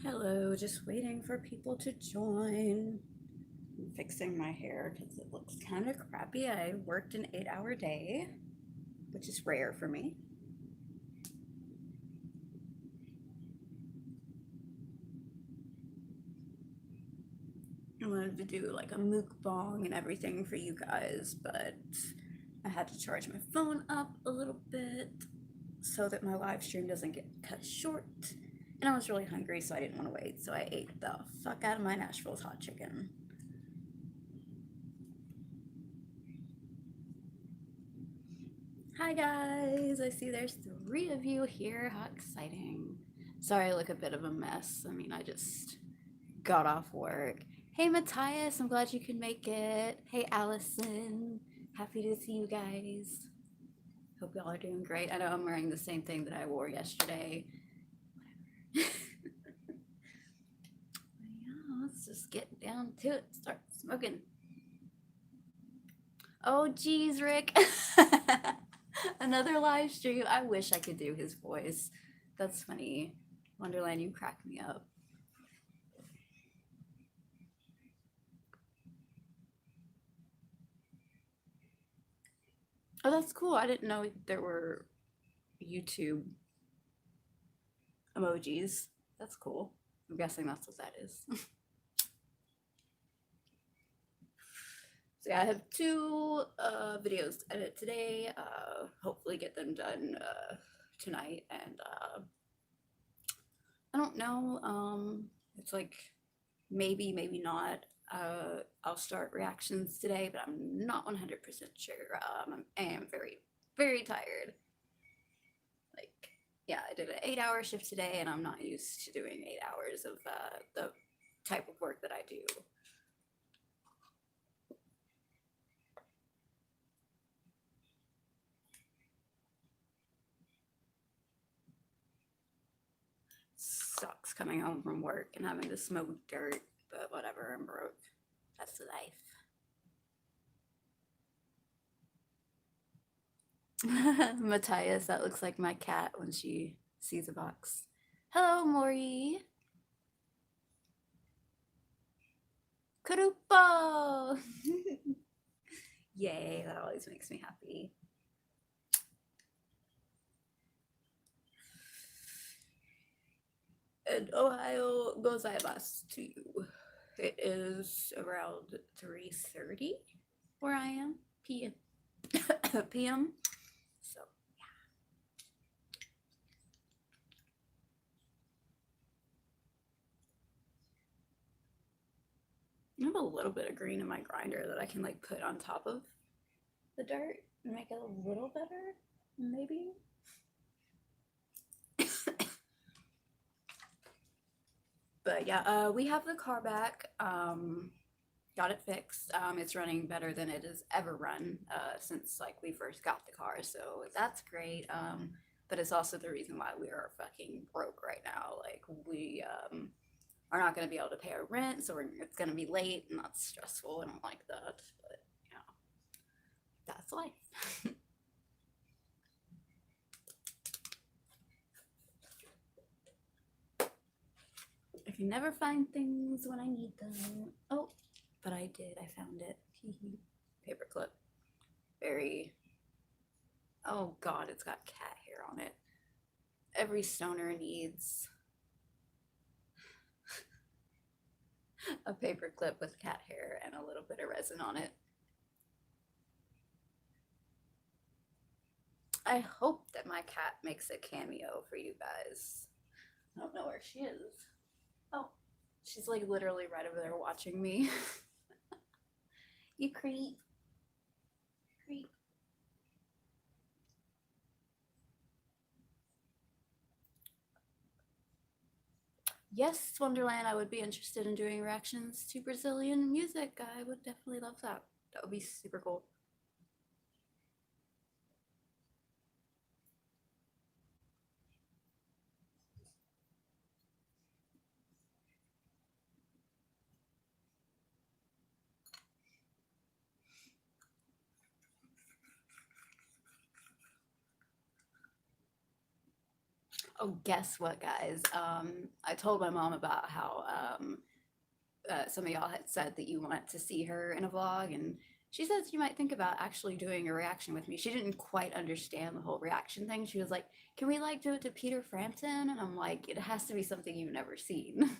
Hello, just waiting for people to join. I'm fixing my hair because it looks kind of crappy. I worked an 8-hour day, which is rare for me. I wanted to do like a mukbang and everything for you guys, but I had to charge my phone up a little bit so that my live stream doesn't get cut short. And I was really hungry, so I didn't want to wait, so I ate the fuck out of my Nashville's hot chicken. Hi guys, I see there's 3 of you here. How exciting. Sorry I look a bit of a mess. I mean, I just got off work. Hey Matthias, I'm glad you could make it. Hey Allison, happy to see you guys. Hope y'all are doing great. I know I'm wearing the same thing that I wore yesterday. Yeah, let's just get down to it. Start smoking. Oh geez, Rick. Another live stream. I wish I could do his voice. That's funny. Wonderland, you crack me up. Oh, that's cool. I didn't know there were YouTube emojis. That's cool. I'm guessing that's what that is. So yeah, I have two videos to edit today. Hopefully get them done tonight. And I don't know. It's like maybe not. I'll start reactions today, but I'm not 100% sure. I am very tired. Like, yeah, I did an 8-hour shift today, and I'm not used to doing 8 hours of the type of work that I do. Sucks coming home from work and having to smoke dirt, but whatever, I'm broke. That's the life. Matthias, that looks like my cat when she sees a box. Hello, Maury. Kurupo! Yay, that always makes me happy. And Ohio gozaimasu to you. It is around 3:30 where I am, p.m. p.m. So I have a little bit of green in my grinder that I can like put on top of the dirt and make it a little better, maybe. But yeah, we have the car back. Got it fixed. It's running better than it has ever run since like we first got the car, so that's great. But it's also the reason why we are fucking broke right now. Like we are not going to be able to pay our rent, so it's going to be late, and that's stressful. I don't like that, but you know, that's life. I can never find things when I need them. Oh, but I did. I found it. Paperclip. Very. Oh God, it's got cat hair on it. Every stoner needs a paperclip with cat hair and a little bit of resin on it. I hope that my cat makes a cameo for you guys. I don't know where she is. Oh, she's like literally right over there watching me. You creep. Creep. Yes, Wonderland, I would be interested in doing reactions to Brazilian music. I would definitely love that. That would be super cool. Oh, guess what, guys? I told my mom about how some of y'all had said that you want to see her in a vlog, and she says you might think about actually doing a reaction with me. She didn't quite understand the whole reaction thing. She was like, "Can we like do it to Peter Frampton?" And I'm like, "It has to be something you've never seen."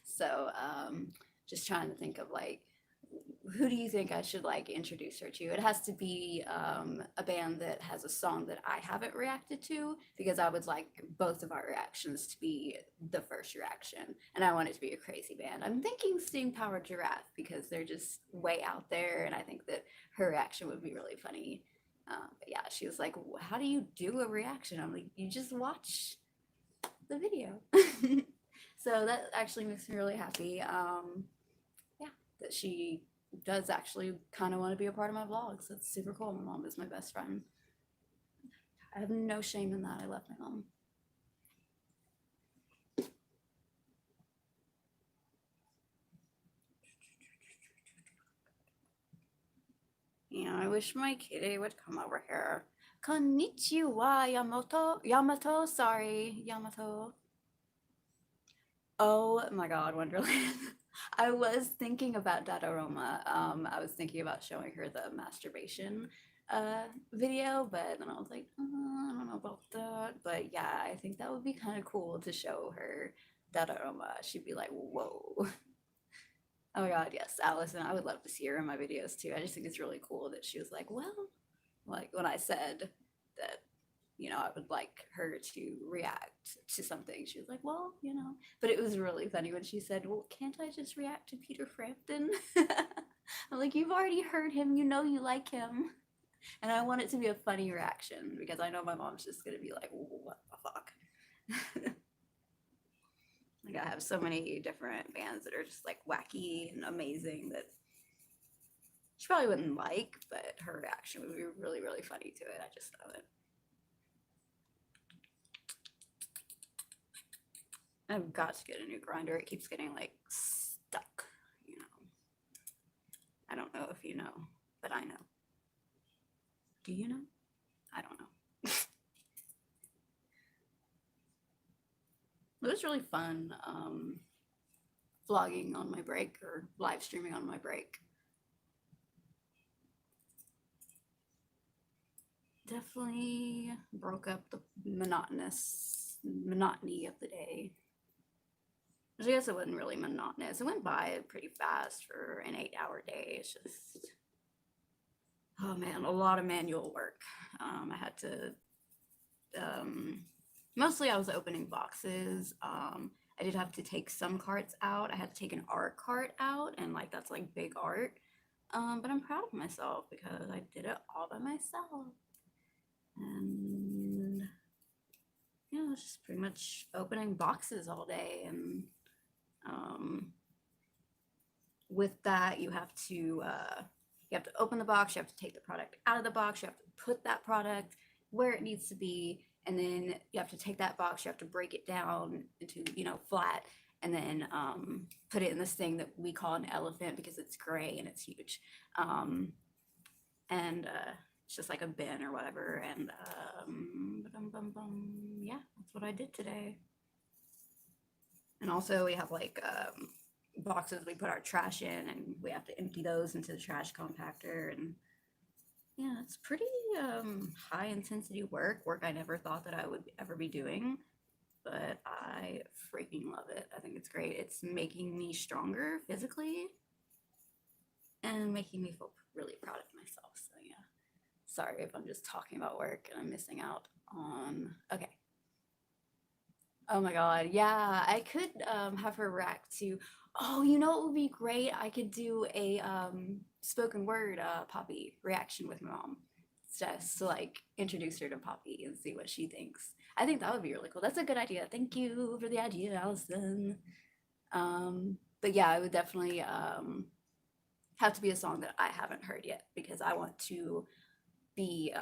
So, just trying to think of like, who do you think I should like introduce her to? It has to be a band that has a song that I haven't reacted to, because I would like both of our reactions to be the first reaction, and I want it to be a crazy band. I'm thinking Steam Powered Giraffe because they're just way out there, and I think that her reaction would be really funny. But yeah, she was like, "How do you do a reaction?" I'm like, "You just watch the video." So that actually makes me really happy. Yeah, that she does actually kind of want to be a part of my vlogs. That's super cool. My mom is my best friend. I have no shame in that. I love my mom. Yeah, I wish my kitty would come over here. Konnichiwa, Yamato. Yamato, sorry, Yamato. Oh my God, Wonderland. I was thinking about Dadaroma. I was thinking about showing her the masturbation video, but then I was like, I don't know about that. But yeah, I think that would be kind of cool to show her Dadaroma. She'd be like, whoa. Oh my God, yes, Allison. I would love to see her in my videos too. I just think it's really cool that she was like, well, like when I said that, I would like her to react to something. She was like, well, but it was really funny when she said, well, can't I just react to Peter Frampton? I'm like, you've already heard him, you like him. And I want it to be a funny reaction because I know my mom's just gonna be like, what the fuck? Like, I have so many different bands that are just like wacky and amazing that she probably wouldn't like, but her reaction would be really, really funny to it. I just know it. I've got to get a new grinder. It keeps getting like stuck. I don't know if you know, but I know. Do you know? I don't know. It was really fun vlogging on my break or live streaming on my break. Definitely broke up the monotony of the day. I guess it wasn't really monotonous. It went by pretty fast for an 8-hour day. It's just, oh man, a lot of manual work. I had to, mostly I was opening boxes. I did have to take some carts out. I had to take an art cart out, and like that's like big art. But I'm proud of myself because I did it all by myself. And yeah, it was just pretty much opening boxes all day. And with that, you have to open the box, you have to take the product out of the box, you have to put that product where it needs to be, and then you have to take that box, you have to break it down into flat, and then put it in this thing that we call an elephant because it's gray and it's huge. And it's just like a bin or whatever. And yeah, that's what I did today. And also we have like boxes we put our trash in, and we have to empty those into the trash compactor. And yeah, it's pretty high intensity work I never thought that I would ever be doing, but I freaking love it. I think it's great. It's making me stronger physically and making me feel really proud of myself. So yeah, sorry if I'm just talking about work and I'm missing out on, okay. Oh my God, yeah, I could have her react to, oh, it would be great? I could do a spoken word Poppy reaction with my mom. Just to like introduce her to Poppy and see what she thinks. I think that would be really cool. That's a good idea. Thank you for the idea, Allison. But yeah, I would definitely have to be a song that I haven't heard yet because I want to be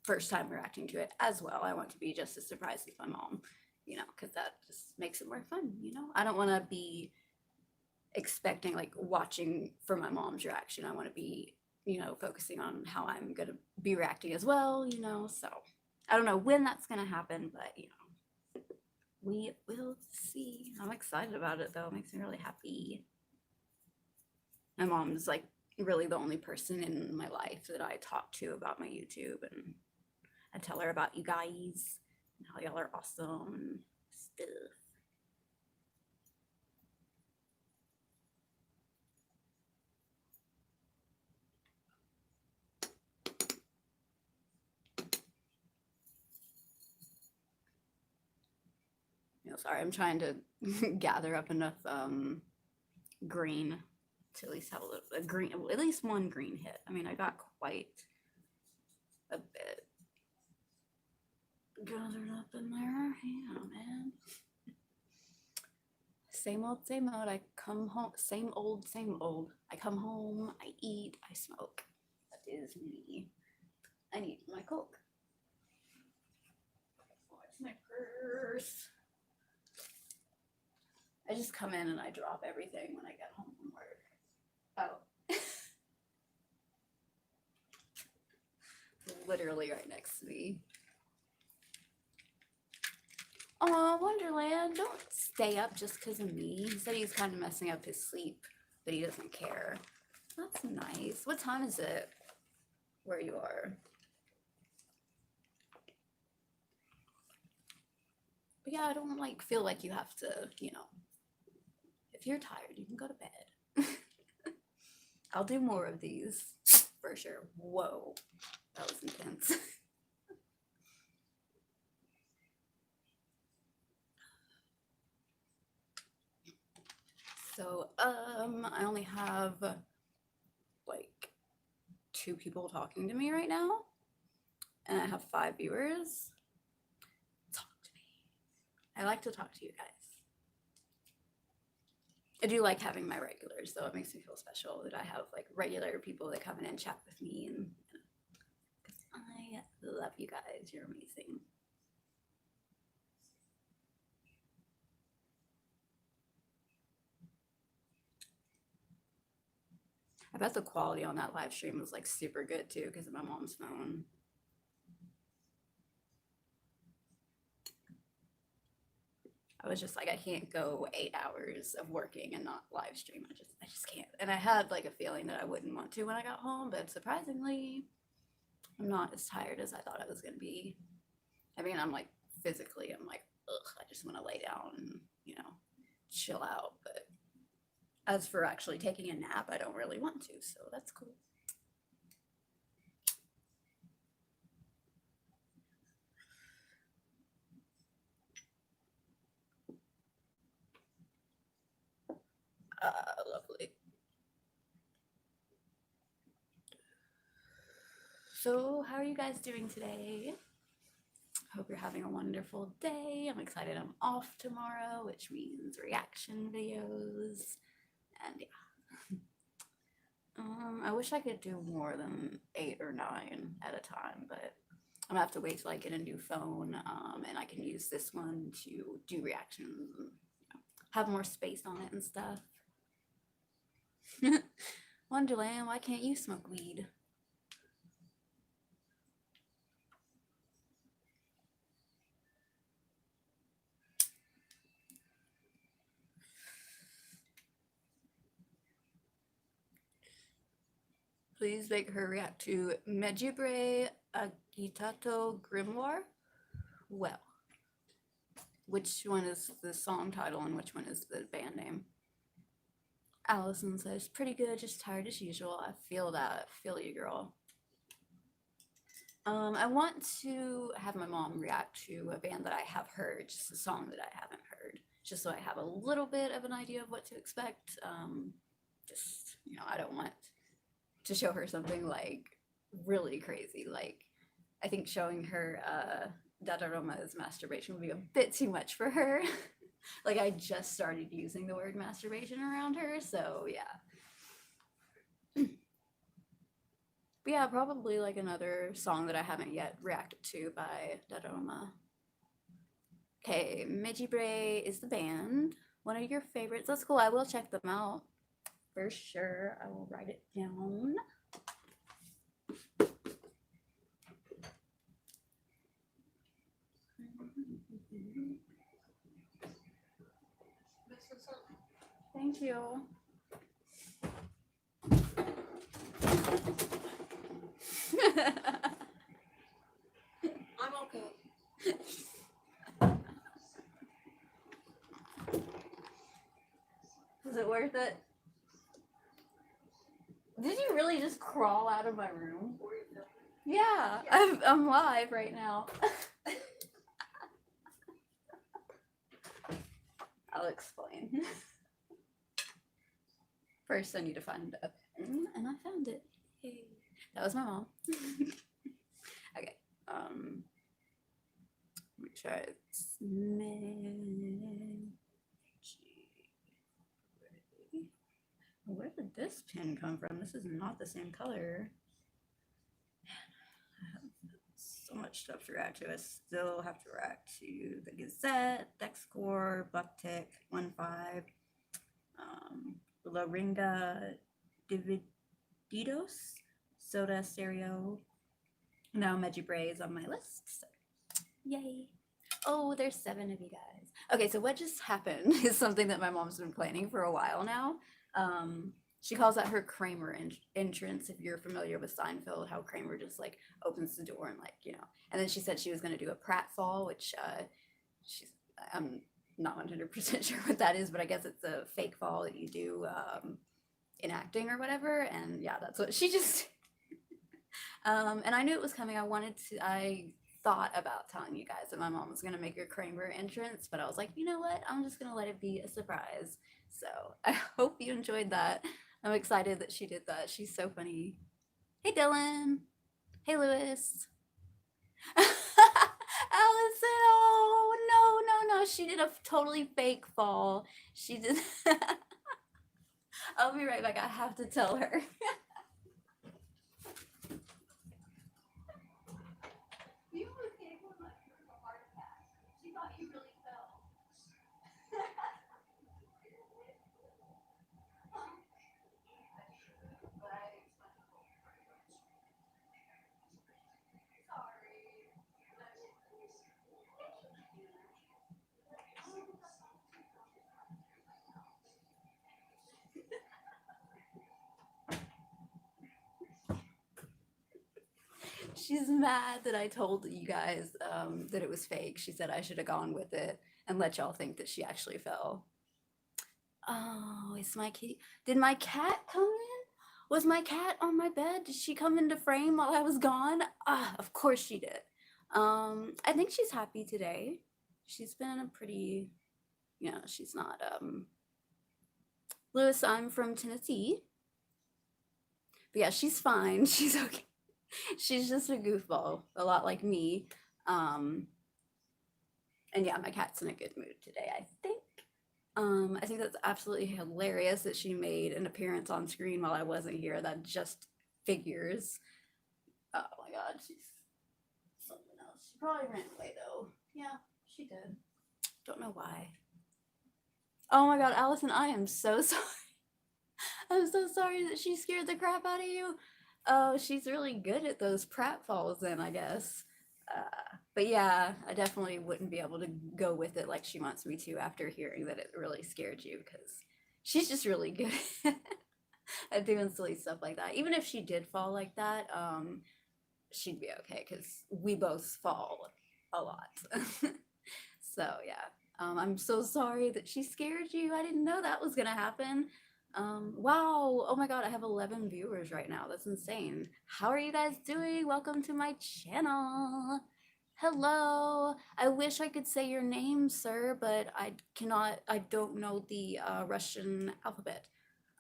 first time reacting to it as well. I want to be just as surprised as my mom, because that just makes it more fun. I don't want to be expecting like watching for my mom's reaction. I want to be, focusing on how I'm going to be reacting as well, so I don't know when that's gonna happen, but you know, we will see. I'm excited about it though. It makes me really happy. My mom's like really the only person in my life that I talk to about my YouTube, and I tell her about you guys and how y'all are awesome and stuff. You know, sorry, I'm trying to gather up enough green to at least have a green, at least one green hit. I mean, I got quite a bit gathered up in there. Yeah, man. Same old, same old. I come home, same old, same old. I come home, I eat, I smoke. That is me. I need my Coke. What's my purse? I just come in and I drop everything when I get home from work. Oh. Literally right next to me. Oh, Wonderland, don't stay up just because of me. He said he's kind of messing up his sleep, but he doesn't care. That's nice. What time is it where you are? But yeah, I don't like feel like you have to, you know, if you're tired, you can go to bed. I'll do more of these for sure. Whoa, that was intense. So, I only have like 2 people talking to me right now, and I have 5 viewers. Talk to me. I like to talk to you guys. I do like having my regulars, though. It makes me feel special that I have like regular people that come in and chat with me, and because I love you guys. You're amazing. I bet the quality on that live stream was like super good too because of my mom's phone. I was just like, I can't go 8 hours of working and not live stream. I just can't. And I had like a feeling that I wouldn't want to when I got home, but surprisingly, I'm not as tired as I thought I was gonna be. I mean, I'm like physically, I'm like, ugh, I just want to lay down and, you know, chill out. But as for actually taking a nap, I don't really want to, so that's cool. Lovely. So, how are you guys doing today? Hope you're having a wonderful day. I'm excited I'm off tomorrow, which means reaction videos. And yeah. I wish I could do more than 8 or 9 at a time, but I'm gonna have to wait till I get a new phone, and I can use this one to do reactions and, you know, have more space on it and stuff. Wonderland, why can't you smoke weed? Please make her react to Mejibre Agitato Grimoire. Well, which one is the song title and which one is the band name? Allison says, pretty good, just tired as usual. I feel that. Feel you, girl. I want to have my mom react to a band that I have heard, just a song that I haven't heard, just so I have a little bit of an idea of what to expect. Just, you know, I don't want to show her something like really crazy. Like, I think showing her Dadaroma's masturbation would be a bit too much for her. Like, I just started using the word masturbation around her, so yeah. But yeah, probably like another song that I haven't yet reacted to by Dadaroma. Okay, Mejibre is the band. One of your favorites. That's cool. I will check them out for sure. I will write it down. Thank you. I'm okay. Was it worth it? Did you really just crawl out of my room? Yeah, I'm live right now. I'll explain. First, I need to find a pen, and I found it. Yay. That was my mom. Okay. Make sure it's Where did this pen come from? This is not the same color. I have so much stuff to react to. I still have to react to the Gazette, Dexcore, Bucktick, 1.5, Lorinda Divididos, Soda Stereo. Now Meji Bray is on my list. So. Yay. Oh, there's 7 of you guys. Okay, so what just happened is something that my mom's been planning for a while now. She calls that her Kramer entrance. If you're familiar with Seinfeld, how Kramer just like opens the door and like, you know. And then she said she was going to do a pratfall, which I'm not 100% sure what that is, but I guess it's a fake fall that you do in acting or whatever. And yeah, that's what she just. And I knew it was coming. I thought about telling you guys that my mom was going to make her Kramer entrance, but I was like, you know what? I'm just going to let it be a surprise. So I hope you enjoyed that. I'm excited that she did that. She's so funny. Hey, Dylan. Hey, Lewis. Allison, oh, no. She did a totally fake fall. She did. I'll be right back. I have to tell her. She's mad that I told you guys that it was fake. She said I should have gone with it and let y'all think that she actually fell. Oh, it's my kitty. Did my cat come in? Was my cat on my bed? Did she come into frame while I was gone? Ah, of course she did. I think she's happy today. She's been a pretty, she's not, Lewis, I'm from Tennessee. But yeah, she's fine. She's okay. She's just a goofball, a lot like me. And yeah, my cat's in a good mood today, I think. I think that's absolutely hilarious that she made an appearance on screen while I wasn't here. That just figures. Oh my god, she's something else. She probably ran away though. Yeah, she did. Don't know why. Oh my god, Allison, I am so sorry. I'm so sorry that she scared the crap out of you. Oh, she's really good at those pratfalls then, I guess. But yeah, I definitely wouldn't be able to go with it like she wants me to after hearing that it really scared you, because she's just really good at doing silly stuff like that. Even if she did fall like that, she'd be okay because we both fall a lot. So yeah, I'm so sorry that she scared you. I didn't know that was gonna happen. Wow, oh my god, I have 11 viewers right now. That's insane. How are you guys doing? Welcome to my channel. Hello. I wish I could say your name, sir, but I cannot. I don't know the Russian alphabet.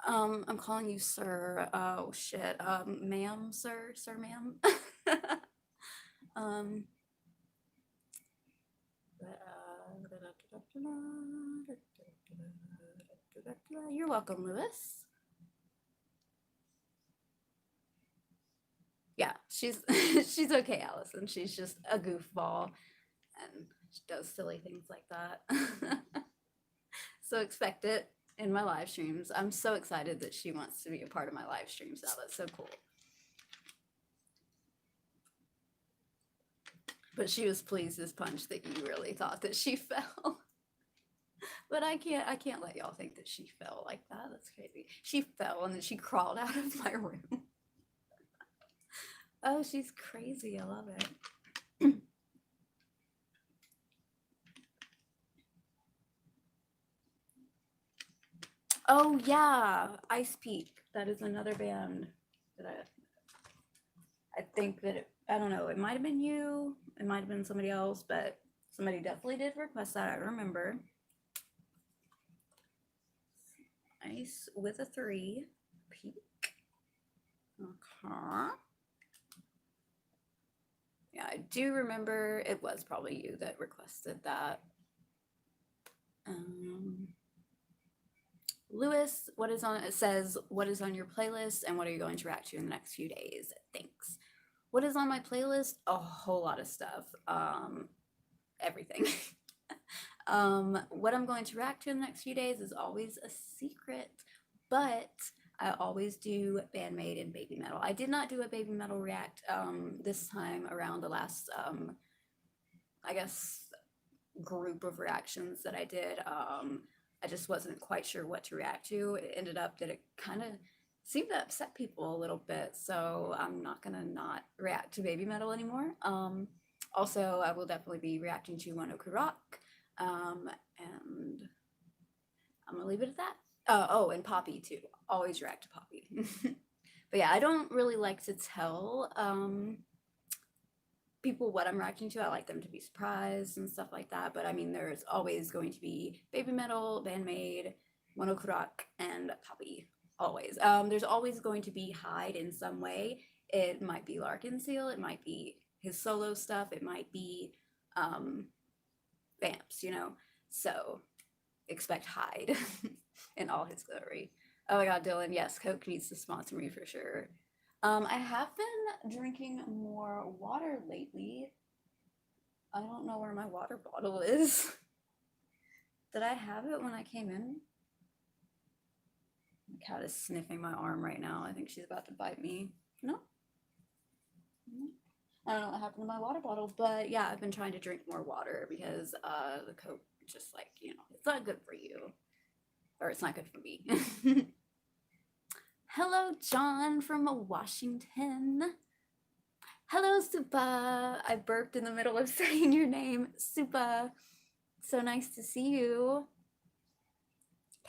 I'm calling you sir. Oh shit. Ma'am, sir, ma'am. um, you're welcome, Lewis. Yeah, she's she's okay, Allison. She's just a goofball and she does silly things like that. So expect it in my live streams. I'm so excited that she wants to be a part of my live streams now. That's so cool. But she was pleased as punch that you really thought that she fell. But I can't let y'all think that she fell like that. That's crazy. She fell and then she crawled out of my room. Oh, she's crazy. I love it. Oh yeah, Ice Peak. That is another band that I think that I don't know. It might have been you. It might have been somebody else, but somebody definitely did request that. I remember. Ice with a 3. Peak. Okay. Yeah, I do remember it was probably you that requested that. Lewis, what is on it says, what is on your playlist and what are you going to react to in the next few days? Thanks. What is on my playlist? A whole lot of stuff. Everything. What I'm going to react to in the next few days is always a secret, but I always do Bandmade and Baby Metal. I did not do a Baby Metal react this time around the last, I guess, group of reactions that I did. I just wasn't quite sure what to react to. It ended up that it kind of seemed to upset people a little bit, so I'm not gonna not react to Baby Metal anymore. Also, I will definitely be reacting to One Ok Rock, and I'm gonna leave it at that. Oh, and Poppy too. Always react to Poppy. But yeah, I don't really like to tell people what I'm reacting to. I like them to be surprised and stuff like that. But I mean, there's always going to be Baby Metal, Bandmade, One Ok Rock, and Poppy. Always. There's always going to be Hyde in some way. It might be Larkinseal, it might be his solo stuff, it might be Vamps, you know. So expect Hyde in all his glory. Oh my god, Dylan, yes, Coke needs to sponsor me for sure. I have been drinking more water lately. I don't know where my water bottle is. Did I have it when I came in? My cat is sniffing my arm right now. I think she's about to bite me. No? I don't know what happened to my water bottle, but yeah, I've been trying to drink more water because the Coke just like, you know, it's not good for you. Or it's not good for me. Hello, John from Washington. Hello, Supa. I burped in the middle of saying your name. Supa. So nice to see you.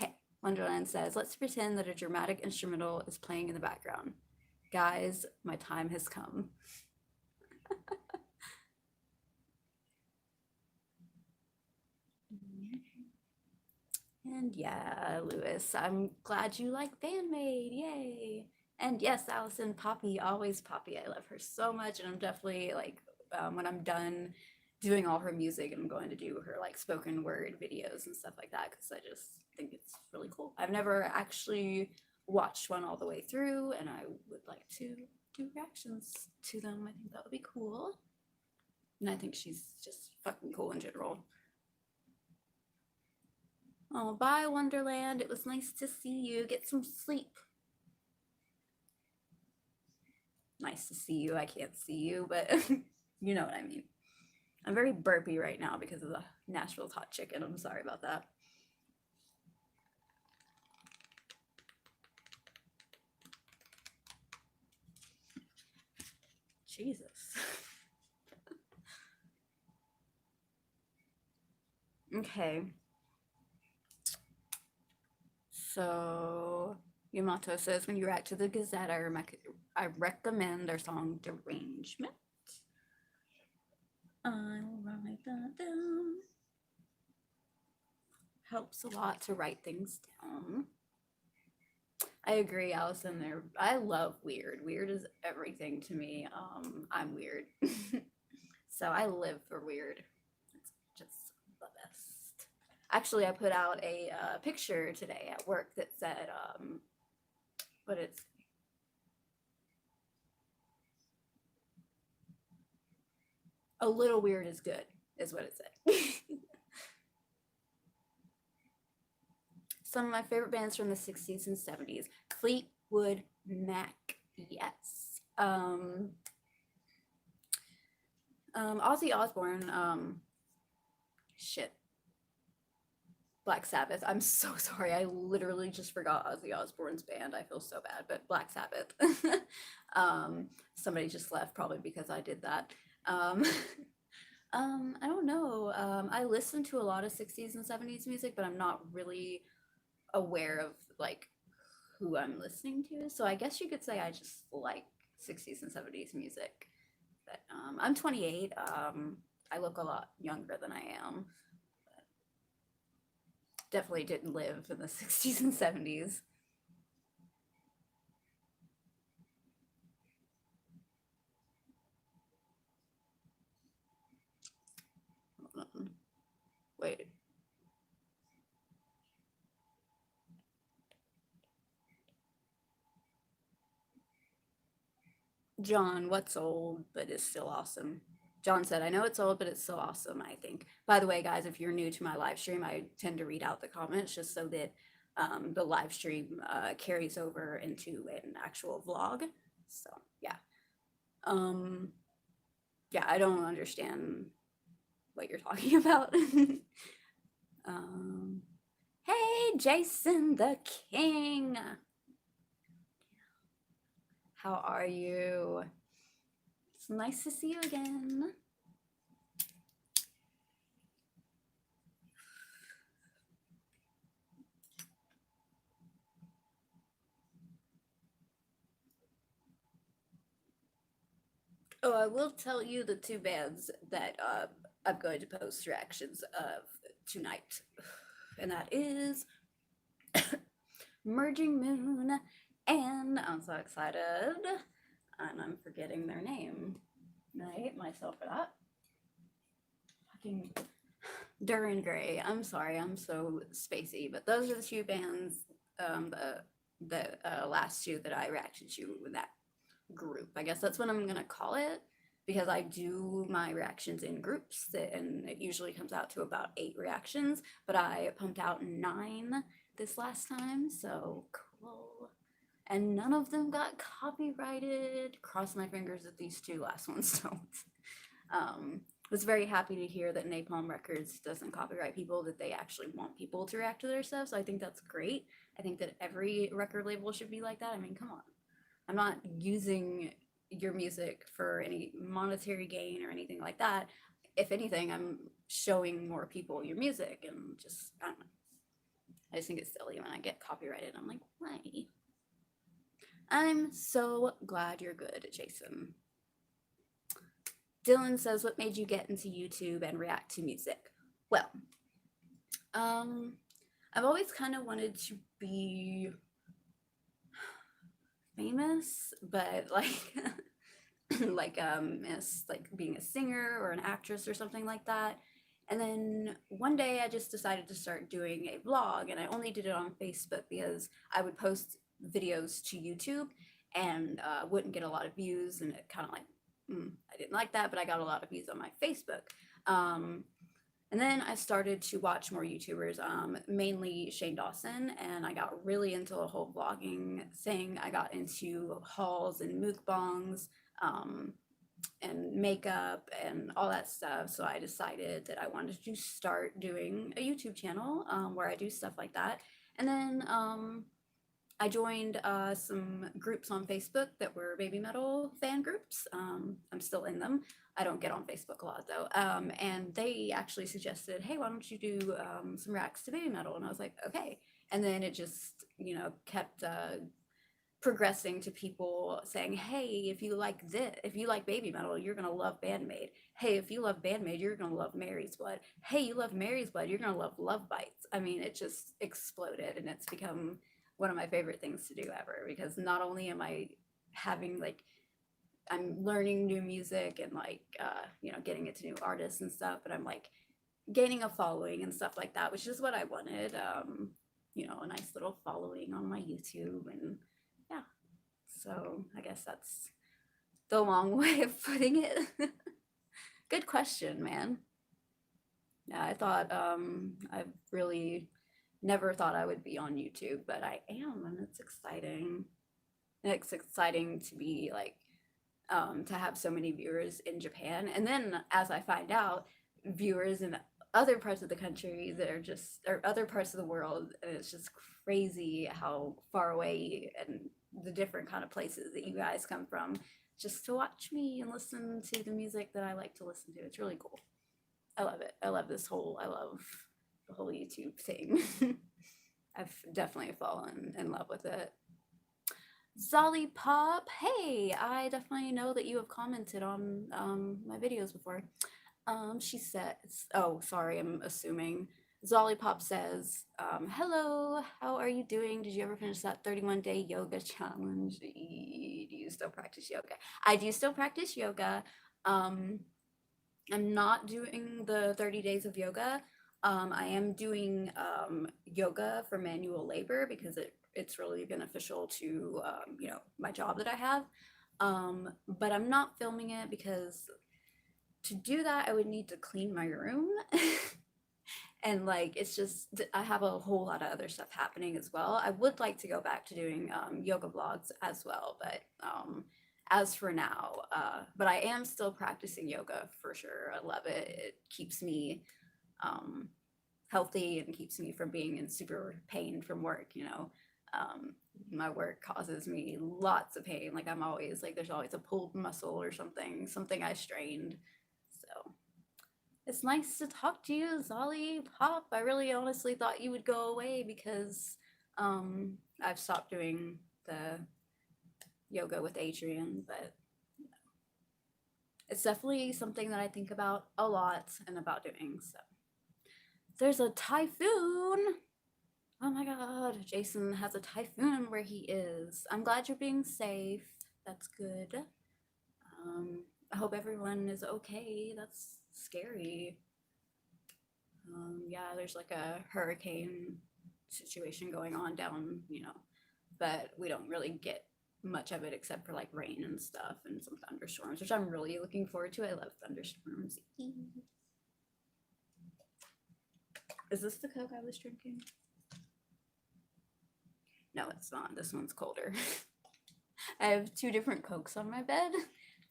Okay, Wonderland says, let's pretend that a dramatic instrumental is playing in the background. Guys, my time has come. And yeah, Lewis, I'm glad you like Bandmade. Yay. And yes, Allison, Poppy, always Poppy. I love her so much. And I'm definitely like, when I'm done doing all her music, I'm going to do her like spoken word videos and stuff like that because I just think it's really cool. I've never actually watched one all the way through, and I would like to do reactions to them. I think that would be cool. And I think she's just fucking cool in general. Oh, bye, Wonderland. It was nice to see you. Get some sleep. Nice to see you. I can't see you, but you know what I mean. I'm very burpy right now because of the Nashville's hot chicken. I'm sorry about that. Jesus. Okay. So Yamato says, when you react to the Gazette, I recommend their song Derangement. I will write that down. Helps a lot to write things down. I agree, Allison. There, I love weird. Weird is everything to me. I'm weird, so I live for weird. It's just the best. Actually, I put out a picture today at work that said, what it's a little weird is good, is what it said. Some of my favorite bands from the 60s and 70s. Fleetwood Mac, yes. Ozzy Osbourne, shit, Black Sabbath. I'm so sorry. I literally just forgot Ozzy Osbourne's band. I feel so bad, but Black Sabbath. Somebody just left probably because I did that. Um, I don't know. I listen to a lot of 60s and 70s music, but I'm not really aware of like who I'm listening to. So I guess you could say I just like 60s and 70s music. But I'm 28. I look a lot younger than I am. Definitely didn't live in the 60s and 70s. Wait. John, what's old but is still awesome? John said, I know it's old, but it's still awesome, I think. By the way, guys, if you're new to my live stream, I tend to read out the comments just so that the live stream carries over into an actual vlog. So, yeah. Um, yeah, I don't understand what you're talking about. um, hey, Jason the King. How are you? It's nice to see you again. Oh, I will tell you the two bands that I'm going to post reactions of tonight. And that is Merging Moon, and I'm so excited. And I'm forgetting their name. And I hate myself for that. Fucking Duran Gray. I'm sorry, I'm so spacey, but those are the two bands, the last two that I reacted to with that group. I guess that's what I'm gonna call it because I do my reactions in groups and it usually comes out to about 8 reactions, but I pumped out 9 this last time, so cool. And none of them got copyrighted. Cross my fingers that these 2 last ones don't. Was very happy to hear that Napalm Records doesn't copyright people, that they actually want people to react to their stuff. So I think that's great. I think that every record label should be like that. I mean, come on. I'm not using your music for any monetary gain or anything like that. If anything, I'm showing more people your music and just, I don't know. I just think it's silly when I get copyrighted. I'm like, why? I'm so glad you're good, Jason. Dylan says, what made you get into YouTube and react to music? Well, I've always kind of wanted to be famous, but like as like being a singer or an actress or something like that. And then one day I just decided to start doing a vlog, and I only did it on Facebook because I would post videos to YouTube and wouldn't get a lot of views, and it kind of like I didn't like that, but I got a lot of views on my Facebook. And then I started to watch more YouTubers, mainly Shane Dawson, and I got really into the whole vlogging thing. I got into hauls and mukbangs, and makeup and all that stuff. So I decided that I wanted to start doing a YouTube channel where I do stuff like that. And then I joined some groups on Facebook that were baby metal fan groups. I'm still in them. I don't get on Facebook a lot though. And they actually suggested, hey, why don't you do some reacts to baby metal? And I was like, okay. And then it just, kept progressing to people saying, hey, if you like this, if you like baby metal, you're gonna love Bandmade. Hey, if you love Bandmade, you're gonna love Mary's Blood. Hey, you love Mary's Blood, you're gonna love Love Bites. I mean, it just exploded, and it's become one of my favorite things to do ever, because not only am I having like I'm learning new music and like getting into new artists and stuff, but I'm like gaining a following and stuff like that, which is what I wanted. A nice little following on my YouTube, and yeah. So I guess that's the long way of putting it. Good question, man. Yeah, I thought I've really never thought I would be on YouTube, but I am, and it's exciting. And it's exciting to be like to have so many viewers in Japan. And then as I find out, viewers in other parts of the country that are just, or other parts of the world, and it's just crazy how far away and the different kind of places that you guys come from just to watch me and listen to the music that I like to listen to. It's really cool. I love it. I love I love the whole YouTube thing. I've definitely fallen in love with it. Zolly Pop, hey, I definitely know that you have commented on my videos before. She says, oh, sorry, I'm assuming. Zolly Pop says, hello, how are you doing? Did you ever finish that 31-day yoga challenge? Do you still practice yoga? I do still practice yoga. I'm not doing the 30 days of yoga. I am doing yoga for manual labor because it's really beneficial to my job that I have. But I'm not filming it because to do that I would need to clean my room. And like it's just I have a whole lot of other stuff happening as well. I would like to go back to doing yoga vlogs as well, but as for now, but I am still practicing yoga for sure. I love it. It keeps me healthy and keeps me from being in super pain from work, my work causes me lots of pain. Like I'm always like there's always a pulled muscle or something I strained. So it's nice to talk to you, Zolly Pop. I really honestly thought you would go away because I've stopped doing the yoga with Adrian, but it's definitely something that I think about a lot and about doing. So there's a typhoon. Oh my god, Jason has a typhoon where he is. I'm glad you're being safe. That's good. I hope everyone is okay. That's scary. Yeah, there's like a hurricane situation going on down, but we don't really get much of it except for like rain and stuff and some thunderstorms, which I'm really looking forward to. I love thunderstorms. Is this the Coke I was drinking? No, it's not. This one's colder. I have two different Cokes on my bed.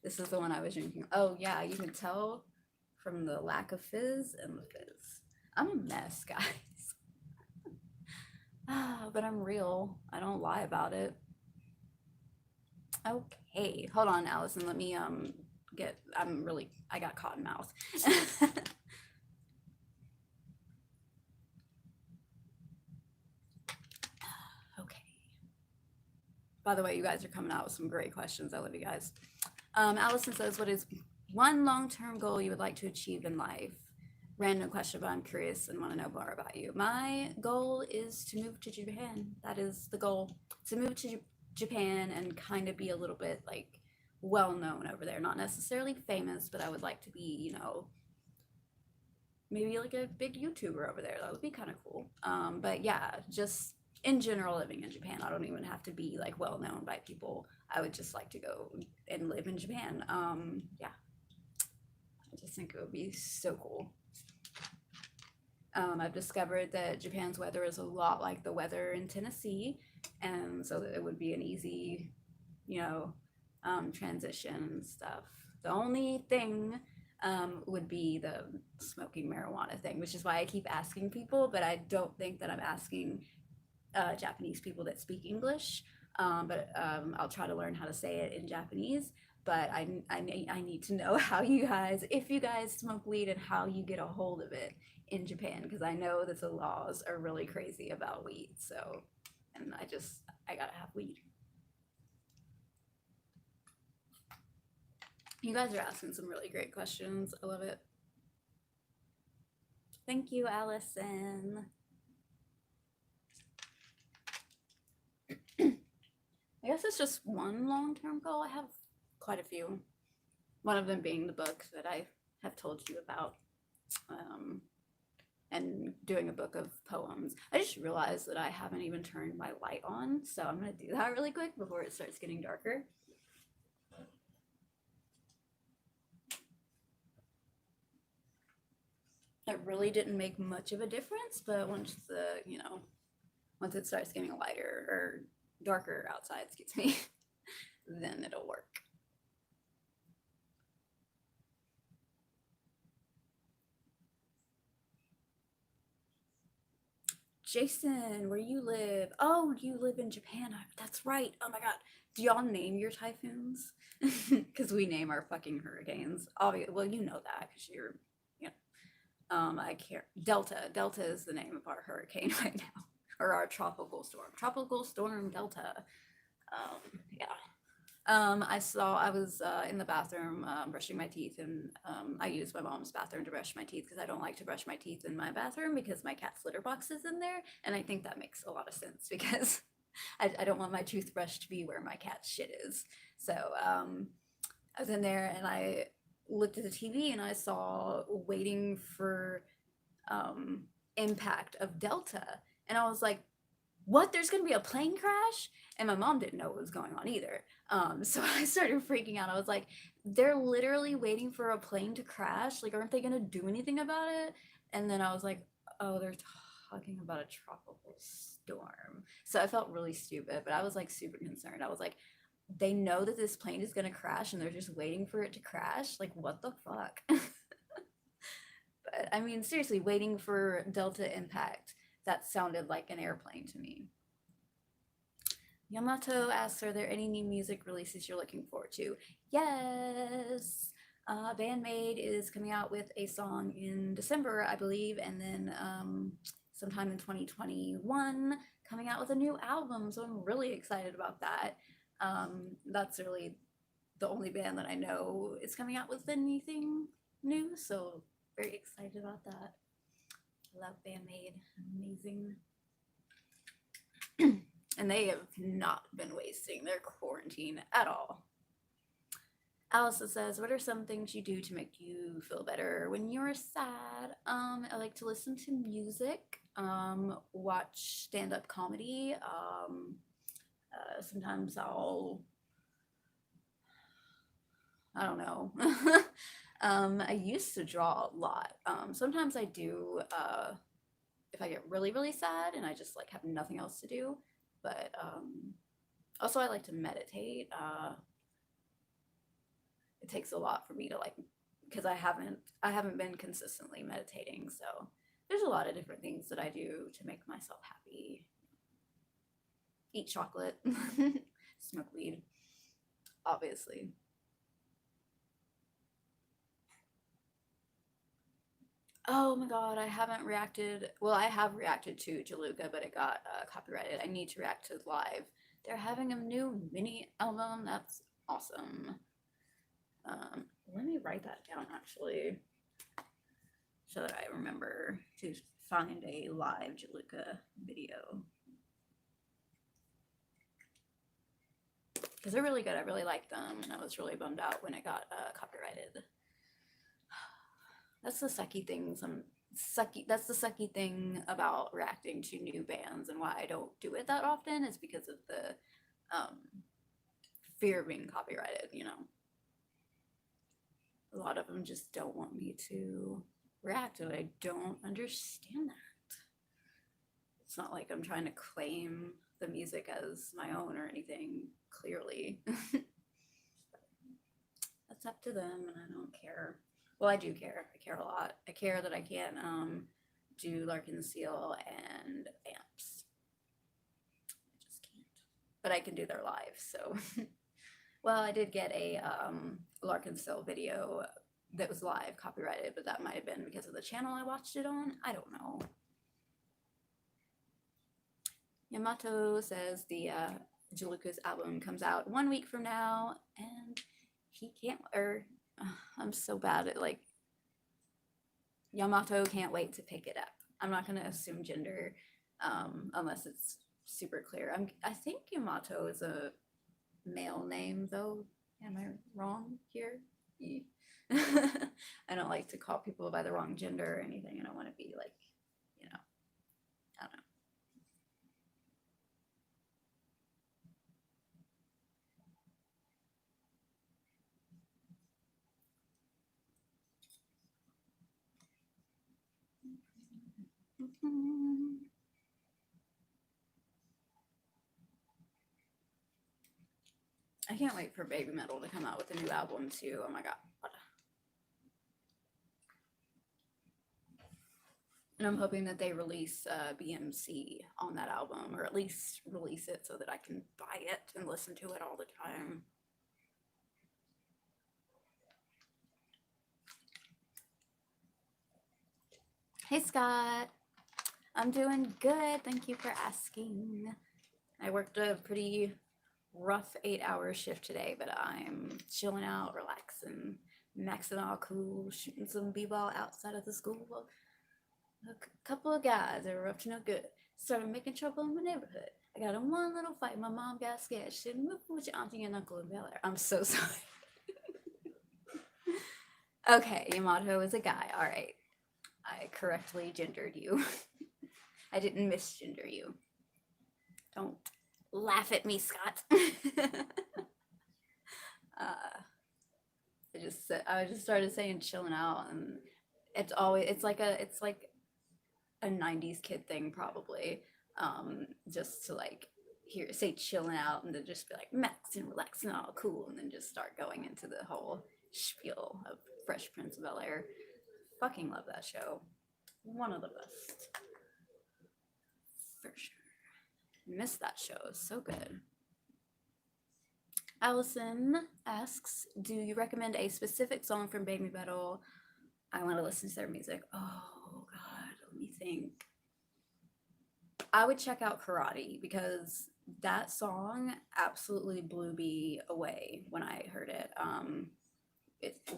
This is the one I was drinking. Oh yeah, you can tell from the lack of fizz and the fizz. I'm a mess, guys. But I'm real. I don't lie about it. Okay, hold on, Allison. Let me I got cotton mouth. Okay. By the way, you guys are coming out with some great questions. I love you guys. Allison says, what is one long-term goal you would like to achieve in life? Random question, but I'm curious and want to know more about you. My goal is to move to Japan. That is the goal, to move to Japan and kind of be a little bit like well known over there. Not necessarily famous, but I would like to be, maybe like a big YouTuber over there. That would be kind of cool. But yeah, just in general, living in Japan. I don't even have to be like well known by people. I would just like to go and live in Japan. Yeah, I just think it would be so cool. I've discovered that Japan's weather is a lot like the weather in Tennessee, and so that it would be an easy, transition and stuff. The only thing would be the smoking marijuana thing, which is why I keep asking people, but I don't think that I'm asking Japanese people that speak English, but I'll try to learn how to say it in Japanese. But I need to know how if you guys smoke weed and how you get a hold of it in Japan, because I know that the laws are really crazy about weed. So, and I gotta have weed. You guys are asking some really great questions. I love it. Thank you, Allison. I guess it's just one long-term goal. I have quite a few. One of them being the book that I have told you about, and doing a book of poems. I just realized that I haven't even turned my light on, so I'm gonna do that really quick before it starts getting darker. It really didn't make much of a difference, but once it starts getting lighter or darker outside, excuse me, then it'll work. Jason, where you live? Oh, you live in Japan. That's right. Oh my God. Do y'all name your typhoons? Because we name our fucking hurricanes. Obviously, well, you know that because you're, you know, I can't. Delta. Delta is the name of our hurricane right now, or our tropical storm. Tropical storm Delta. Yeah. I was in the bathroom brushing my teeth, and I use my mom's bathroom to brush my teeth because I don't like to brush my teeth in my bathroom because my cat's litter box is in there, and I think that makes a lot of sense because I don't want my toothbrush to be where my cat's shit is. So I was in there and I looked at the TV and I saw waiting for impact of Delta, and I was like, what? There's gonna be a plane crash? And my mom didn't know what was going on either. So I started freaking out. I was like, they're literally waiting for a plane to crash. Like, aren't they gonna do anything about it? And then I was like, oh, they're talking about a tropical storm. So I felt really stupid, but I was like super concerned. I was like, they know that this plane is gonna crash and they're just waiting for it to crash. Like, what the fuck? But I mean, seriously, waiting for Delta impact. That sounded like an airplane to me. Yamato asks, are there any new music releases you're looking forward to? Yes! Bandmade is coming out with a song in December, I believe, and then sometime in 2021 coming out with a new album, so I'm really excited about that. That's really the only band that I know is coming out with anything new, so very excited about that. Love Bandmade, amazing. And they have not been wasting their quarantine at all. Allison says, what are some things you do to make you feel better when you're sad? I like to listen to music, watch stand-up comedy. Sometimes I don't know. I used to draw a lot. Sometimes I do if I get really, really sad and I just like have nothing else to do. But also I like to meditate. It takes a lot for me to like, because I haven't been consistently meditating. So there's a lot of different things that I do to make myself happy. Eat chocolate, smoke weed, obviously. Oh my god, I haven't reacted. Well, I have reacted to Jaluka, but it got copyrighted. I need to react to live. They're having a new mini album. That's awesome. Let me write that down actually, so that I remember to find a live Jaluka video. Because they're really good. I really like them, and I was really bummed out when it got copyrighted. That's the sucky thing. That's the sucky thing about reacting to new bands, and why I don't do it that often is because of the fear of being copyrighted. You know, a lot of them just don't want me to react, and I don't understand that. It's not like I'm trying to claim the music as my own or anything. Clearly, that's up to them, and I don't care. Well, I do care. I care a lot. I care that I can't do Larkin Seal and Amps. I just can't. But I can do their live, so. Well, I did get a Larkin Seal video that was live copyrighted, but that might have been because of the channel I watched it on. I don't know. Yamato says the Jaluka's album comes out 1 week from now, and he can't, or I'm so bad at like, Yamato can't wait to pick it up. I'm not going to assume gender unless it's super clear. I think Yamato is a male name though. Am I wrong here? I don't like to call people by the wrong gender or anything. I don't want to be like, you know, I don't know. I can't wait for Baby Metal to come out with a new album too. Oh my god. And I'm hoping that they release BMC on that album, or at least release it so that I can buy it and listen to it all the time. Hey Scott, I'm doing good. Thank you for asking. I worked a pretty rough 8-hour shift today, but I'm chilling out, relaxing, maxing all cool, shooting some b-ball outside of the school. Couple of guys that were up to no good started making trouble in my neighborhood. I got in one little fight. My mom got scared. She said, "Move with your auntie and uncle in Bel Air." I'm so sorry. Okay, Yamato is a guy. All right. I correctly gendered you. I didn't misgender you. Don't laugh at me, Scott. I just started saying chilling out, and it's like a 90s kid thing probably, just to like say chilling out and then just be like maxing, relaxing, all cool, and then just start going into the whole spiel of Fresh Prince of Bel Air. Fucking love that show. One of the best. For sure. Miss that show. So good. Allison asks, do you recommend a specific song from Baby Metal? I want to listen to their music. Oh God, let me think. I would check out Karate because that song absolutely blew me away when I heard it.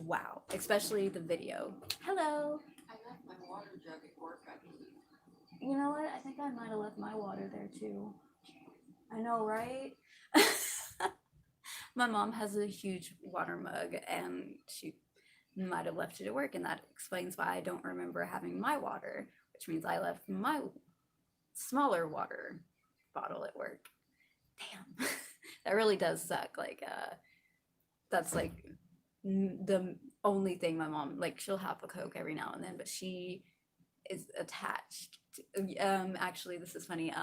Wow, especially the video. Hello. I left my water jug at work, I believe. You know what? I think I might have left my water there too. I know, right? My mom has a huge water mug and she might have left it at work, and that explains why I don't remember having my water, which means I left my smaller water bottle at work. Damn. That really does suck. Like that's like the only thing my mom, like, she'll have a Coke every now and then, but she is attached to, actually this is funny,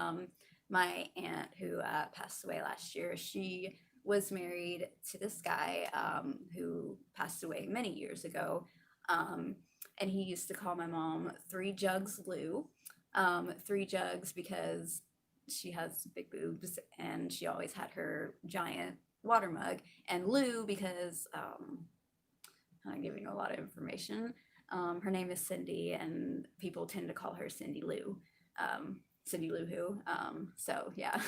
my aunt who passed away last year, she was married to this guy who passed away many years ago, and he used to call my mom Three Jugs Lou. Three jugs because she has big boobs and she always had her giant water mug, and Lou because I'm not giving a lot of information. Her name is Cindy, and people tend to call her Cindy Lou. Cindy Lou Who. So yeah.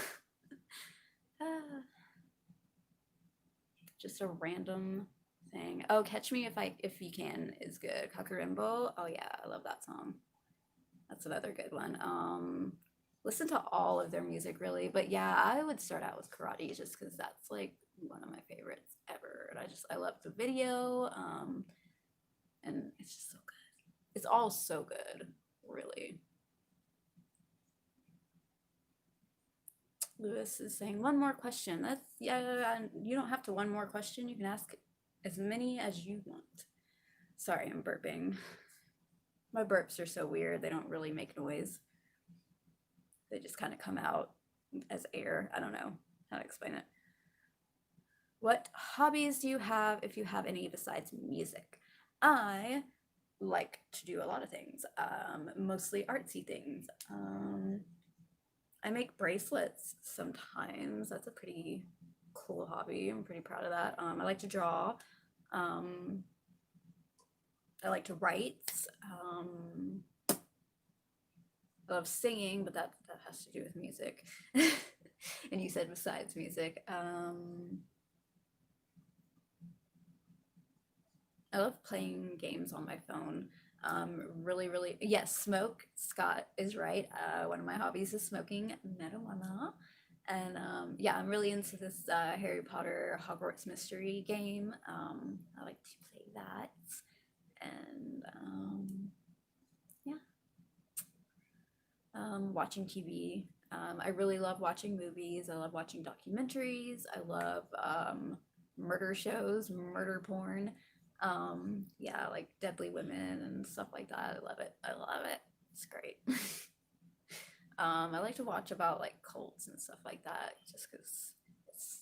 Just a random thing. Oh, Catch Me If You Can is good. Kakarimbo. Oh yeah, I love that song. That's another good one. Listen to all of their music really, but yeah, I would start out with Karate just because that's like one of my favorites ever, and I love the video, and it's just so good. It's all so good, really. Lewis is saying one more question. That's, yeah, you don't have to one more question. You can ask as many as you want. Sorry, I'm burping. My burps are so weird. They don't really make noise. They just kind of come out as air. I don't know how to explain it. What hobbies do you have, if you have any, besides music? I like to do a lot of things, mostly artsy things. I make bracelets sometimes. That's a pretty cool hobby. I'm pretty proud of that. I like to draw. I like to write. I love singing, but that has to do with music. And you said besides music. I love playing games on my phone. Really, yes, smoke. Scott is right. One of my hobbies is smoking marijuana. And yeah, I'm really into this Harry Potter Hogwarts mystery game. I like to play that. And yeah. Watching TV. I really love watching movies. I love watching documentaries. I love murder shows, murder porn. Yeah, like Deadly Women and stuff like that. I love it. It's great. I like to watch about like cults and stuff like that, just because it's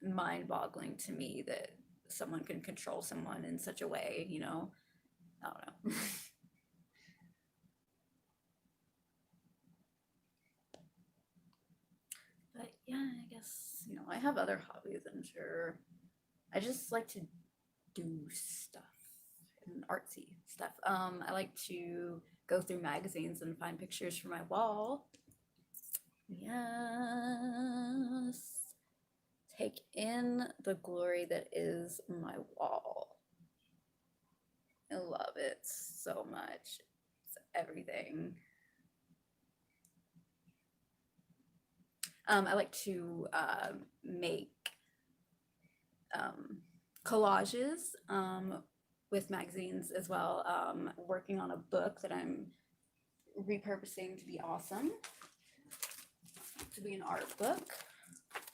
mind-boggling to me that someone can control someone in such a way, you know. I don't know. yeah, I guess, I have other hobbies, I'm sure. I just like to do stuff and artsy stuff. I like to go through magazines and find pictures for my wall. Yes. Take in the glory that is my wall. I love it so much. It's everything. I like to make collages with magazines as well. Working on a book that I'm repurposing to be awesome, to be an art book.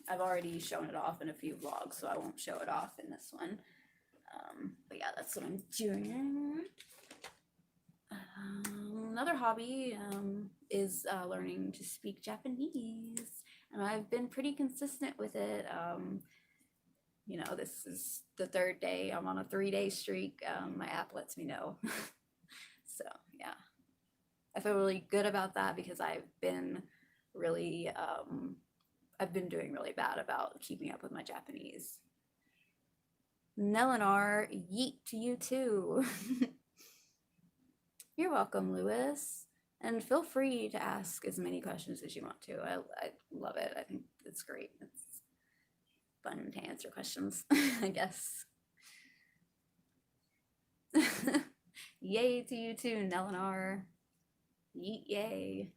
I've already shown it off in a few vlogs, so I won't show it off in this one. But yeah, that's what I'm doing. Another hobby is learning to speak Japanese, and I've been pretty consistent with it. This is the third day. I'm on a 3-day streak. My app lets me know. So yeah, I feel really good about that because I've been doing really bad about keeping up with my Japanese. Nelenar, yeet to you too. You're welcome, Lewis. And feel free to ask as many questions as you want to. I love it. I think it's great. It's fun to answer questions, I guess. Yay to you too, Nelenar. Yeet yay.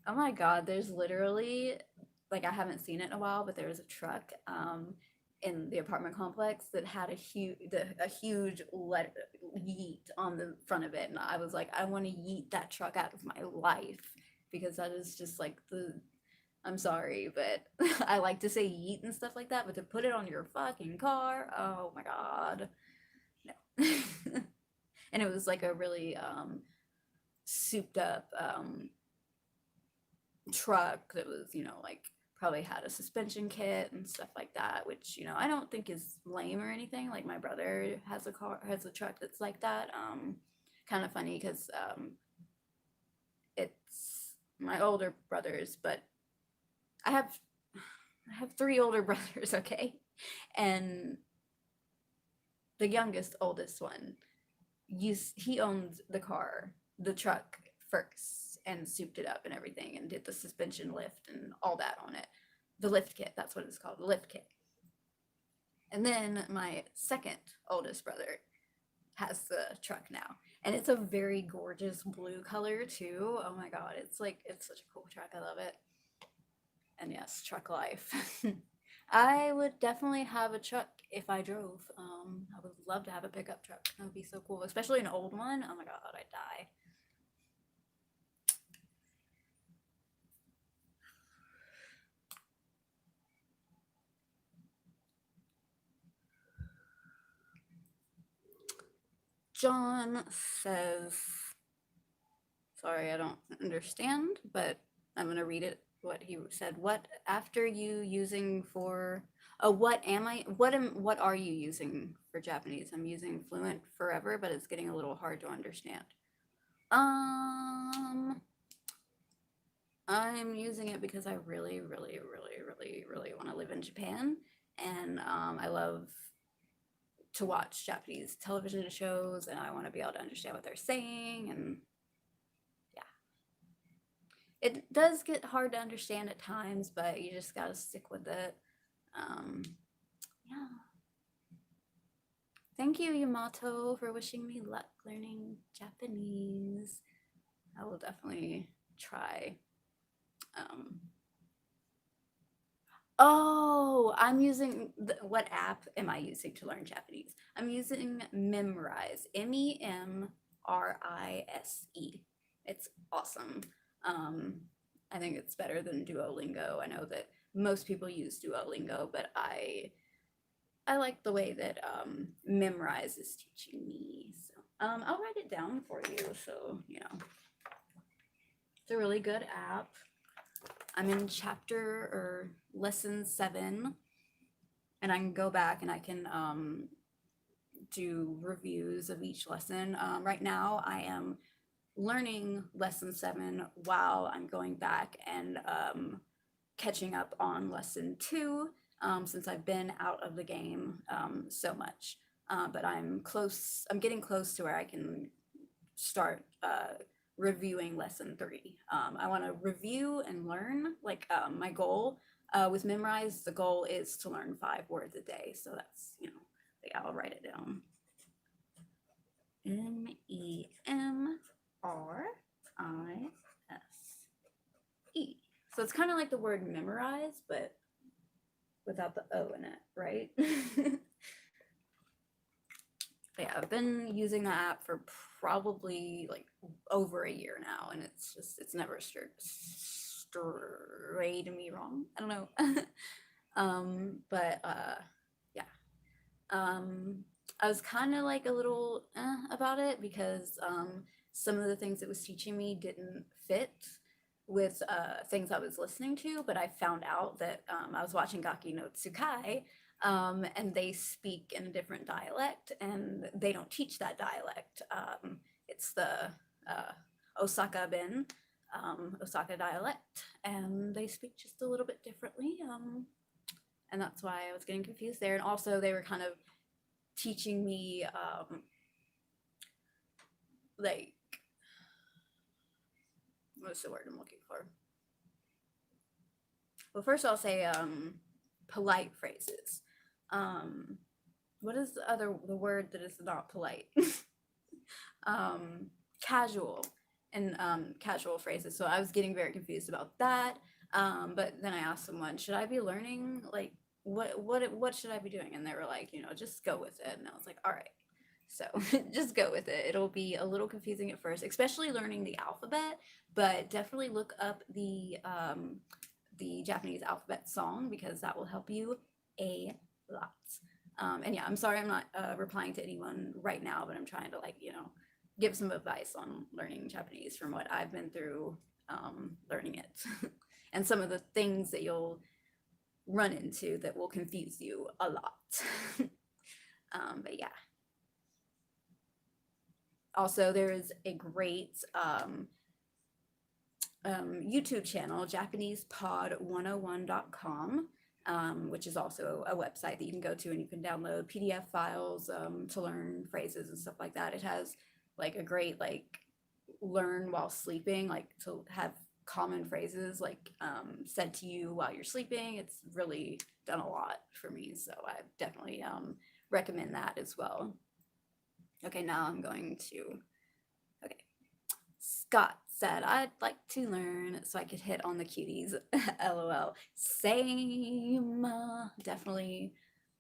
Oh my god, there's literally, like, I haven't seen it in a while, but there was a truck in the apartment complex that had a huge yeet on the front of it, and I was like, I want to yeet that truck out of my life, because that is just like I'm sorry, but I like to say yeet and stuff like that, but to put it on your fucking car, oh my god, no. And it was like a really souped up truck that was, like, probably had a suspension kit and stuff like that, which, I don't think is lame or anything. Like, my brother has a truck that's like that. Kind of funny because it's my older brothers, but I have 3 older brothers, okay? And the oldest one, he owned the truck first, and souped it up and everything, and did the suspension lift and all that on it. The lift kit, that's what it's called, the lift kit. And then my second oldest brother has the truck now, and it's a very gorgeous blue color too. Oh my god, it's such a cool truck. I love it. And yes, truck life. I would definitely have a truck if I drove. I would love to have a pickup truck. That would be so cool, especially an old one. Oh my god, I'd die. John says, sorry, I don't understand, but I'm going to read it. What he said. What after you using for what are you using for Japanese? I'm using Fluent Forever, but it's getting a little hard to understand. I'm using it because I really, really, really, really, really want to live in Japan, and I love to watch Japanese television shows, and I want to be able to understand what they're saying, and yeah. It does get hard to understand at times, but you just gotta stick with it. Yeah. Thank you, Yamato, for wishing me luck learning Japanese. I will definitely try. Oh, I'm using what app am I using to learn Japanese? I'm using Memrise, Memrise. It's awesome. I think it's better than Duolingo. I know that most people use Duolingo, but I like the way that Memrise is teaching me. So I'll write it down for you. So it's a really good app. I'm in chapter or lesson 7, and I can go back and I can do reviews of each lesson. Right now, I am learning lesson 7 while I'm going back and catching up on lesson 2 since I've been out of the game so much. But I'm getting close to where I can start reviewing lesson 3. I want to review and learn, like my goal with Memrise, the goal is to learn 5 words a day. So that's, like I'll write it down. MEMRISE. So it's kind of like the word memorize, but without the O in it, right? Yeah, I've been using the app for probably like over a year now, and it's never strayed me wrong. I don't know. Yeah. I was kind of like a little about it because some of the things it was teaching me didn't fit with things I was listening to, but I found out that I was watching Gaki no Tsukai, and they speak in a different dialect, and they don't teach that dialect. It's the Osaka dialect, and they speak just a little bit differently. And that's why I was getting confused there. And also, they were kind of teaching me like, what's the word I'm looking for? Well, first I'll say polite phrases. What is the word that is not polite? Casual and casual phrases. So I was getting very confused about that. But then I asked someone, should I be learning, like, what should I be doing? And they were like, just go with it. And I was like, all right. So just go with it. It'll be a little confusing at first, especially learning the alphabet, but definitely look up the Japanese alphabet song because that will help you a lot. And yeah, I'm sorry I'm not replying to anyone right now, but I'm trying to give some advice on learning Japanese from what I've been through learning it and some of the things that you'll run into that will confuse you a lot. But yeah. Also, there is a great YouTube channel, JapanesePod101.com, which is also a website that you can go to and you can download PDF files to learn phrases and stuff like that. It has like a great learn while sleeping, like to have common phrases said to you while you're sleeping. It's really done a lot for me, so I definitely recommend that as well. Okay, now I'm going to. Okay, Scott said I'd like to learn so I could hit on the cuties. LOL. Same. Definitely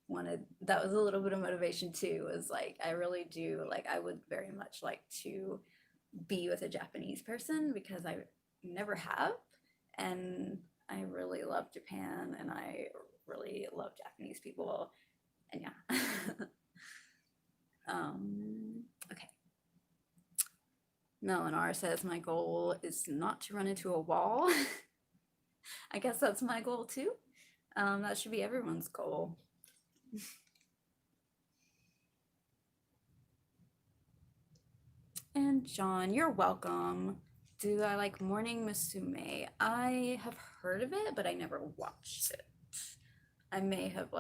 wanted. That was a little bit of motivation too. Was like I really do I would very much like to be with a Japanese person because I never have, and I really love Japan and I really love Japanese people, and yeah. Okay. Melinar says my goal is not to run into a wall. I guess that's my goal too. That should be everyone's goal. And John, you're welcome. Do I like Morning Musume? I have heard of it, but I never watched it. I may have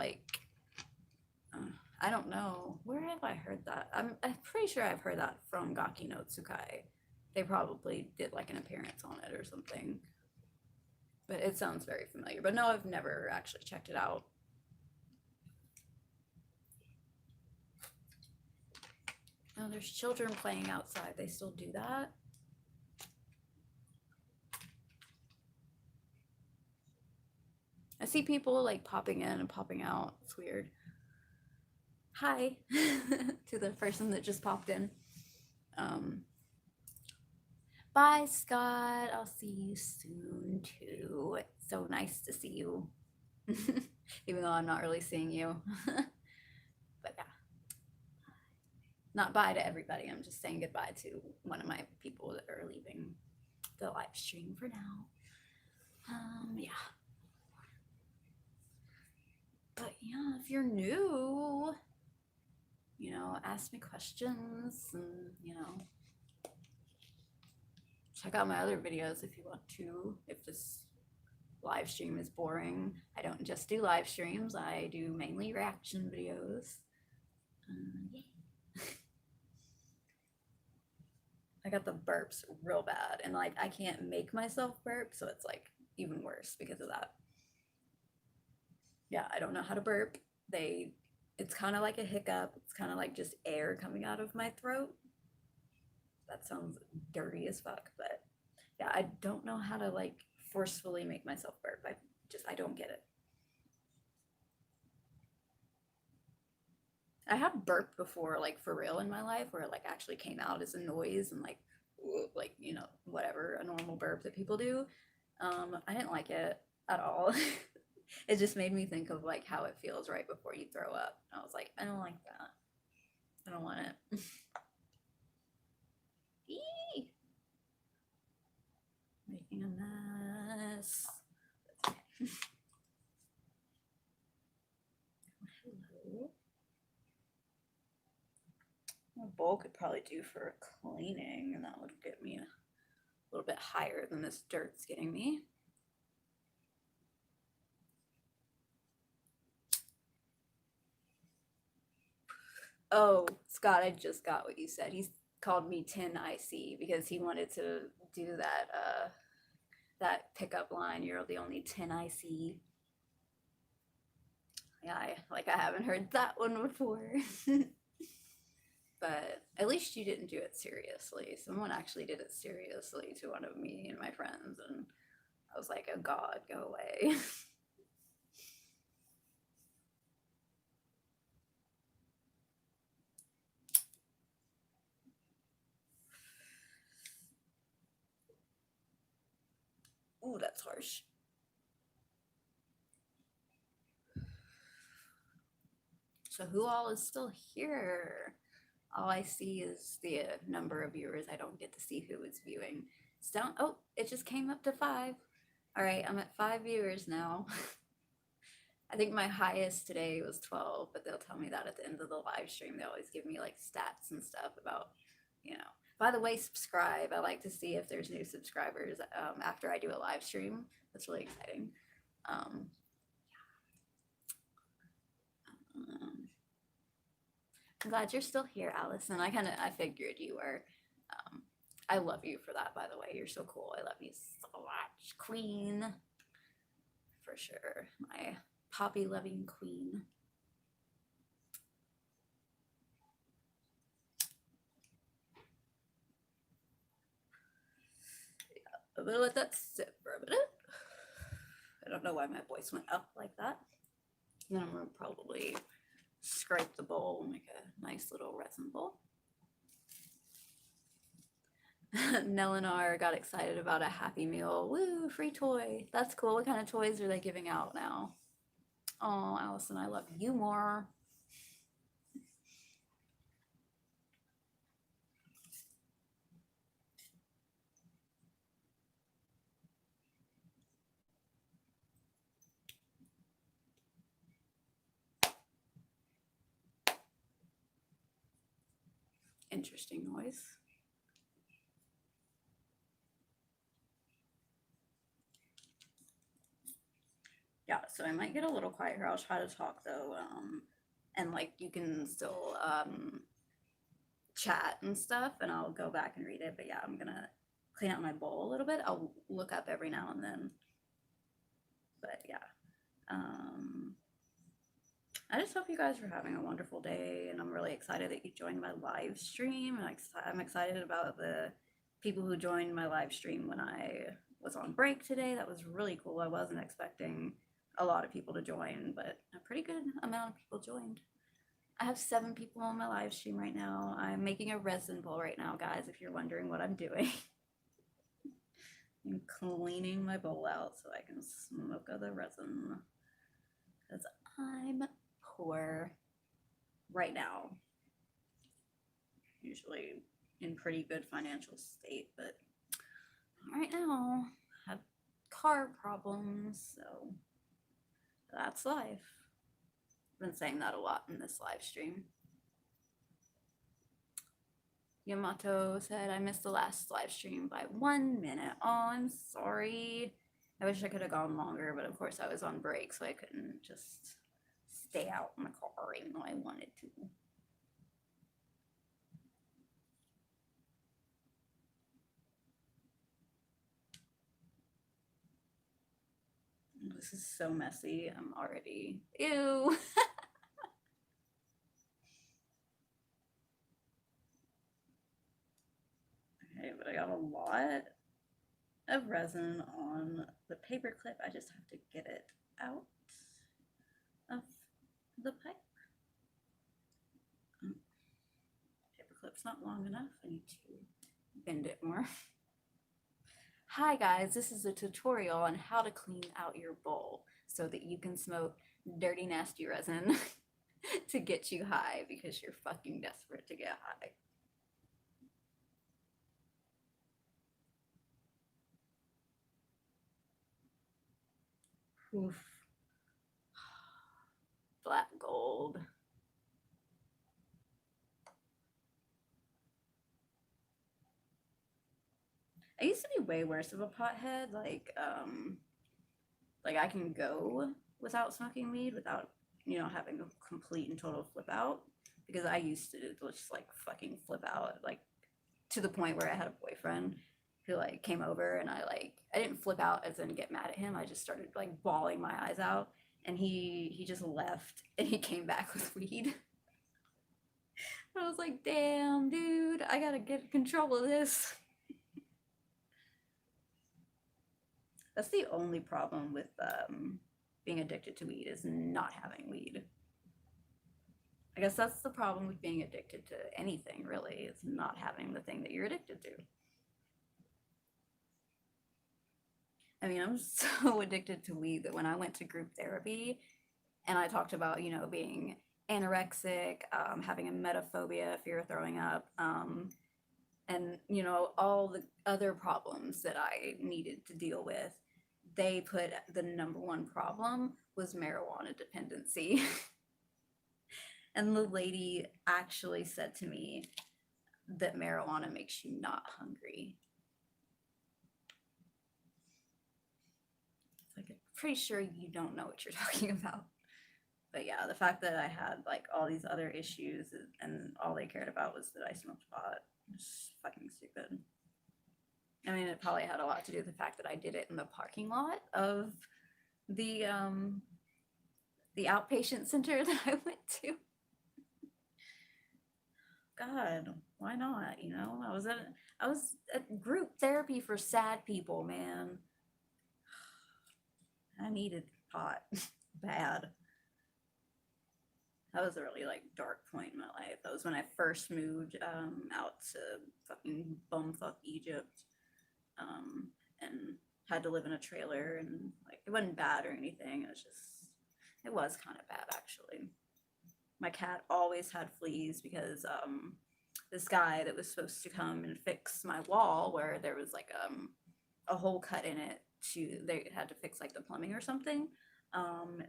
I don't know. Where have I heard that? I'm pretty sure I've heard that from Gaki no Tsukai. They probably did an appearance on it or something. But it sounds very familiar. But no, I've never actually checked it out. Oh, there's children playing outside. They still do that? I see people popping in and popping out. It's weird. Hi to the person that just popped in. Bye, Scott. I'll see you soon too. It's so nice to see you. Even though I'm not really seeing you. But yeah. Not bye to everybody. I'm just saying goodbye to one of my people that are leaving the live stream for now. Yeah. But yeah, if you're new, ask me questions and, check out my other videos if you want to, if this live stream is boring. I don't just do live streams, I do mainly reaction videos. Yeah. I got the burps real bad, and like I can't make myself burp, so it's like even worse because of that. Yeah, I don't know how to burp. It's kind of like a hiccup. It's kind of like just air coming out of my throat. That sounds dirty as fuck, but yeah, I don't know how to like forcefully make myself burp. I don't get it. I have burped before, like for real in my life, where it like actually came out as a noise and like whatever a normal burp that people do. I didn't like it at all. It just made me think of like how it feels right before you throw up. I was like, I don't like that. I don't want it. Eee! Making a mess. Hello. A bowl could probably do for cleaning, and that would get me a little bit higher than this dirt's getting me. Oh, Scott, I just got what you said. He's called me Tin IC because he wanted to do that pickup line. You're the only Tin I see. Yeah, I haven't heard that one before. But at least you didn't do it seriously. Someone actually did it seriously to one of me and my friends, and I was like, oh God, go away. Ooh, that's harsh. So who all is still here? All I see is the number of viewers. I don't get to see who is viewing. It's down. Oh, it just came up to 5. All right, I'm at 5 viewers now. I think my highest today was 12, but they'll tell me that at the end of the live stream. They always give me like stats and stuff about, you know. By the way, subscribe. I like to see if there's new subscribers after I do a live stream. That's really exciting. Um, I'm glad you're still here, Allison. I figured you were. I love you for that, by the way. You're so cool. I love you so much, Queen. For sure, my poppy loving queen. I'm gonna let that sit for a minute. I don't know why my voice went up like that. Then I'm gonna probably scrape the bowl and make a nice little resin bowl. Nelenar got excited about a Happy Meal. Woo, free toy. That's cool. What kind of toys are they giving out now? Oh, Allison, I love you more. Interesting noise. Yeah, so I might get a little quiet here. I'll try to talk though. And like you can still chat and stuff, and I'll go back and read it. But yeah, I'm gonna clean out my bowl a little bit. I'll look up every now and then. But yeah. I just hope you guys are having a wonderful day, and I'm really excited that you joined my live stream. And I'm excited about the people who joined my live stream when I was on break today. That was really cool. I wasn't expecting a lot of people to join, but a pretty good amount of people joined. I have 7 people on my live stream right now. I'm making a resin bowl right now, guys, if you're wondering what I'm doing. I'm cleaning my bowl out so I can smoke the resin. Because I'm poor right now. Usually in pretty good financial state, but right now I have car problems, so that's life. I've been saying that a lot in this live stream. Yamato said, I missed the last live stream by 1 minute. Oh, I'm sorry. I wish I could have gone longer, but of course I was on break, so I couldn't just stay out in the car even though I wanted to. This is so messy. I'm already, ew. Okay, but I got a lot of resin on the paper clip. I just have to get it out of the pipe. Paper clip's not long enough. I need to bend it more. Hi guys, this is a tutorial on how to clean out your bowl so that you can smoke dirty, nasty resin to get you high because you're fucking desperate to get high. Oof. Black gold. I used to be way worse of a pothead. Like I can go without smoking weed without, you know, having a complete and total flip out. Because I used to just like fucking flip out, like to the point where I had a boyfriend who like came over and I didn't flip out as in get mad at him. I just started like bawling my eyes out and he just left and he came back with weed. I was like, damn, dude, I gotta get control of this. That's the only problem with being addicted to weed is not having weed. I guess that's the problem with being addicted to anything, really, is not having the thing that you're addicted to. I mean, I'm so addicted to weed that when I went to group therapy and I talked about, you know, being anorexic, having emetophobia, fear of throwing up, and, you know, all the other problems that I needed to deal with, they put the number one problem was marijuana dependency. And the lady actually said to me that marijuana makes you not hungry. It's like, I'm pretty sure you don't know what you're talking about. But yeah, the fact that I had like all these other issues and all they cared about was that I smoked pot was fucking stupid. I mean, it probably had a lot to do with the fact that I did it in the parking lot of the outpatient center that I went to. God, why not? You know, I was at group therapy for sad people, man. I needed pot bad. That was a really like dark point in my life. That was when I first moved out to fucking bumfuck Egypt, and had to live in a trailer. And like it wasn't bad or anything. It was kind of bad actually. My cat always had fleas because this guy that was supposed to come and fix my wall where there was like a hole cut in it they had to fix like the plumbing or something.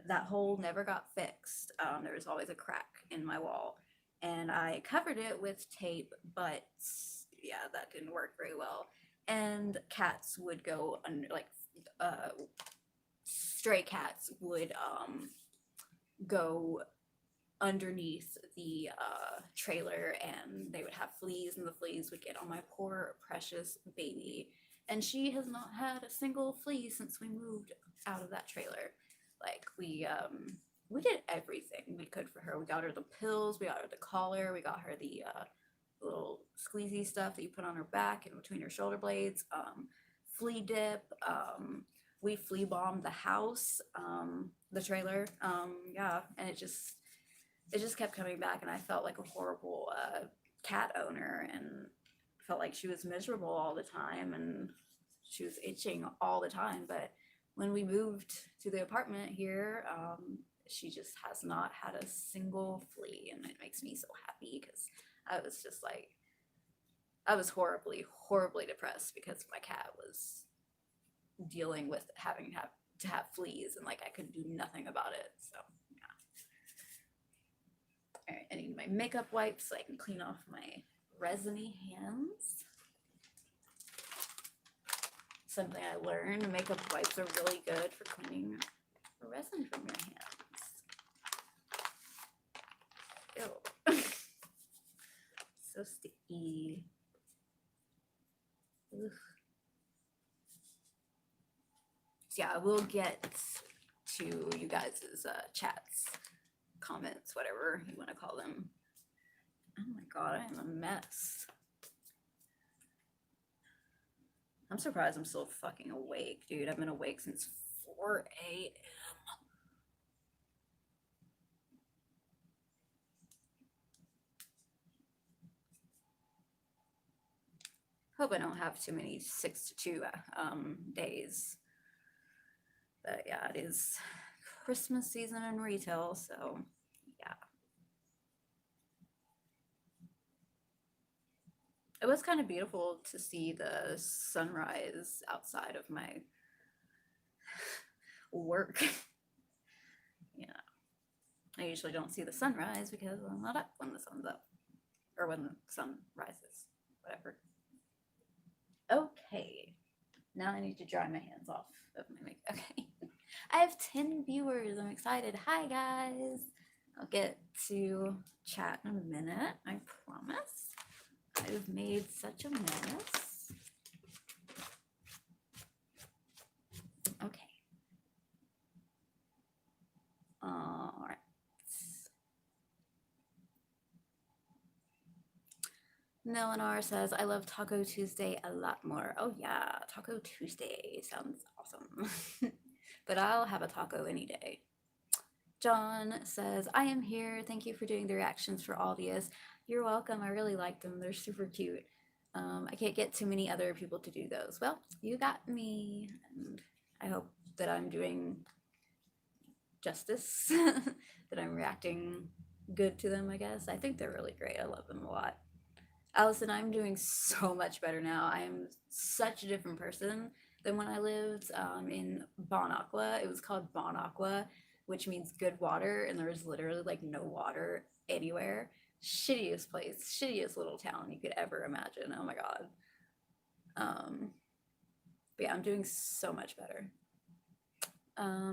That hole never got fixed. There was always a crack in my wall and I covered it with tape, but yeah, that didn't work very well. And cats would go under, like stray cats would go underneath the trailer and they would have fleas and the fleas would get on my poor precious baby. And she has not had a single flea since we moved out of that trailer. Like we did everything we could for her. We got her the pills, we got her the collar, we got her the little squeezy stuff that you put on her back and between her shoulder blades, flea dip, we flea bombed the house, the trailer, yeah, and it just kept coming back and I felt like a horrible cat owner and felt like she was miserable all the time and she was itching all the time. But when we moved to the apartment here, she just has not had a single flea and it makes me so happy because I was just like, I was horribly, horribly depressed because my cat was dealing with having to have fleas and like I could do nothing about it. So all right, I need my makeup wipes so I can clean off my resiny hands. something I learned. Makeup wipes are really good for cleaning resin from your hands. Ew. So sticky. Ugh. So yeah, we'll get to you guys' chats, comments, whatever you want to call them. Oh my god, I'm a mess. I'm surprised I'm still fucking awake, dude. I've been awake since 4 a.m. Hope I don't have too many 6 to 2 days. But yeah, it is Christmas season in retail, so yeah. It was kind of beautiful to see the sunrise outside of my work. Yeah. I usually don't see the sunrise because I'm not up when the sun's up. Or when the sun rises. Whatever. Okay. Now I need to dry my hands off of my makeup. Okay. I have 10 viewers. I'm excited. Hi guys. I'll get to chat in a minute. I promise. I've made such a mess. Okay. All right. Melinar says, I love Taco Tuesday a lot more. Oh yeah, Taco Tuesday sounds awesome. But I'll have a taco any day. John says, I am here. Thank you for doing the reactions for Aldius. You're welcome. I really like them. They're super cute. I can't get too many other people to do those. Well, you got me. And I hope that I'm doing justice, that I'm reacting good to them, I guess. I think they're really great. I love them a lot. Allison, I'm doing so much better now. I am such a different person than when I lived in Bon Aqua. It was called Bon Aqua, which means good water, and there was literally like no water anywhere. Shittiest place, shittiest little town you could ever imagine. Oh my god. But yeah, I'm doing so much better.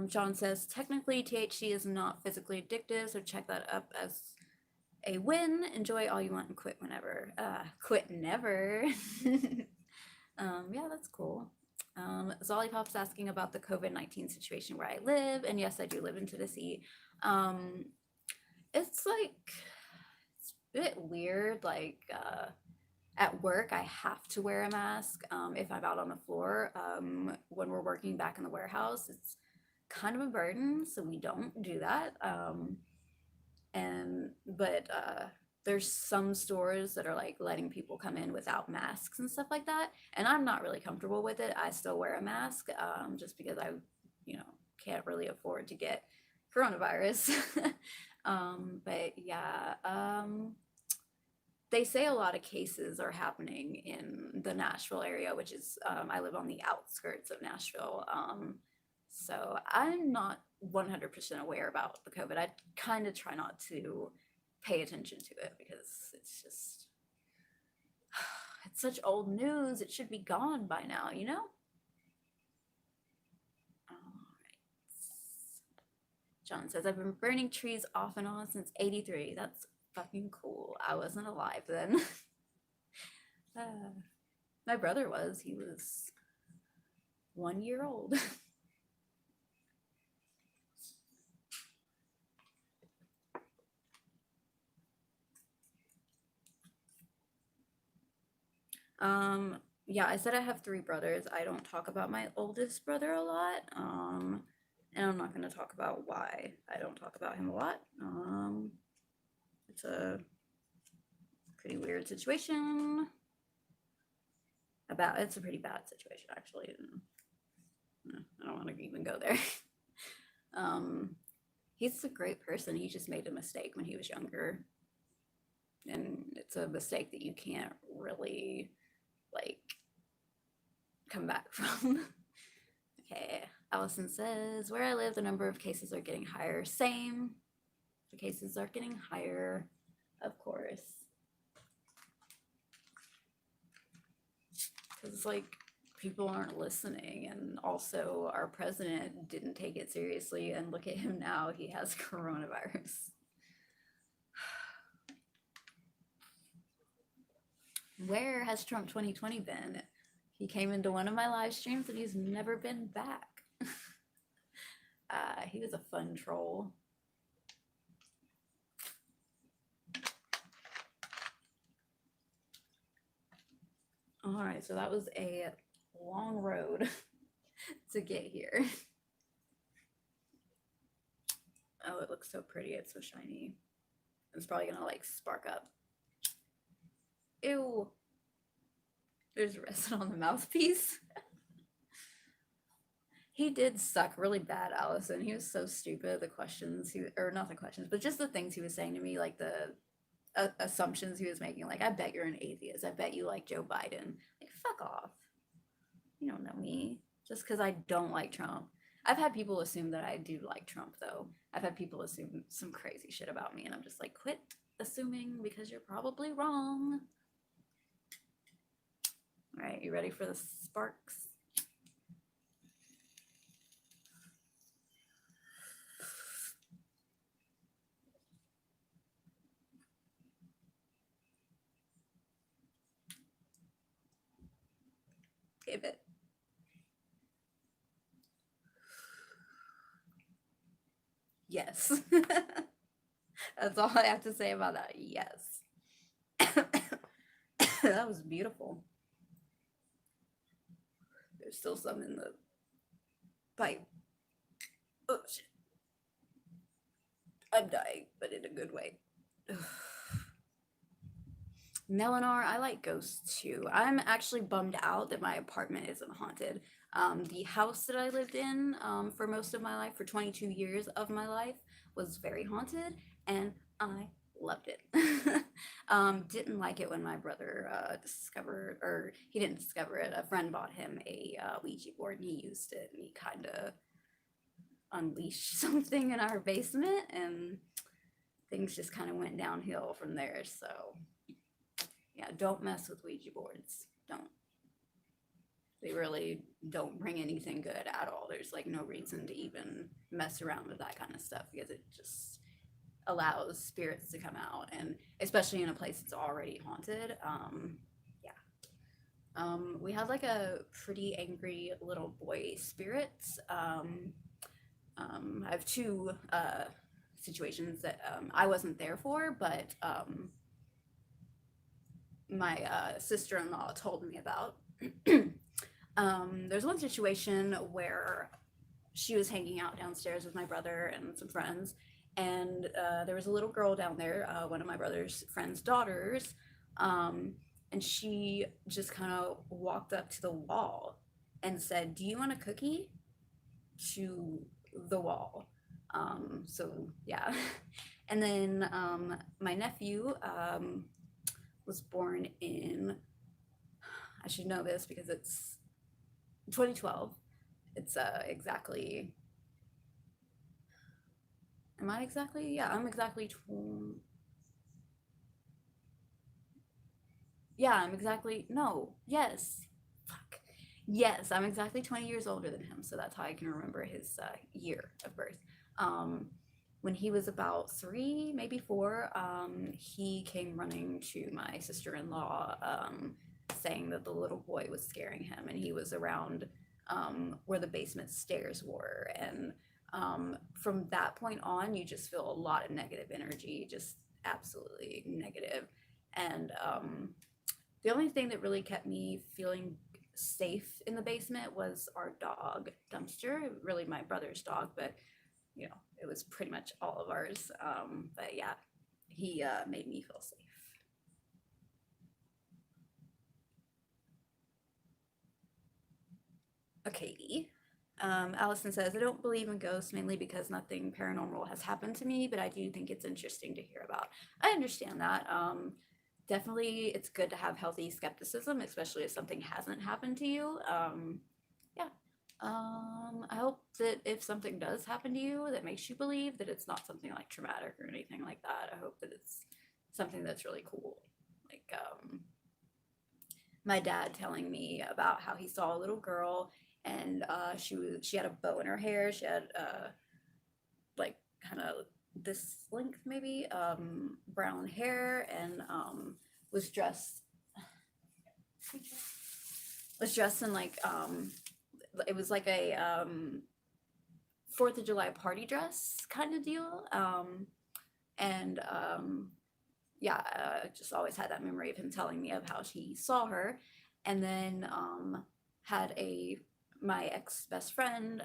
John says, technically THC is not physically addictive, so check that up as a win. Enjoy all you want and quit whenever. Quit never. Yeah, that's cool. Zollipop's asking about the COVID-19 situation where I live, and yes, I do live in Tennessee. It's like, it's a bit weird, like, at work, I have to wear a mask if I'm out on the floor. When we're working back in the warehouse, it's kind of a burden, so we don't do that. But there's some stores that are like letting people come in without masks and stuff like that, and I'm not really comfortable with it. I still wear a mask just because I, can't really afford to get coronavirus. But yeah, they say a lot of cases are happening in the Nashville area, which is, I live on the outskirts of Nashville. So I'm not 100% aware about the COVID. I kind of try not to pay attention to it because it's just, it's such old news. It should be gone by now, you know? All right. John says, I've been burning trees off and on since 83. That's fucking cool. I wasn't alive then. My brother was. He was 1 year old. Yeah, I said I have 3 brothers. I don't talk about my oldest brother a lot. And I'm not going to talk about why I don't talk about him a lot. It's a pretty weird situation. It's a pretty bad situation, actually. I don't want to even go there. He's a great person. He just made a mistake when he was younger. And it's a mistake that you can't really, like, come back from. Okay, Allison says, where I live, the number of cases are getting higher. Same. The cases are getting higher, of course. Because, like, people aren't listening. And also, our president didn't take it seriously. And look at him now, he has coronavirus. Where has Trump 2020 been? He came into one of my live streams and he's never been back. He was a fun troll. All right, so that was a long road to get here. Oh, it looks so pretty. It's so shiny. It's probably gonna like spark up. Ew. There's resin on the mouthpiece. He did suck really bad, Allison. He was so stupid. The questions or not the questions, but just the things he was saying to me, like the assumptions he was making. Like, I bet you're an atheist. I bet you like Joe Biden. Like, fuck off. You don't know me. Just because I don't like Trump. I've had people assume that I do like Trump, though. I've had people assume some crazy shit about me, and I'm just like, quit assuming because you're probably wrong. All right, you ready for the sparks? Give it. Yes. That's all I have to say about that. Yes. That was beautiful. There's still some in the pipe. Oh, shit. I'm dying, but in a good way. Melinar, I like ghosts too. I'm actually bummed out that my apartment isn't haunted. The house that I lived in for most of my life, for 22 years of my life, was very haunted, and I loved it. Didn't like it when my brother discovered, or he didn't discover it. A friend bought him a Ouija board, and he used it, and he kind of unleashed something in our basement, and things just kind of went downhill from there. So yeah, don't mess with Ouija boards. Don't. They really don't bring anything good at all. There's like no reason to even mess around with that kind of stuff because it just allows spirits to come out, and especially in a place that's already haunted. We had like a pretty angry little boy spirit. I have two situations that I wasn't there for, but my sister-in-law told me about. There's one situation where she was hanging out downstairs with my brother and some friends, and there was a little girl down there, one of my brother's friend's daughters, and she just kind of walked up to the wall and said, "Do you want a cookie?" to the wall. So yeah. And then my nephew was born in, I should know this because it's 2012. It's exactly, am I exactly? Yeah, I'm exactly, yeah, I'm exactly, no, yes, fuck. Yes, I'm exactly 20 years older than him, so that's how I can remember his year of birth. When he was about 3, maybe 4, he came running to my sister-in-law, saying that the little boy was scaring him, and he was around where the basement stairs were. And from that point on, you just feel a lot of negative energy, just absolutely negative. And the only thing that really kept me feeling safe in the basement was our dog, Dumpster. Really my brother's dog, but you know, it was pretty much all of ours. But yeah, he made me feel safe. Okay. Allison says, I don't believe in ghosts mainly because nothing paranormal has happened to me, but I do think it's interesting to hear about. I understand that. Definitely, it's good to have healthy skepticism, especially if something hasn't happened to you. Yeah. I hope that if something does happen to you that makes you believe, that it's not something like traumatic or anything like that. I hope that it's something that's really cool. Like, my dad telling me about how he saw a little girl, and she had a bow in her hair. She had like kind of this length maybe, brown hair, and was dressed in like it was like a Fourth of July party dress kind of deal. And yeah, just always had that memory of him telling me of how he saw her, and then had a my ex best friend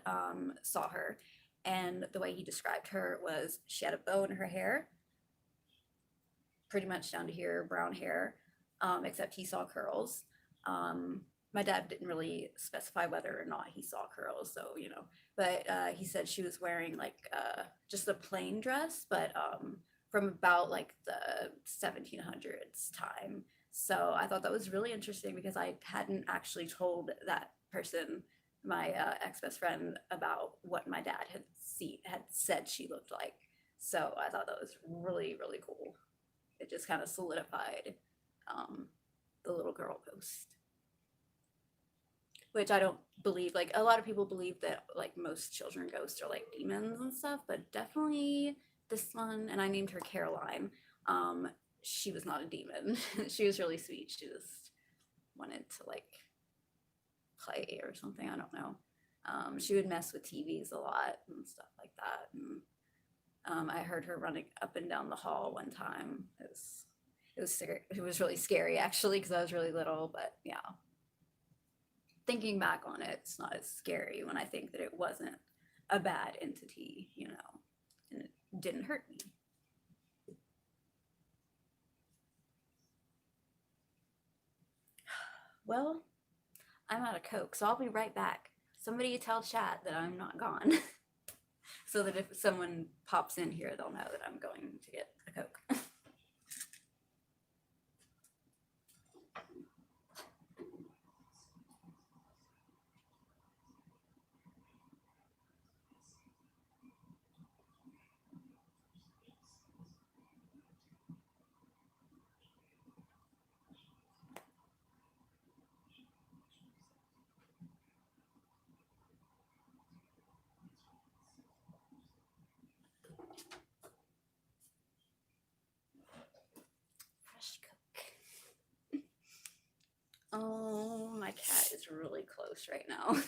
saw her, and the way he described her was she had a bow in her hair, pretty much down to here, brown hair, except he saw curls. My dad didn't really specify whether or not he saw curls, so but he said she was wearing like just a plain dress, but from about like the 1700s time. So I thought that was really interesting because I hadn't actually told that person, my ex best friend, about what my dad had said she looked like. So I thought that was really, really cool. It just kind of solidified the little girl ghost, which I don't believe. Like, a lot of people believe that like most children ghosts are like demons and stuff, but definitely this one, and I named her Caroline. She was not a demon. She was really sweet. She just wanted to like play or something. I don't know. She would mess with TVs a lot and stuff like that. And I heard her running up and down the hall one time. It was really scary actually because I was really little. But yeah, thinking back on it, it's not as scary when I think that it wasn't a bad entity, and it didn't hurt me. Well, I'm out of Coke, so I'll be right back. Somebody tell chat that I'm not gone. So that if someone pops in here, they'll know that I'm going to get a Coke. Fresh Coke. Oh, my cat is really close right now.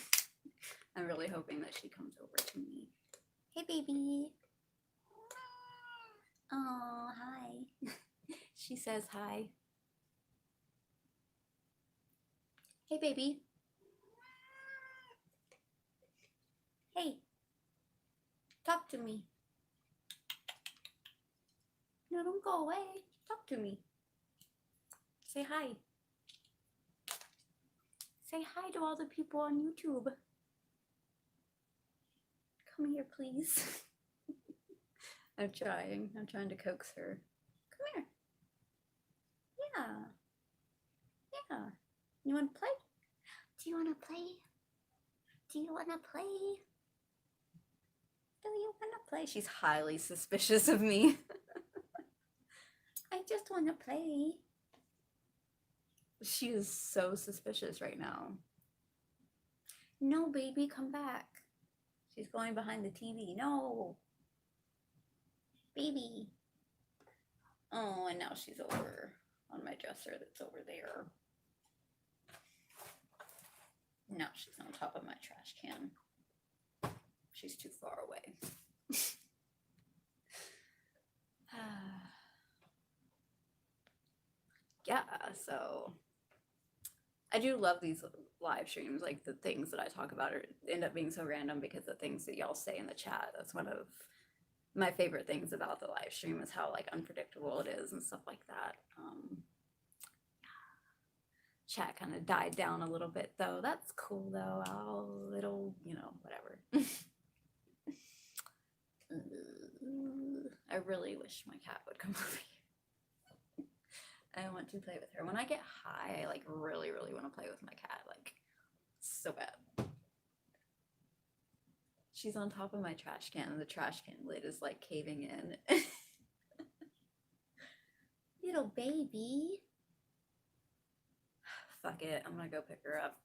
I'm really hoping that she comes over to me. Hey, baby. Oh, hi. She says hi. Hey, baby. Hey, talk to me. No, don't go away. Talk to me. Say hi. Say hi to all the people on YouTube. Come here, please. I'm trying to coax her. Come here. Yeah. Yeah. You want to play? Do you want to play? Do you want to play? Do you want to play? She's highly suspicious of me. I just want to play. She is so suspicious right now. No, baby, come back. She's going behind the TV. No. Baby. Oh, and now she's over on my dresser that's over there. Now she's on top of my trash can. She's too far away. Yeah, so I do love these live streams. Like, the things that I talk about end up being so random because the things that y'all say in the chat. That's one of my favorite things about the live stream, is how like unpredictable it is and stuff like that. Chat kind of died down a little bit though. That's cool though. It'll, whatever. I really wish my cat would come over here. I want to play with her. When I get high, I like really, really want to play with my cat. Like, so bad. She's on top of my trash can, and the trash can lid is like caving in. Little baby. fuck it. I'm gonna go pick her up.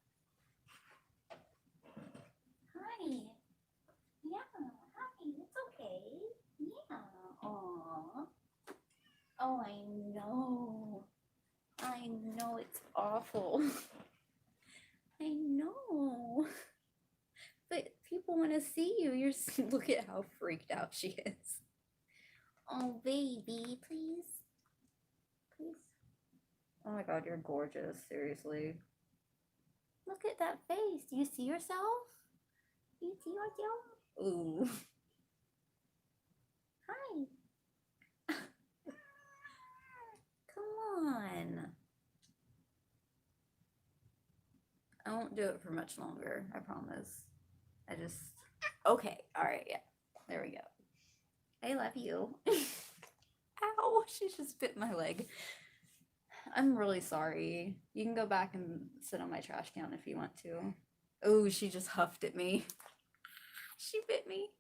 Honey. Yeah, honey, it's okay. Yeah. Aw. Oh, I know. I know it's awful. I know. But people want to see you. Look at how freaked out she is. Oh, baby, please. Please. Oh my god, you're gorgeous. Seriously. Look at that face. Do you see yourself? Do you see yourself? Ooh. Hi. Come on. I won't do it for much longer, I promise. I just. Okay, alright, yeah. There we go. I love you. Ow, she just bit my leg. I'm really sorry. You can go back and sit on my trash can if you want to. Oh, she just huffed at me. She bit me.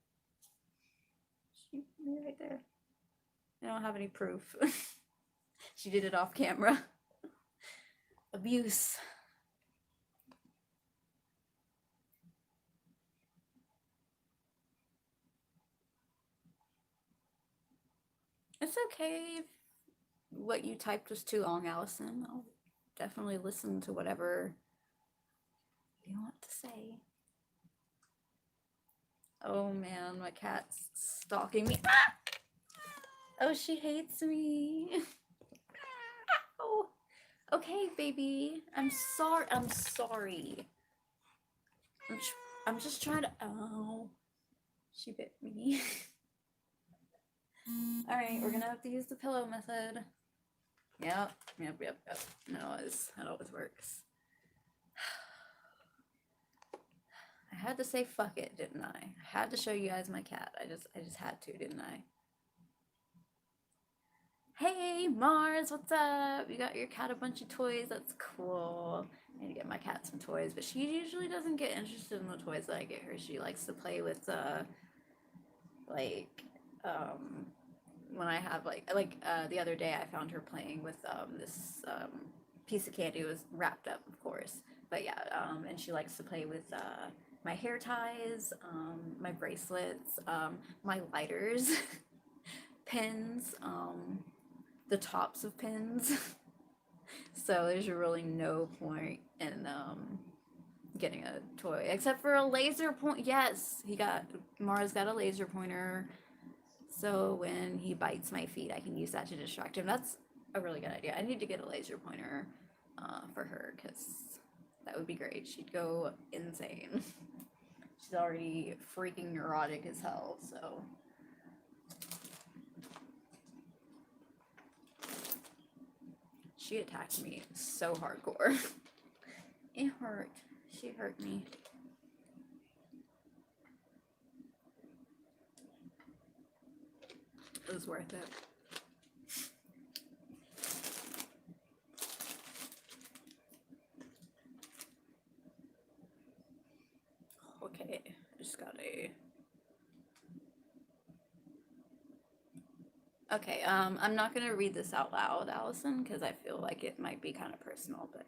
She bit me right there. I don't have any proof. She did it off camera. Abuse. It's okay if what you typed was too long, Allison. I'll definitely listen to whatever you want to say. Oh man, my cat's stalking me. Ah! Oh, she hates me. Oh, okay, baby. I'm sorry. I'm sorry. I'm just trying to. Oh, she bit me. All right, we're gonna have to use the pillow method. Yep. It always works. I had to say fuck it, didn't I? I had to show you guys my cat. I just had to, didn't I? Hey, Mars, what's up? You got your cat a bunch of toys. That's cool. I need to get my cat some toys, but she usually doesn't get interested in the toys that I get her. She likes to play with, like, when I have, the other day I found her playing with, this, piece of candy. It was wrapped up, of course. But yeah, and she likes to play with, my hair ties, my bracelets, my lighters, pins, the tops of pins. So there's really no point in getting a toy except for a laser point. Yes, Mars got a laser pointer. So when he bites my feet, I can use that to distract him. That's a really good idea. I need to get a laser pointer for her because that would be great. She'd go insane. She's already freaking neurotic as hell, so. She attacked me so hardcore. It hurt. She hurt me. It was worth it. Okay, I just got a... Okay, I'm not gonna read this out loud, Allison, because I feel like it might be kind of personal, but...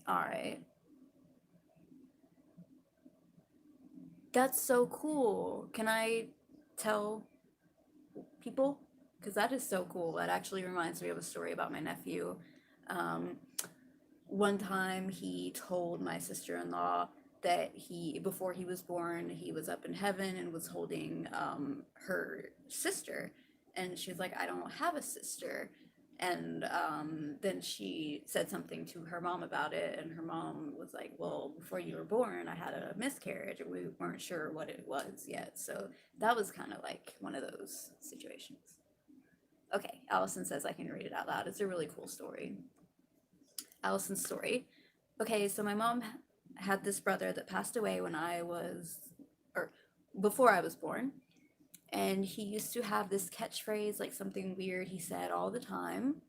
Alright. That's so cool. Can I tell people? Because that is so cool. That actually reminds me of a story about my nephew. Um, One time he told my sister-in-law that before he was born, he was up in heaven and was holding her sister. And she was like, I don't have a sister. And then she said something to her mom about it. And her mom was like, well, before you were born, I had a miscarriage. And we weren't sure what it was yet. So that was kind of like one of those situations. Okay, Allison says I can read it out loud. It's a really cool story. Allison's story. Okay, so my mom had this brother that passed away before I was born. And he used to have this catchphrase, like something weird he said all the time.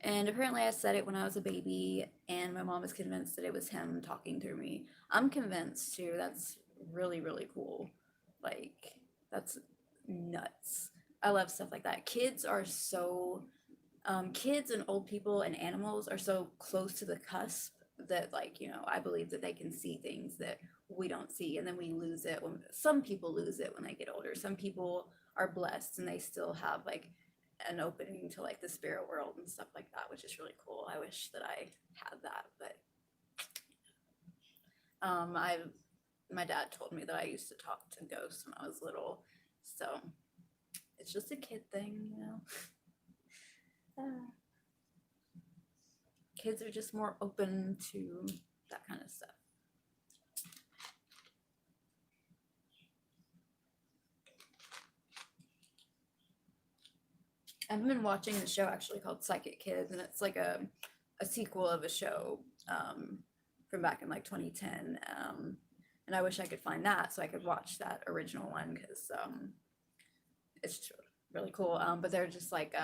And apparently I said it when I was a baby, and my mom is convinced that it was him talking through me. I'm convinced too. That's really, really cool. Like, that's nuts. I love stuff like that. Kids are so kids and old people and animals are so close to the cusp that, like, I believe that they can see things that we don't see, and then we lose it when some people lose it when they get older. Some people are blessed and they still have like an opening to like the spirit world and stuff like that, which is really cool. I wish that I had that, but I my dad told me that I used to talk to ghosts when I was little, so it's just a kid thing. Kids are just more open to that kind of stuff. I've been watching a show actually called Psychic Kids, and it's like a sequel of a show from back in like 2010. And I wish I could find that so I could watch that original one, because it's just really cool. But they're just like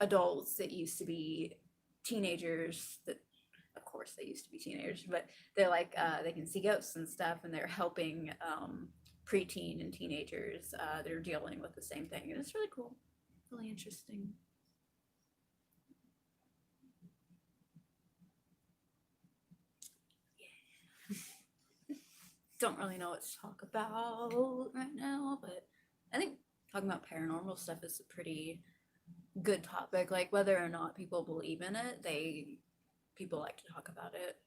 adults that used to be teenagers, that of course they used to be teenagers, but they're like they can see ghosts and stuff, and they're helping preteen and teenagers that are dealing with the same thing, and it's really cool, really interesting. Don't really know what to talk about right now, but I think talking about paranormal stuff is a pretty good topic. Like, whether or not people believe in it, people like to talk about it.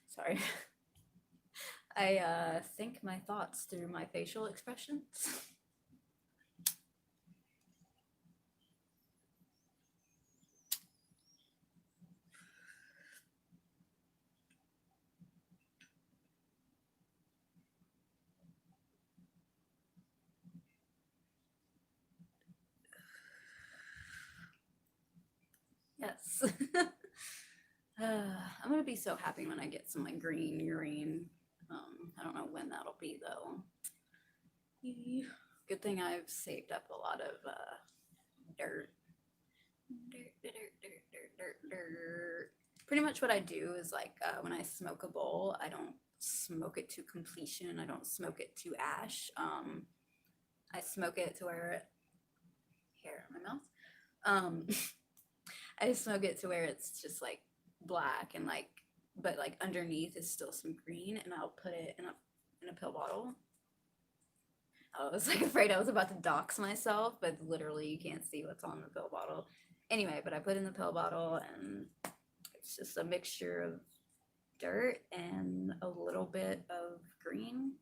Sorry. I think my thoughts through my facial expressions. Yes. I'm gonna be so happy when I get some like green urine. I don't know when that'll be though. Good thing I've saved up a lot of dirt. Dirt. Pretty much what I do is like when I smoke a bowl, I don't smoke it to completion. I don't smoke it to ash. I smoke it to where hair in my mouth. I smoke it to where it's just like black and like, but like underneath is still some green, and I'll put it in a pill bottle. I was like afraid I was about to dox myself, but literally you can't see what's on the pill bottle. Anyway, but I put in the pill bottle, and it's just a mixture of dirt and a little bit of green,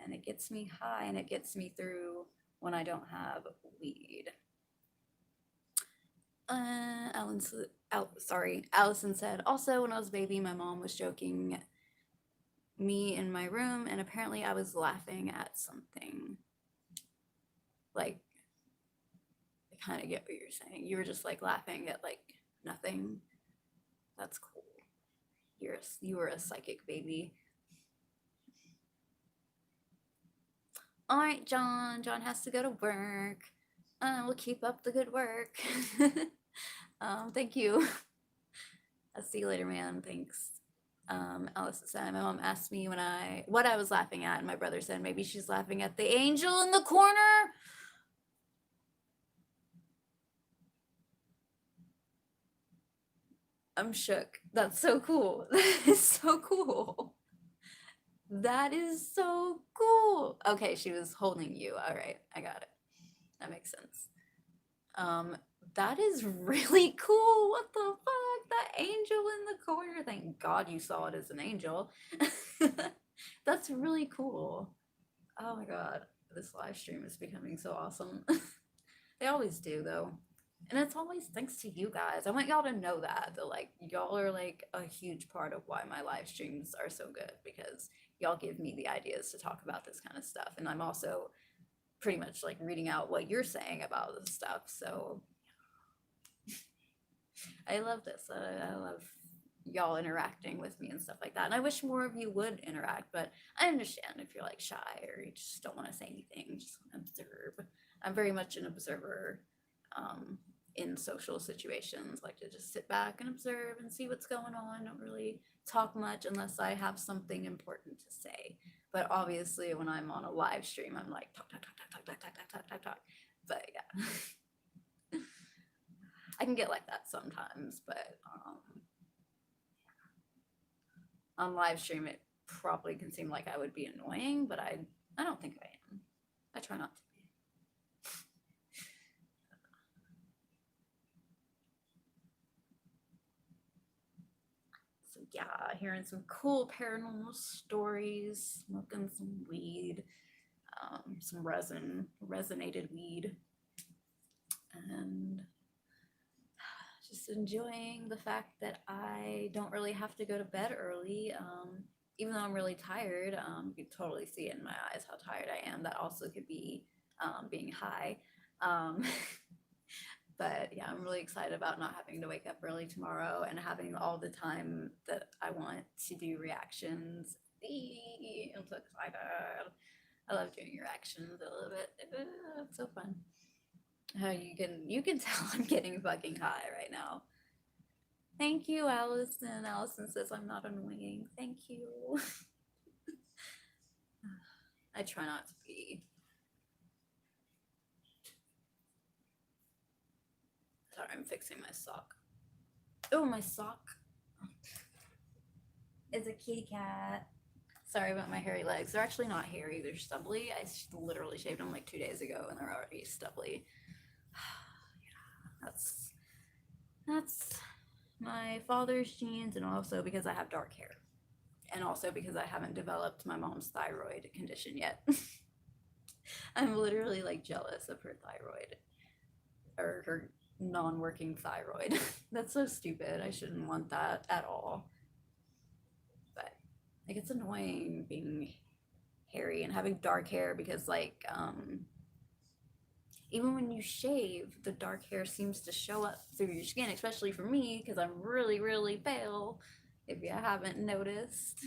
and it gets me high, and it gets me through when I don't have weed. Allison said, also, when I was a baby, my mom was joking me in my room, and apparently I was laughing at something. Like, I kind of get what you're saying. You were just like laughing at like nothing. That's cool. You were a psychic baby. All right, John. John has to go to work. We'll keep up the good work. Thank you. I'll see you later, man. Thanks. Alice said, my mom asked me what I was laughing at, and my brother said maybe she's laughing at the angel in the corner. I'm shook. That's so cool. That is so cool. That is so cool. Okay, she was holding you. All right, I got it. That makes sense. That is really cool. What the fuck? That angel in the corner. Thank God you saw it as an angel. That's really cool. Oh my God. This live stream is becoming so awesome. They always do though. And it's always thanks to you guys. I want y'all to know that like y'all are like a huge part of why my live streams are so good, because y'all give me the ideas to talk about this kind of stuff. And I'm also pretty much like reading out what you're saying about this stuff. So I love this. I love y'all interacting with me and stuff like that. And I wish more of you would interact, but I understand if you're like shy or you just don't want to say anything, just want to observe. I'm very much an observer. in social situations, like to just sit back and observe and see what's going on. Don't really talk much unless I have something important to say. But obviously, when I'm on a live stream, I'm like talk, talk, talk, talk, talk, talk, talk, talk, talk, talk. But yeah, I can get like that sometimes. But on live stream, it probably can seem like I would be annoying, but I don't think I am. I try not to be. So yeah, hearing some cool paranormal stories, smoking some weed, some resinated weed, and just enjoying the fact that I don't really have to go to bed early. Even though I'm really tired, you can totally see it in my eyes how tired I am. That also could be being high. Um, but yeah, I'm really excited about not having to wake up early tomorrow and having all the time that I want to do reactions. I'm so excited. I love doing reactions a little bit. It's so fun. You can tell I'm getting fucking high right now. Thank you, Allison. Allison says I'm not annoying. Thank you. I try not to be. Sorry, I'm fixing my sock. Oh, my sock is a kitty cat. Sorry about my hairy legs. They're actually not hairy, they're stubbly. I literally shaved them like 2 days ago and they're already stubbly. Yeah, that's my father's genes, and also because I have dark hair. And also because I haven't developed my mom's thyroid condition yet. I'm literally like jealous of her thyroid or her non-working thyroid. That's so stupid. I shouldn't want that at all. But like it's annoying being hairy and having dark hair because like even when you shave, the dark hair seems to show up through your skin, especially for me because I'm really, really pale, if you haven't noticed.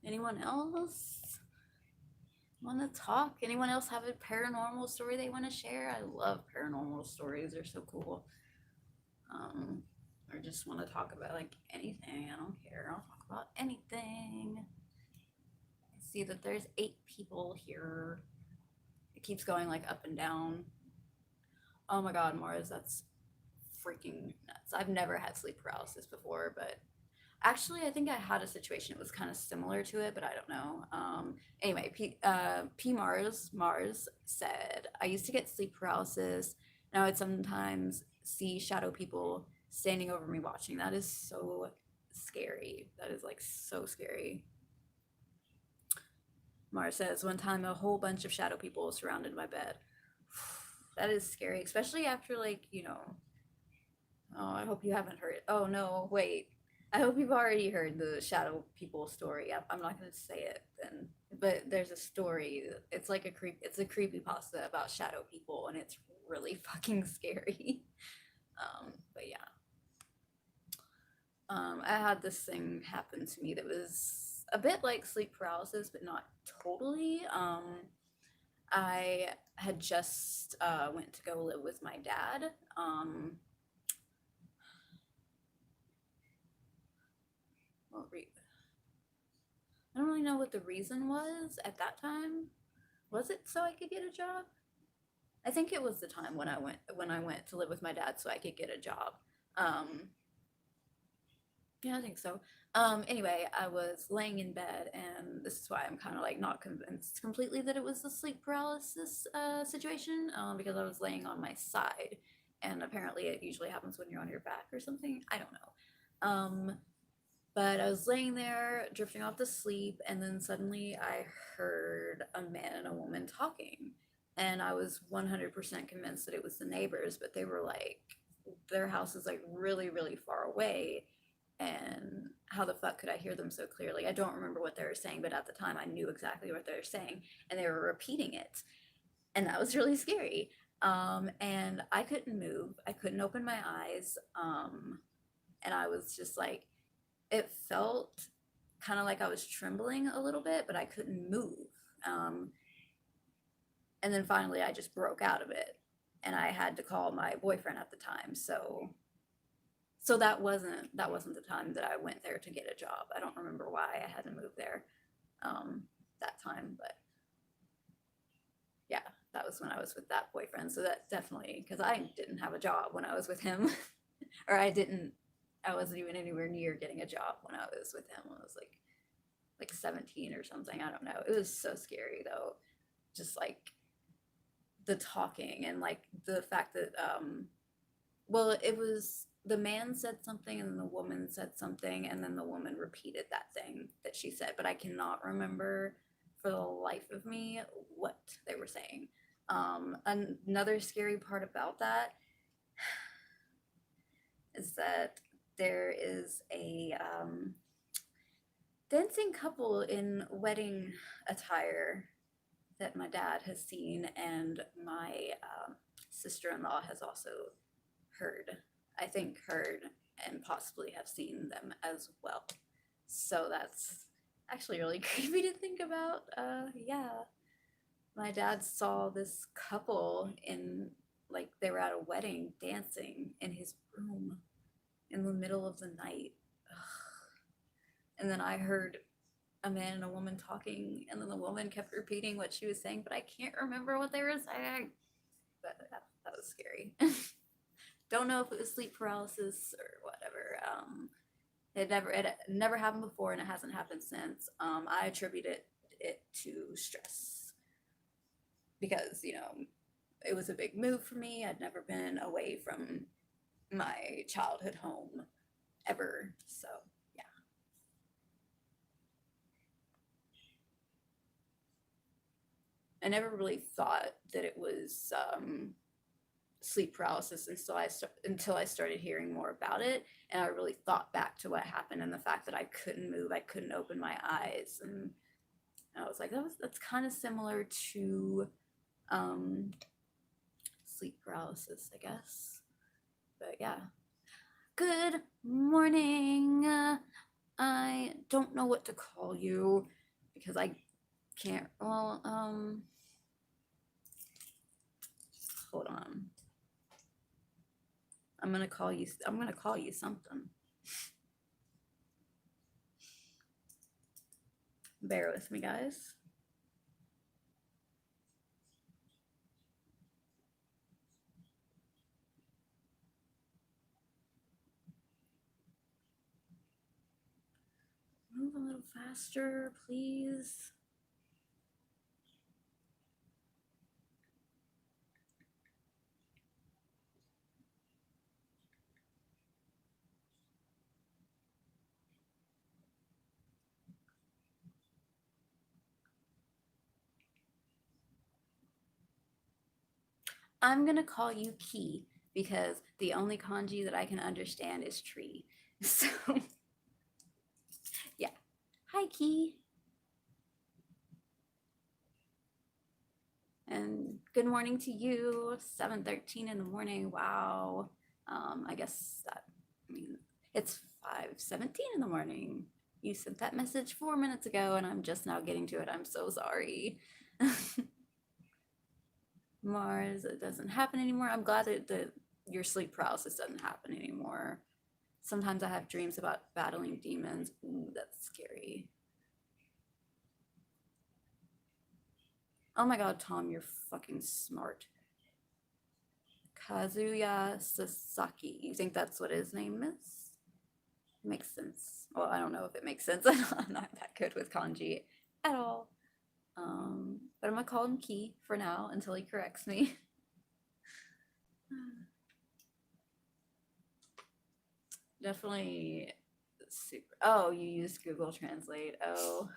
Anyone else want to talk? Anyone else have a paranormal story they want to share? I love paranormal stories. They're so cool. Or just want to talk about like anything. I don't care. I'll talk about anything. I see that there's 8 people here. It keeps going like up and down. Oh my god, Mars, that's freaking nuts. I've never had sleep paralysis before, but actually, I think I had a situation that was kind of similar to it, but I don't know. Anyway, P Mars said, I used to get sleep paralysis. Now I'd sometimes see shadow people standing over me watching. That is so scary. That is like so scary. Mars says, one time a whole bunch of shadow people surrounded my bed. That is scary, especially after like, oh, I hope you haven't heard it. Oh no, wait. I hope you've already heard the shadow people story. I'm not going to say it then, but there's a story. It's like it's a creepypasta about shadow people, and it's really fucking scary. But yeah, I had this thing happen to me that was a bit like sleep paralysis, but not totally. I had just went to go live with my dad. I don't really know what the reason was at that time. Was it so I could get a job? I think it was the time when I went to live with my dad so I could get a job. Yeah, I think so. Anyway, I was laying in bed, and this is why I'm kind of like not convinced completely that it was the sleep paralysis situation, because I was laying on my side, and apparently it usually happens when you're on your back or something. I don't know. But I was laying there, drifting off to sleep, and then suddenly I heard a man and a woman talking. And I was 100% convinced that it was the neighbors, but they were like, their house is like really, really far away. and how the fuck could I hear them so clearly? I don't remember what they were saying, but at the time I knew exactly what they were saying, and they were repeating it, and that was really scary. And I couldn't move, I couldn't open my eyes, and I was just like, it felt kind of like I was trembling a little bit, but I couldn't move. Um, and then finally, I just broke out of it, and I had to call my boyfriend at the time. So that wasn't the time that I went there to get a job. I don't remember why I had to move there that time, but yeah, that was when I was with that boyfriend. So that definitely, because I didn't have a job when I was with him, or I wasn't even anywhere near getting a job when I was with him. I was like 17 or something. I don't know. It was so scary though. Just like the talking and like the fact that well, it was the man said something and then the woman said something and then the woman repeated that thing that she said, but I cannot remember for the life of me what they were saying. Another scary part about that is that there is a dancing couple in wedding attire that my dad has seen, and my sister-in-law has also heard and possibly have seen them as well. So that's actually really creepy to think about. Yeah, my dad saw this couple in, like, they were at a wedding dancing in his room in the middle of the night. Ugh. And then I heard a man and a woman talking, and then the woman kept repeating what she was saying, but I can't remember what they were saying. But that was scary. Don't know if it was sleep paralysis or whatever. It never happened before, and it hasn't happened since. I attribute it to stress because it was a big move for me. I'd never been away from my childhood home ever, so yeah. I never really thought that it was sleep paralysis until I started hearing more about it, and I really thought back to what happened and the fact that I couldn't move, I couldn't open my eyes, and I was like, that's kind of similar to sleep paralysis, I guess. But yeah. Good morning. I don't know what to call you because I can't. Well, hold on. I'm gonna call you something. Bear with me, guys. Move a little faster, please. I'm gonna call you Key because the only kanji that I can understand is tree. So, yeah. Hi, Key. And good morning to you. 7:13 in the morning. Wow. I guess it's 5:17 in the morning. You sent that message 4 minutes ago, and I'm just now getting to it. I'm so sorry. Mars, it doesn't happen anymore. I'm glad that your sleep paralysis doesn't happen anymore. Sometimes I have dreams about battling demons. Ooh, that's scary. Oh my god, Tom, you're fucking smart. Kazuya Sasaki. You think that's what his name is? Makes sense. Well, I don't know if it makes sense. I'm not that good with kanji at all. But I'm gonna call him Key for now until he corrects me. Definitely super. Oh, you use Google Translate. Oh,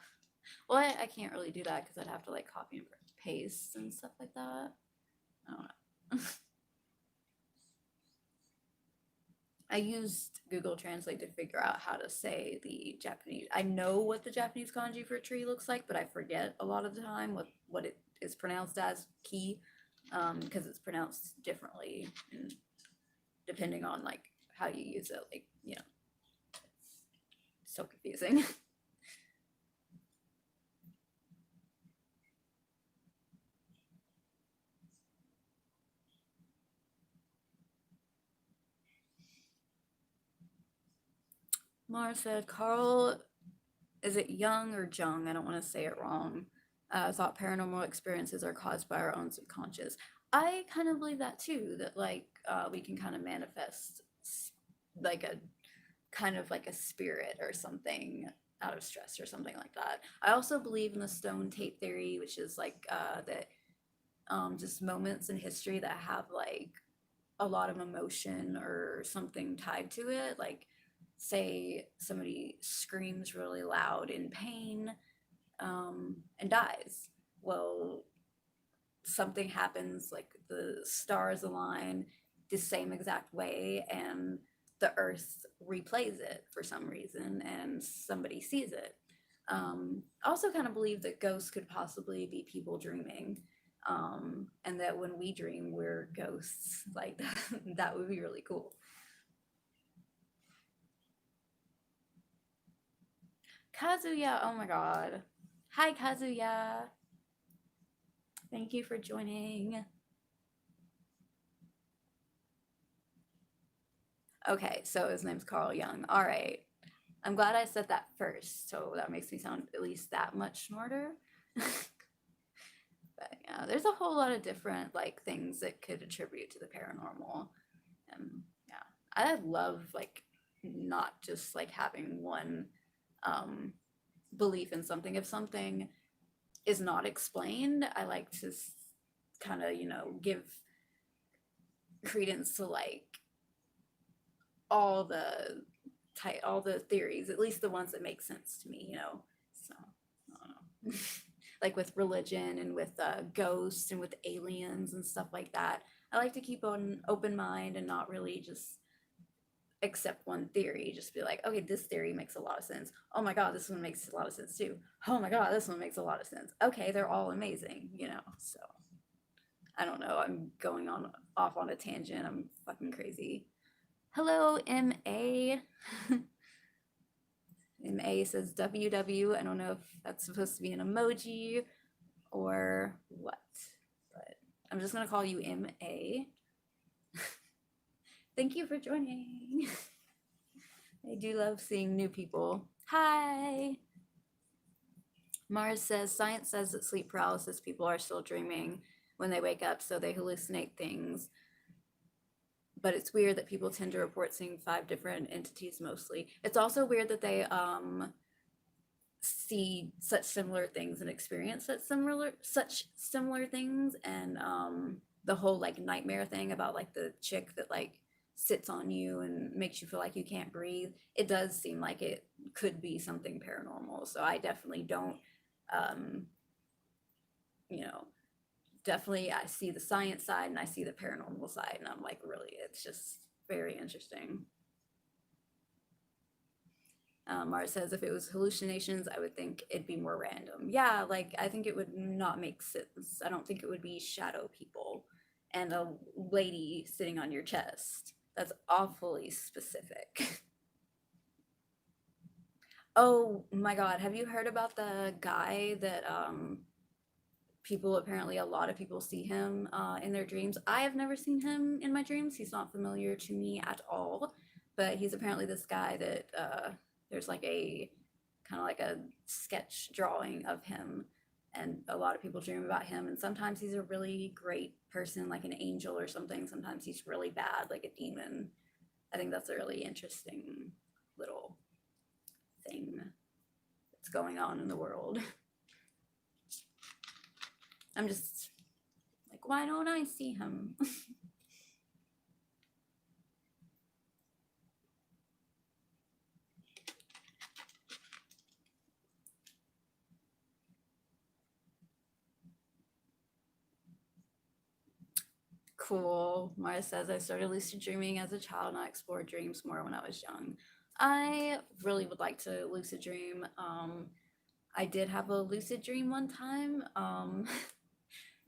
well, I can't really do that because I'd have to like copy and paste and stuff like that. I don't know. I used Google Translate to figure out how to say the Japanese. I know what the Japanese kanji for tree looks like, but I forget a lot of the time what it is pronounced as key, because it's pronounced differently and depending on like how you use it. Like, you know, it's so confusing. Mara said, Carl, is it Young or Jung? I don't want to say it wrong. Thought paranormal experiences are caused by our own subconscious. I kind of believe that too, that like we can kind of manifest like a kind of like a spirit or something out of stress or something like that. I also believe in the stone tape theory, which is like that just moments in history that have like a lot of emotion or something tied to it. Like, say somebody screams really loud in pain and dies. Well, something happens, like the stars align the same exact way, and the earth replays it for some reason, and somebody sees it. I also kind of believe that ghosts could possibly be people dreaming, and that when we dream, we're ghosts. Like that would be really cool. Kazuya, oh my god. Hi, Kazuya. Thank you for joining. Okay, so his name's Carl Young. All right. I'm glad I said that first, so that makes me sound at least that much smarter. But yeah, there's a whole lot of different like things that could attribute to the paranormal. And yeah, I love like not just like having one belief in something. If something is not explained, I like to kind of, you know, give credence to like all the all the theories, at least the ones that make sense to me, you know. So I don't know. Like with religion and with ghosts and with aliens and stuff like that. I like to keep an open mind and not really just accept one theory. Just be like, okay, this theory makes a lot of sense. Oh my god, this one makes a lot of sense too. Oh my god, this one makes a lot of sense. Okay, they're all amazing, you know. So I don't know. I'm going on off on a tangent. I'm fucking crazy. Hello, MA. MA says WW. I don't know if that's supposed to be an emoji or what, but I'm just gonna call you MA. Thank you for joining. I do love seeing new people. Hi. Mars says science says that sleep paralysis people are still dreaming when they wake up, so they hallucinate things. But it's weird that people tend to report seeing 5 different entities mostly. It's also weird that they see such similar things and experience such similar things, and the whole like nightmare thing about like the chick that like sits on you and makes you feel like you can't breathe. It does seem like it could be something paranormal. So I definitely don't you know, definitely I see the science side and I see the paranormal side, and I'm like, really, it's just very interesting. Mars says if it was hallucinations, I would think it'd be more random. Yeah, like I think it would not make sense. I don't think it would be shadow people and a lady sitting on your chest. That's awfully specific. Oh my god, have you heard about the guy that people, apparently a lot of people see him in their dreams? I have never seen him in my dreams. He's not familiar to me at all, but he's apparently this guy that there's like a kind of like a sketch drawing of him, and a lot of people dream about him, and sometimes he's a really great person, like an angel or something. Sometimes he's really bad, like a demon. I think that's a really interesting little thing that's going on in the world. I'm just like, why don't I see him? cool. Mara says, I started lucid dreaming as a child and I explored dreams more when I was young. I really would like to lucid dream. I did have a lucid dream one time.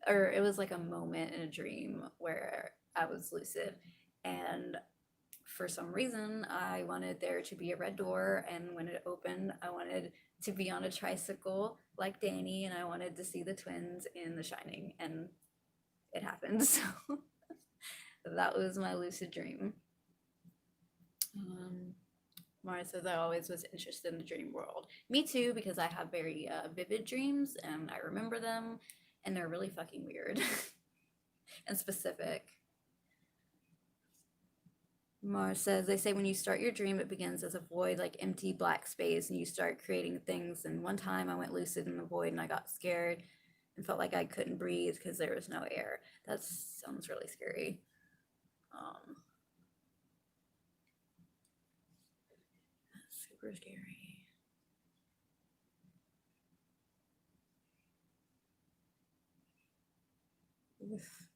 Or it was like a moment in a dream where I was lucid, and for some reason I wanted there to be a red door, and when it opened I wanted to be on a tricycle like Danny, and I wanted to see the twins in The Shining, and it happened. So that was my lucid dream. um, Mara says I always was interested in the dream world. Me too, because I have very vivid dreams and I remember them, and they're really fucking weird and specific. Mars says, they say when you start your dream, it begins as a void, like empty black space, and you start creating things. And one time I went lucid in the void and I got scared and felt like I couldn't breathe because there was no air. That sounds really scary. That's super scary. Oof.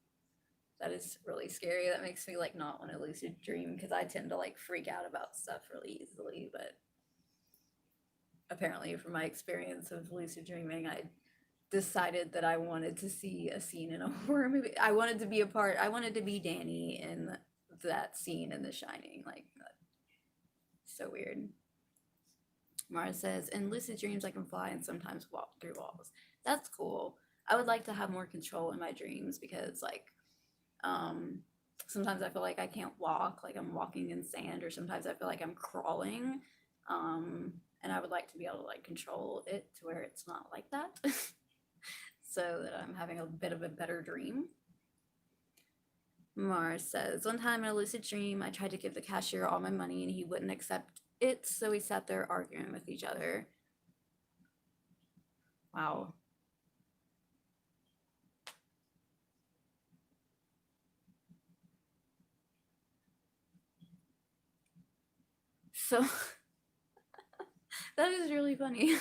That is really scary. That makes me like not want to lucid dream because I tend to like freak out about stuff really easily. But apparently, from my experience of lucid dreaming, I decided that I wanted to see a scene in a horror movie. I wanted to be a part. I wanted to be Danny in that scene in The Shining. Like, so weird. Mara says, in lucid dreams, I can fly and sometimes walk through walls. That's cool. I would like to have more control in my dreams because, like, sometimes I feel like I can't walk, like I'm walking in sand, or sometimes I feel like I'm crawling. And I would like to be able to like control it to where it's not like that, so that I'm having a bit of a better dream. Mars says, one time in a lucid dream, I tried to give the cashier all my money and he wouldn't accept it, so we sat there arguing with each other. Wow. So that is really funny.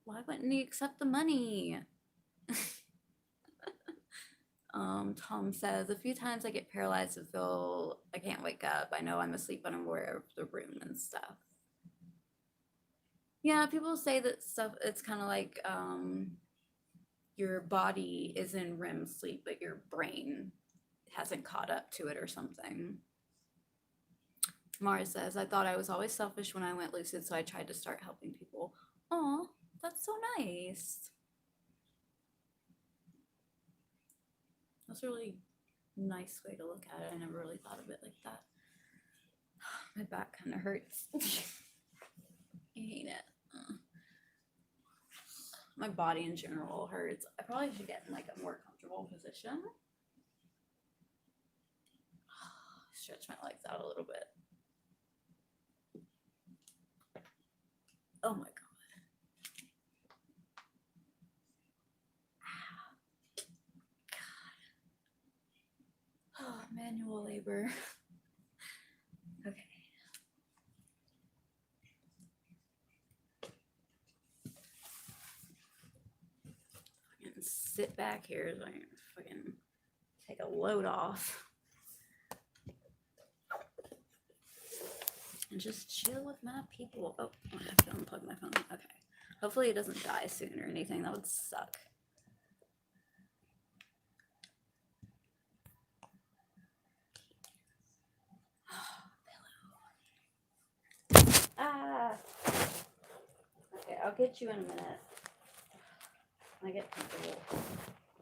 Why wouldn't he accept the money? Tom says, a few times I get paralyzed and feel I can't wake up. I know I'm asleep, but I'm aware of the room and stuff. Yeah, people say that stuff, it's kind of like your body is in REM sleep, but your brain hasn't caught up to it or something. Mara says, I thought I was always selfish when I went lucid, so I tried to start helping people. Aw, that's so nice. That's a really nice way to look at it. I never really thought of it like that. My back kind of hurts. I hate it. My body in general hurts. I probably should get in like a more comfortable position. Stretch my legs out a little bit. Oh my god. Oh, manual labor. Okay. Fucking sit back here so I can fucking take a load off. And just chill with my people. Oh, I have to unplug my phone. Okay. Hopefully it doesn't die soon or anything. That would suck. Ah. Okay, I'll get you in a minute. I get comfortable.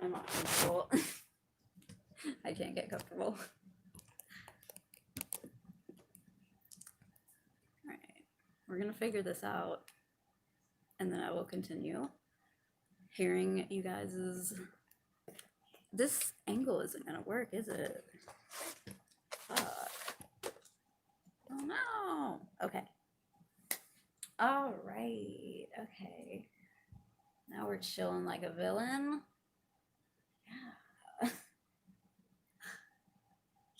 I'm not comfortable. I can't get comfortable. Alright. We're gonna figure this out. And then I will continue hearing you guys's. This angle isn't gonna work, is it? Fuck. Oh no. Okay. All right. Okay. Now we're chilling like a villain. Yeah.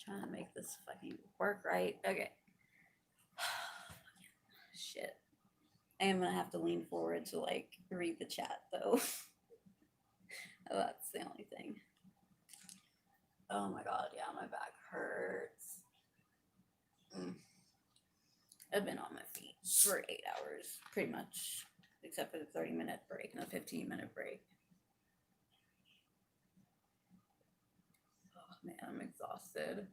Trying to make this fucking work right. Okay. Shit. I am gonna have to lean forward to like read the chat though. That's the only thing. Oh my god, yeah, my back hurts. I've been on my feet for 8 hours, pretty much, except for the 30-minute break and the 15-minute break. Oh man, I'm exhausted.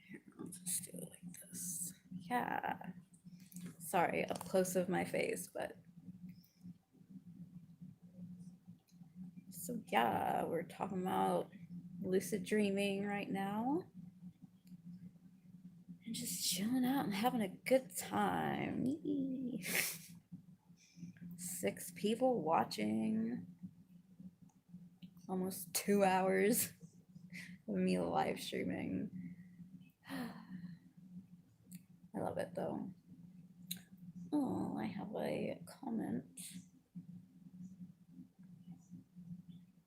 Here, I'll just do it like this. Yeah. Sorry, up close of my face, but so yeah, we're talking about lucid dreaming right now. And just chilling out and having a good time. 6 people watching. Almost 2 hours of me live streaming. I love it though. Oh, I have a comment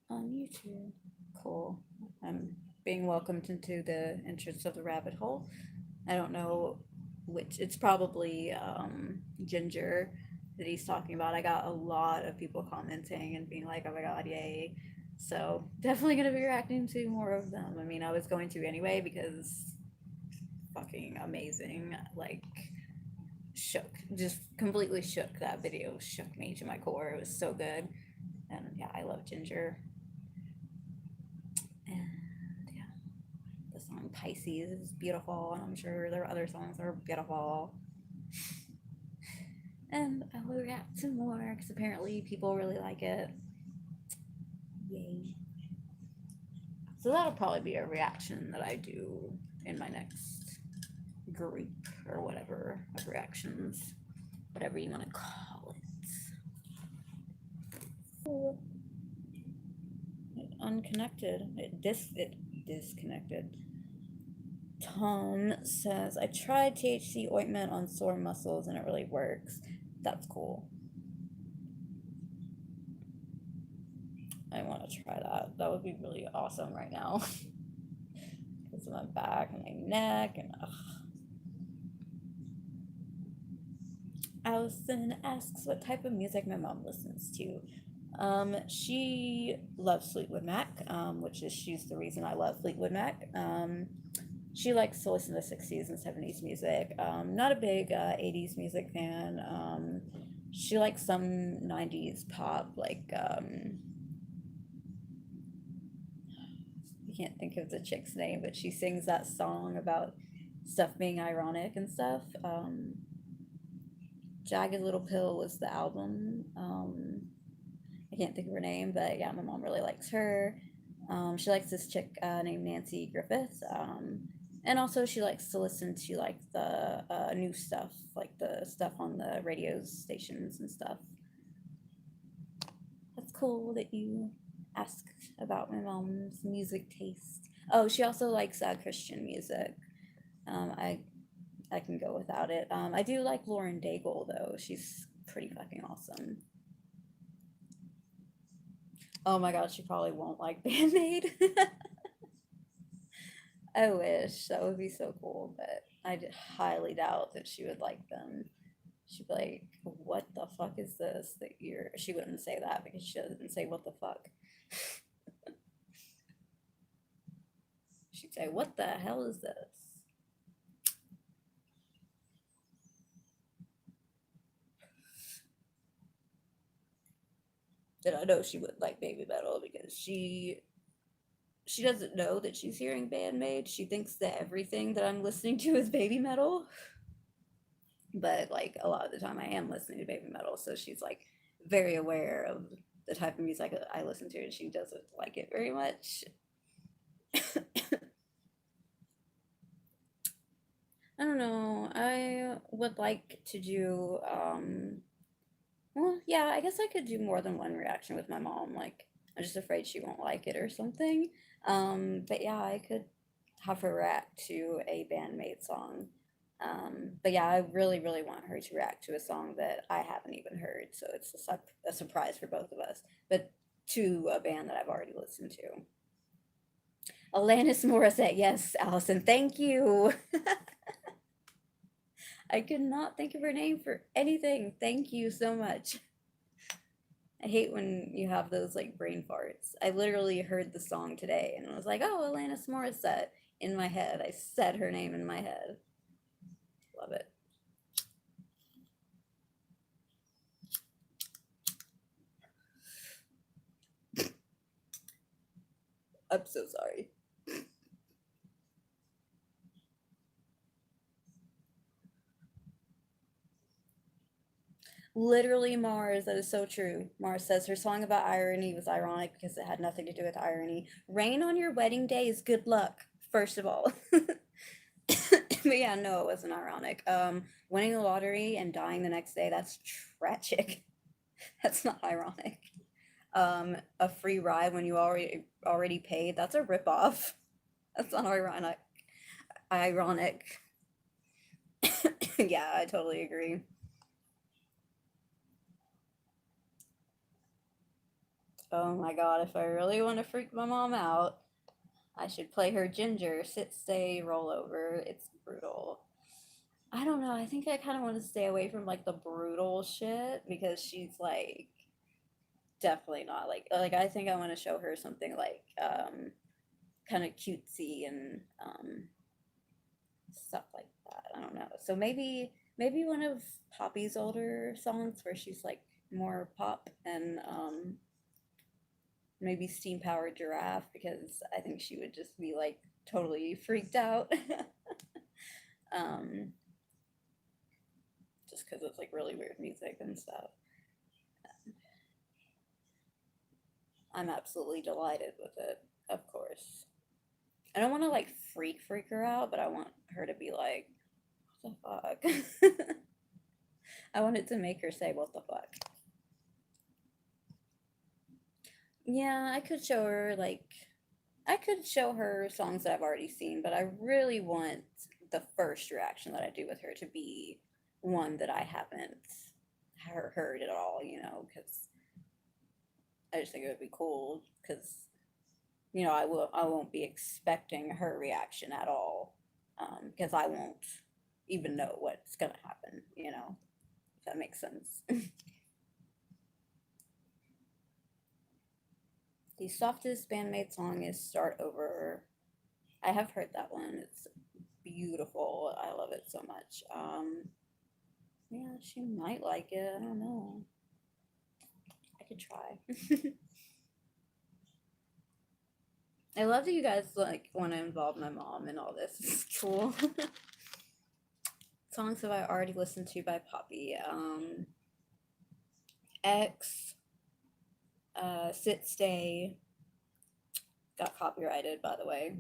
on YouTube. Cool. I'm being welcomed into the entrance of the rabbit hole. I don't know which, it's probably Ginger that he's talking about. I got a lot of people commenting and being like, oh my god, yay. So definitely gonna be reacting to more of them. I mean, I was going to anyway because fucking amazing. Like, shook, just completely shook. That video shook me to my core. It was so good. And yeah, I love Ginger. And yeah, the song Pisces is beautiful, and I'm sure there are other songs that are beautiful. And I will react to more because apparently people really like it. Yay. So that'll probably be a reaction that I do in my next group or whatever of reactions, whatever you want to call it. It unconnected. It disconnected. Tom says, I tried THC ointment on sore muscles and it really works. That's cool. I want to try that. That would be really awesome right now. Because of my back and my neck and Allison asks what type of music my mom listens to. She loves Fleetwood Mac, which is she's the reason I love Fleetwood Mac. She likes to listen to 60s and 70s music. Not a big 80s music fan. She likes some 90s pop, like I can't think of the chick's name, but she sings that song about stuff being ironic and stuff. Jagged Little Pill was the album. I can't think of her name, but yeah, my mom really likes her. She likes this chick named Nancy Griffith. And also she likes to listen to like the new stuff, like the stuff on the radio stations and stuff. That's cool that you asked about my mom's music taste. Oh, she also likes Christian music. I can go without it. I do like Lauren Daigle though. She's pretty fucking awesome. Oh my god, she probably won't like Band Aid. I wish that would be so cool, but I highly doubt that she would like them. She'd be like, "What the fuck is this that you're?" She wouldn't say that because she doesn't say "what the fuck." She'd say, "What the hell is this?" And I know she would like Baby Metal because she doesn't know that she's hearing Bandmaid. She thinks that everything that I'm listening to is Baby Metal. But like a lot of the time I am listening to Baby Metal, so she's like very aware of the type of music I listen to, and she doesn't like it very much. I don't know. I would like to do well, yeah, I guess I could do more than one reaction with my mom. Like, I'm just afraid she won't like it or something. But yeah, I could have her react to a Bandmate song. But yeah, I really, really want her to react to a song that I haven't even heard. So it's a surprise for both of us, but to a band that I've already listened to. Alanis Morissette. Yes, Allison. Thank you. I could not think of her name for anything. Thank you so much. I hate when you have those like brain farts. I literally heard the song today and I was like, oh, Alanis Morissette in my head. I said her name in my head. Love it. I'm so sorry. Literally, Mars, that is so true. Mars says her song about irony was ironic because it had nothing to do with irony. Rain on your wedding day is good luck, first of all. But yeah, no, it wasn't ironic. Winning the lottery and dying the next day, that's tragic. That's not ironic. A free ride when you already paid, that's a ripoff. That's not ironic. Ironic. Yeah, I totally agree. Oh my god, if I really want to freak my mom out, I should play her Ginger, sit, stay, roll over. It's brutal. I don't know. I think I kind of want to stay away from like the brutal shit because she's like definitely not like I think I want to show her something like kind of cutesy and stuff like that. I don't know. So maybe one of Poppy's older songs where she's like more pop and maybe Steam Powered Giraffe because I think she would just be like totally freaked out. um, just because it's like really weird music and stuff. I'm absolutely delighted with it, of course. I don't want to like freak her out, but I want her to be like, what the fuck? I want it to make her say, what the fuck? Yeah, I could show her songs that I've already seen, but I really want the first reaction that I do with her to be one that I haven't heard at all, because I just think it would be cool because I won't be expecting her reaction at all because I won't even know what's gonna happen, if that makes sense. The softest bandmate song is Start Over. I have heard that one. It's beautiful. I love it so much. Yeah, she might like it. I don't know. I could try. I love that you guys like want to involve my mom in all this. It's cool. Songs have I already listened to by Poppy. X, Sit Stay got copyrighted by the way.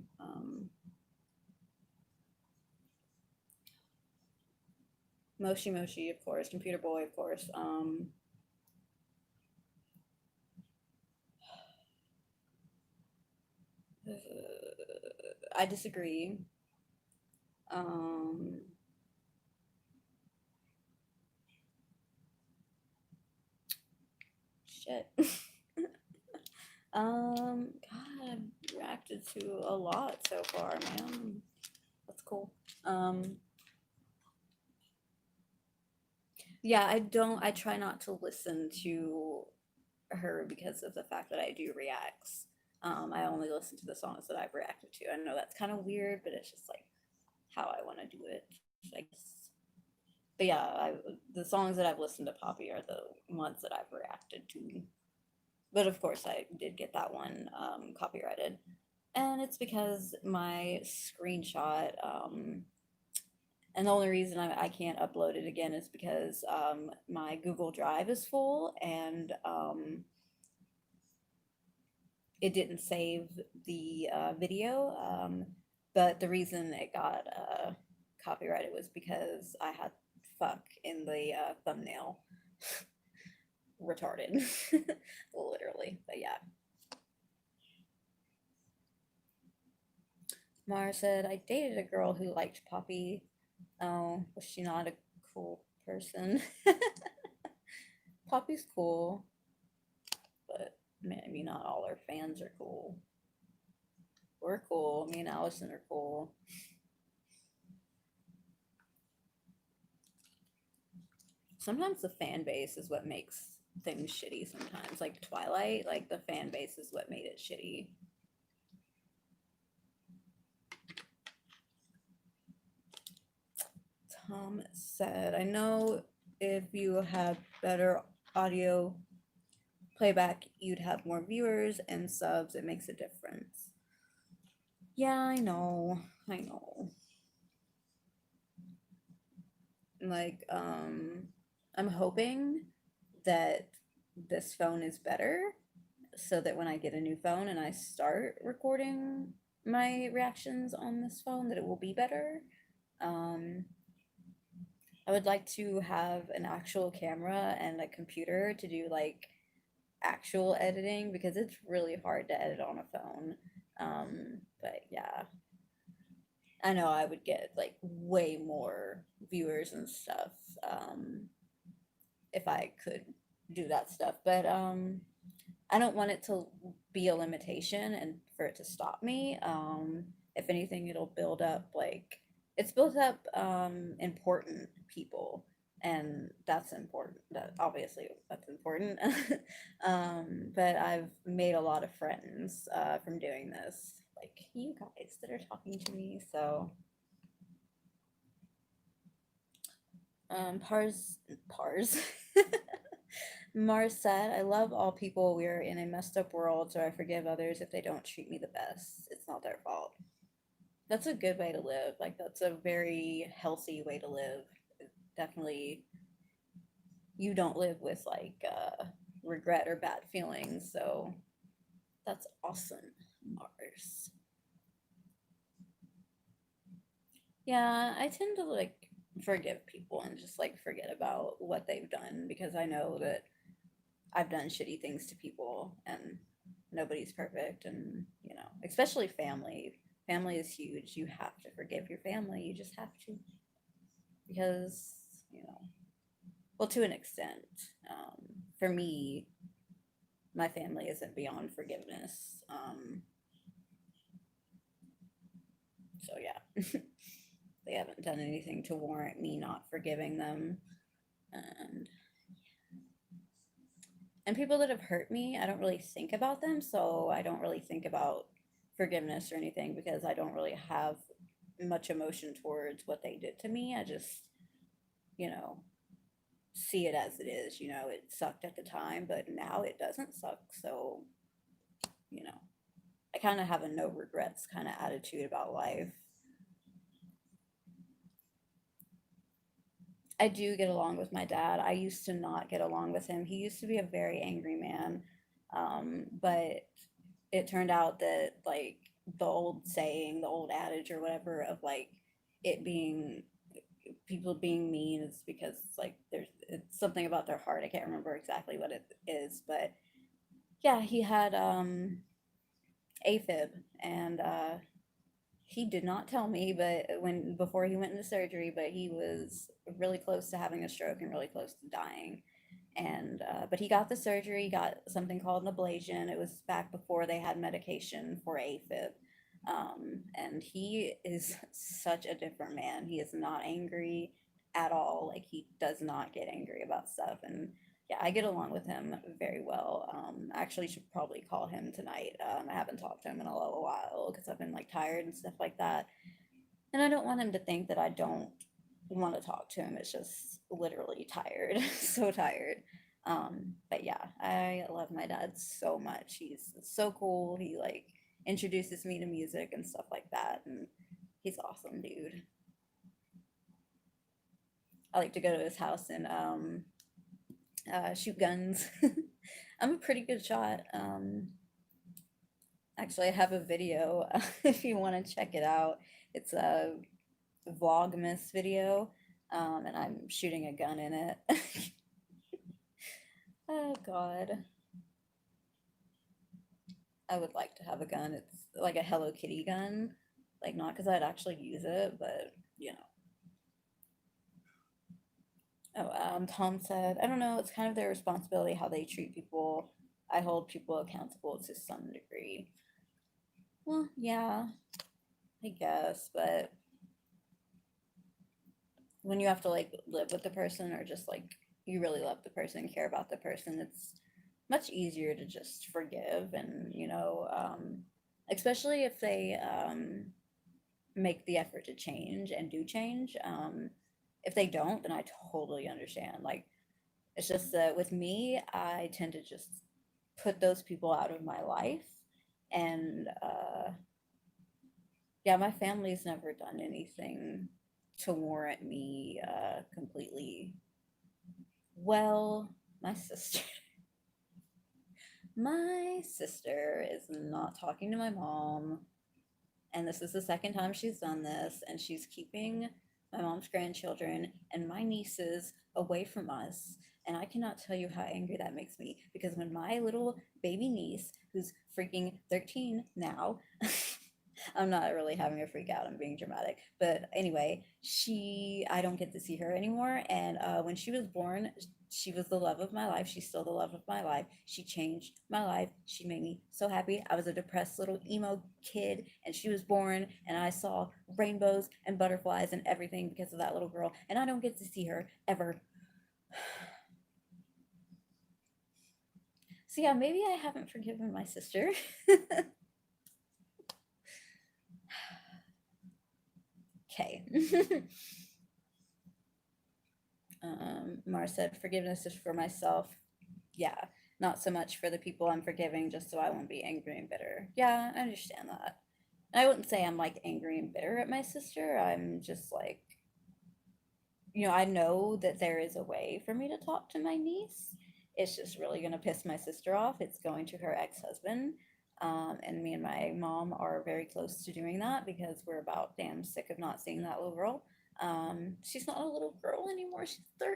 Moshi Moshi, of course. Computer Boy, of course. I disagree. Um, shit. God, I've reacted to a lot so far, man. That's cool. Yeah, I try not to listen to her because of the fact that I do reacts. I only listen to the songs that I've reacted to. I know that's kind of weird, but it's just like how I want to do it, I guess. But yeah, the songs that I've listened to Poppy are the ones that I've reacted to. But of course, I did get that one copyrighted, and it's because my screenshot. And the only reason I can't upload it again is because my Google Drive is full and it didn't save the video. But the reason it got copyrighted was because I had fuck in the thumbnail. Retarded. Literally. But yeah. Mara said, I dated a girl who liked Poppy. Oh, was she not a cool person? Poppy's cool, but maybe not all her fans are cool. We're cool. Me and Allison are cool. Sometimes the fan base is what makes things shitty sometimes. Like Twilight, like the fan base is what made it shitty. Tom said, I know if you have better audio playback, you'd have more viewers and subs. It makes a difference. Yeah, I know. I know. Like, I'm hoping that this phone is better so that when I get a new phone and I start recording my reactions on this phone, that it will be better. I would like to have an actual camera and a computer to do like actual editing because it's really hard to edit on a phone. But yeah, I know I would get like way more viewers and stuff if I could do that stuff. But I don't want it to be a limitation and for it to stop me. If anything, it'll build up like it's built up important people, and that's important. That obviously that's important. But I've made a lot of friends from doing this, like you guys that are talking to me. So Pars. Mars said, I love all people. We're in a messed up world, so I forgive others if they don't treat me the best. It's not their fault. That's a good way to live. Like, that's a very healthy way to live. Definitely, you don't live with like regret or bad feelings. So that's awesome, Mars. Yeah, I tend to like forgive people and just like forget about what they've done because I know that I've done shitty things to people and nobody's perfect and you know, especially family. Family is huge. You have to forgive your family. You just have to because, you know, well, to an extent. For me, my family isn't beyond forgiveness. So yeah, they haven't done anything to warrant me not forgiving them. And people that have hurt me, I don't really think about them, so I don't really think about forgiveness or anything because I don't really have much emotion towards what they did to me. I just, you know, see it as it is. You know, it sucked at the time, but now it doesn't suck. So, you know, I kind of have a no regrets kind of attitude about life. I do get along with my dad. I used to not get along with him. He used to be a very angry man. But it turned out that like the old saying, the old adage or whatever of like it being people being mean is because like there's it's something about their heart. I can't remember exactly what it is, but yeah, he had AFib and he did not tell me, but when before he went into surgery, but he was really close to having a stroke and really close to dying. And but he got the surgery, got something called an ablation. It was back before they had medication for AFib. And he is such a different man. He is not angry at all. Like he does not get angry about stuff. And yeah, I get along with him very well. I actually should probably call him tonight. I haven't talked to him in a little while because I've been like tired and stuff like that. And I don't want him to think that I don't want to talk to him. It's just literally tired, so tired. But yeah, I love my dad so much. He's so cool. He like introduces me to music and stuff like that, and he's awesome, dude. I like to go to his house and shoot guns. I'm a pretty good shot. Actually, I have a video if you want to check it out. It's a Vlogmas video, and I'm shooting a gun in it. Oh God. I would like to have a gun. It's like a Hello Kitty gun. Like not because I'd actually use it, but you know. Oh, Tom said, I don't know, it's kind of their responsibility how they treat people. I hold people accountable to some degree. Well, yeah, I guess, but when you have to like live with the person or just like you really love the person, care about the person, it's much easier to just forgive and, especially if they make the effort to change and do change. If they don't, then I totally understand. Like, it's just that with me, I tend to just put those people out of my life. And yeah, my family's never done anything to warrant me completely. Well, my sister. My sister is not talking to my mom, and this is the second time she's done this, and she's keeping my mom's grandchildren and my nieces away from us. And I cannot tell you how angry that makes me because when my little baby niece, who's freaking 13 now, I'm not really having a freak out, I'm being dramatic. But anyway, I don't get to see her anymore. And when she was born, she was the love of my life. She's still the love of my life. She changed my life. She made me so happy. I was a depressed little emo kid, and she was born, and I saw rainbows and butterflies and everything because of that little girl. And I don't get to see her ever. So yeah, maybe I haven't forgiven my sister. Okay. Mara said, forgiveness is for myself. Yeah, not so much for the people I'm forgiving, just so I won't be angry and bitter. Yeah, I understand that. I wouldn't say I'm like angry and bitter at my sister. I'm just like, I know that there is a way for me to talk to my niece. It's just really going to piss my sister off. It's going to her ex husband. And me and my mom are very close to doing that because we're about damn sick of not seeing that little girl. She's not a little girl anymore. She's 13.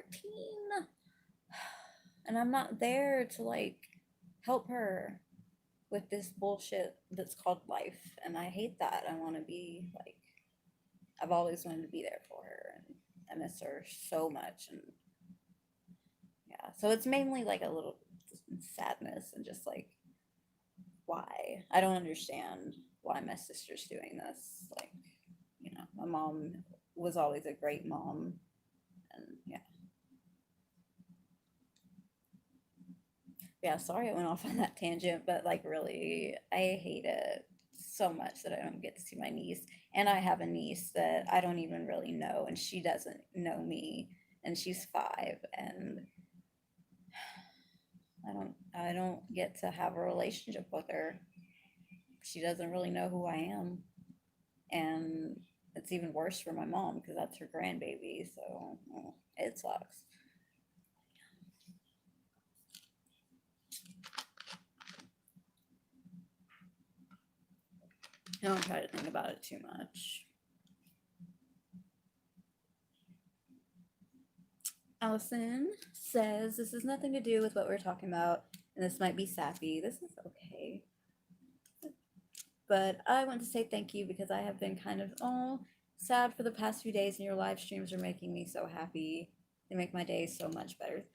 And I'm not there to like help her with this bullshit that's called life. And I hate that. I want to be like, I've always wanted to be there for her. And I miss her so much. And yeah, so it's mainly like a little sadness and just like, why? I don't understand why my sister's doing this. Like, my mom was always a great mom. And yeah. Yeah, sorry I went off on that tangent, but like really, I hate it so much that I don't get to see my niece. And I have a niece that I don't even really know, and she doesn't know me, and she's 5, and I don't get to have a relationship with her. She doesn't really know who I am. And it's even worse for my mom because that's her grandbaby, so it sucks. I don't try to think about it too much. Allison says, this has nothing to do with what we're talking about, and this might be sappy. This is okay. But I want to say thank you because I have been kind of, sad for the past few days, and your live streams are making me so happy. They make my day so much better.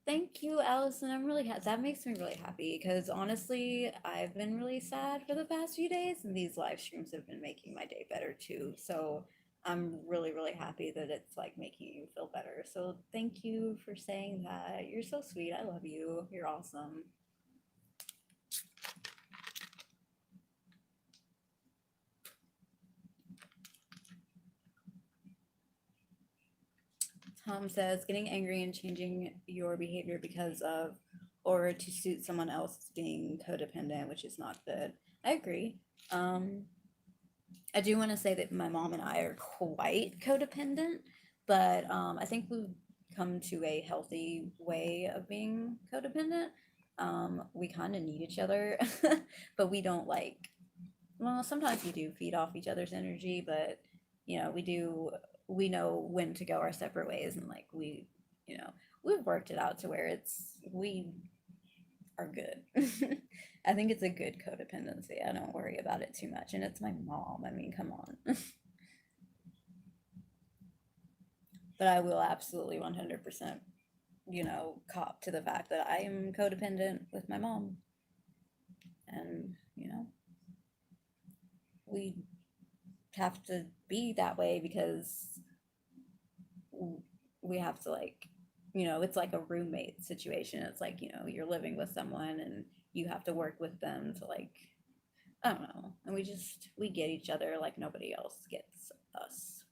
Thank you, Allison. I'm really that makes me really happy because honestly, I've been really sad for the past few days, and these live streams have been making my day better too. So I'm really, really happy that it's like making you feel better. So thank you for saying that. You're so sweet. I love you. You're awesome. Tom says, getting angry and changing your behavior because of or to suit someone else is being codependent, which is not good. I agree. I do want to say that my mom and I are quite codependent, but I think we've come to a healthy way of being codependent. We kind of need each other, but we don't like, well, sometimes we do feed off each other's energy, but we know when to go our separate ways, and like we've worked it out to where we are good. I think it's a good codependency. I don't worry about it too much. And it's my mom. I mean, come on. But I will absolutely 100%, cop to the fact that I am codependent with my mom. And, we have to be that way because we have to, like, it's like a roommate situation. It's like, you're living with someone and you have to work with them to, like, I don't know. And we get each other like nobody else gets us.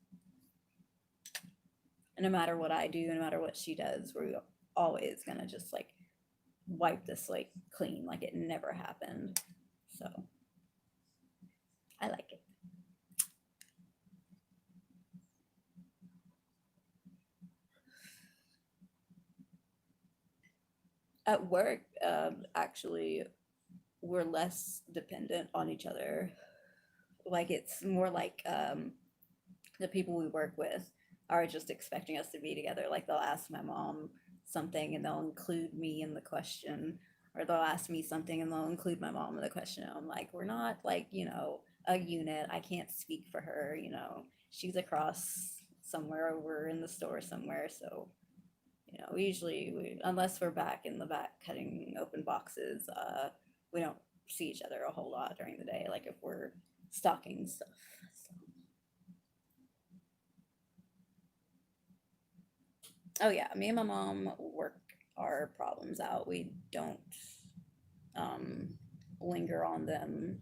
And no matter what I do, no matter what she does, we're always gonna just like wipe the slate clean like it never happened. So I like it. At work, actually, we're less dependent on each other. Like, it's more like the people we work with are just expecting us to be together. Like, they'll ask my mom something and they'll include me in the question, or they'll ask me something and they'll include my mom in the question. I'm like, we're not like, a unit. I can't speak for her. She's across somewhere, or we're in the store somewhere. So, unless we're back in the back cutting open boxes, we don't see each other a whole lot during the day. Like if we're stocking stuff. So. Oh yeah, me and my mom work our problems out. We don't linger on them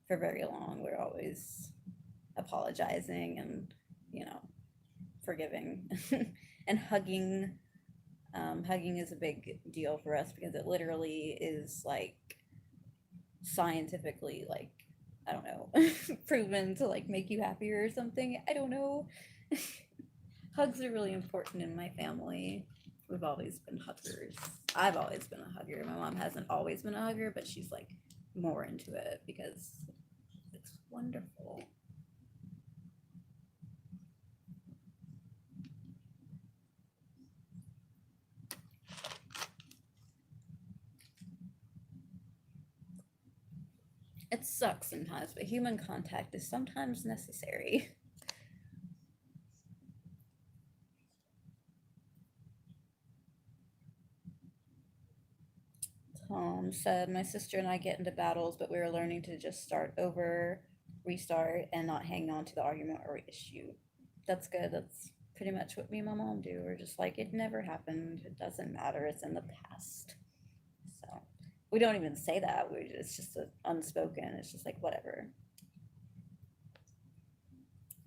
for very long. We're always apologizing and, forgiving and hugging. Hugging is a big deal for us because it literally is like scientifically, like, I don't know, proven to like make you happier or something. I don't know. Hugs are really important in my family. We've always been huggers. I've always been a hugger. My mom hasn't always been a hugger, but she's like more into it because it's wonderful. It sucks sometimes, but human contact is sometimes necessary. Tom said, my sister and I get into battles, but we were learning to just start over, restart, and not hang on to the argument or issue. That's good. That's pretty much what me and my mom do. We're just like, it never happened. It doesn't matter. It's in the past. So we don't even say that. It's just unspoken. It's just like, whatever.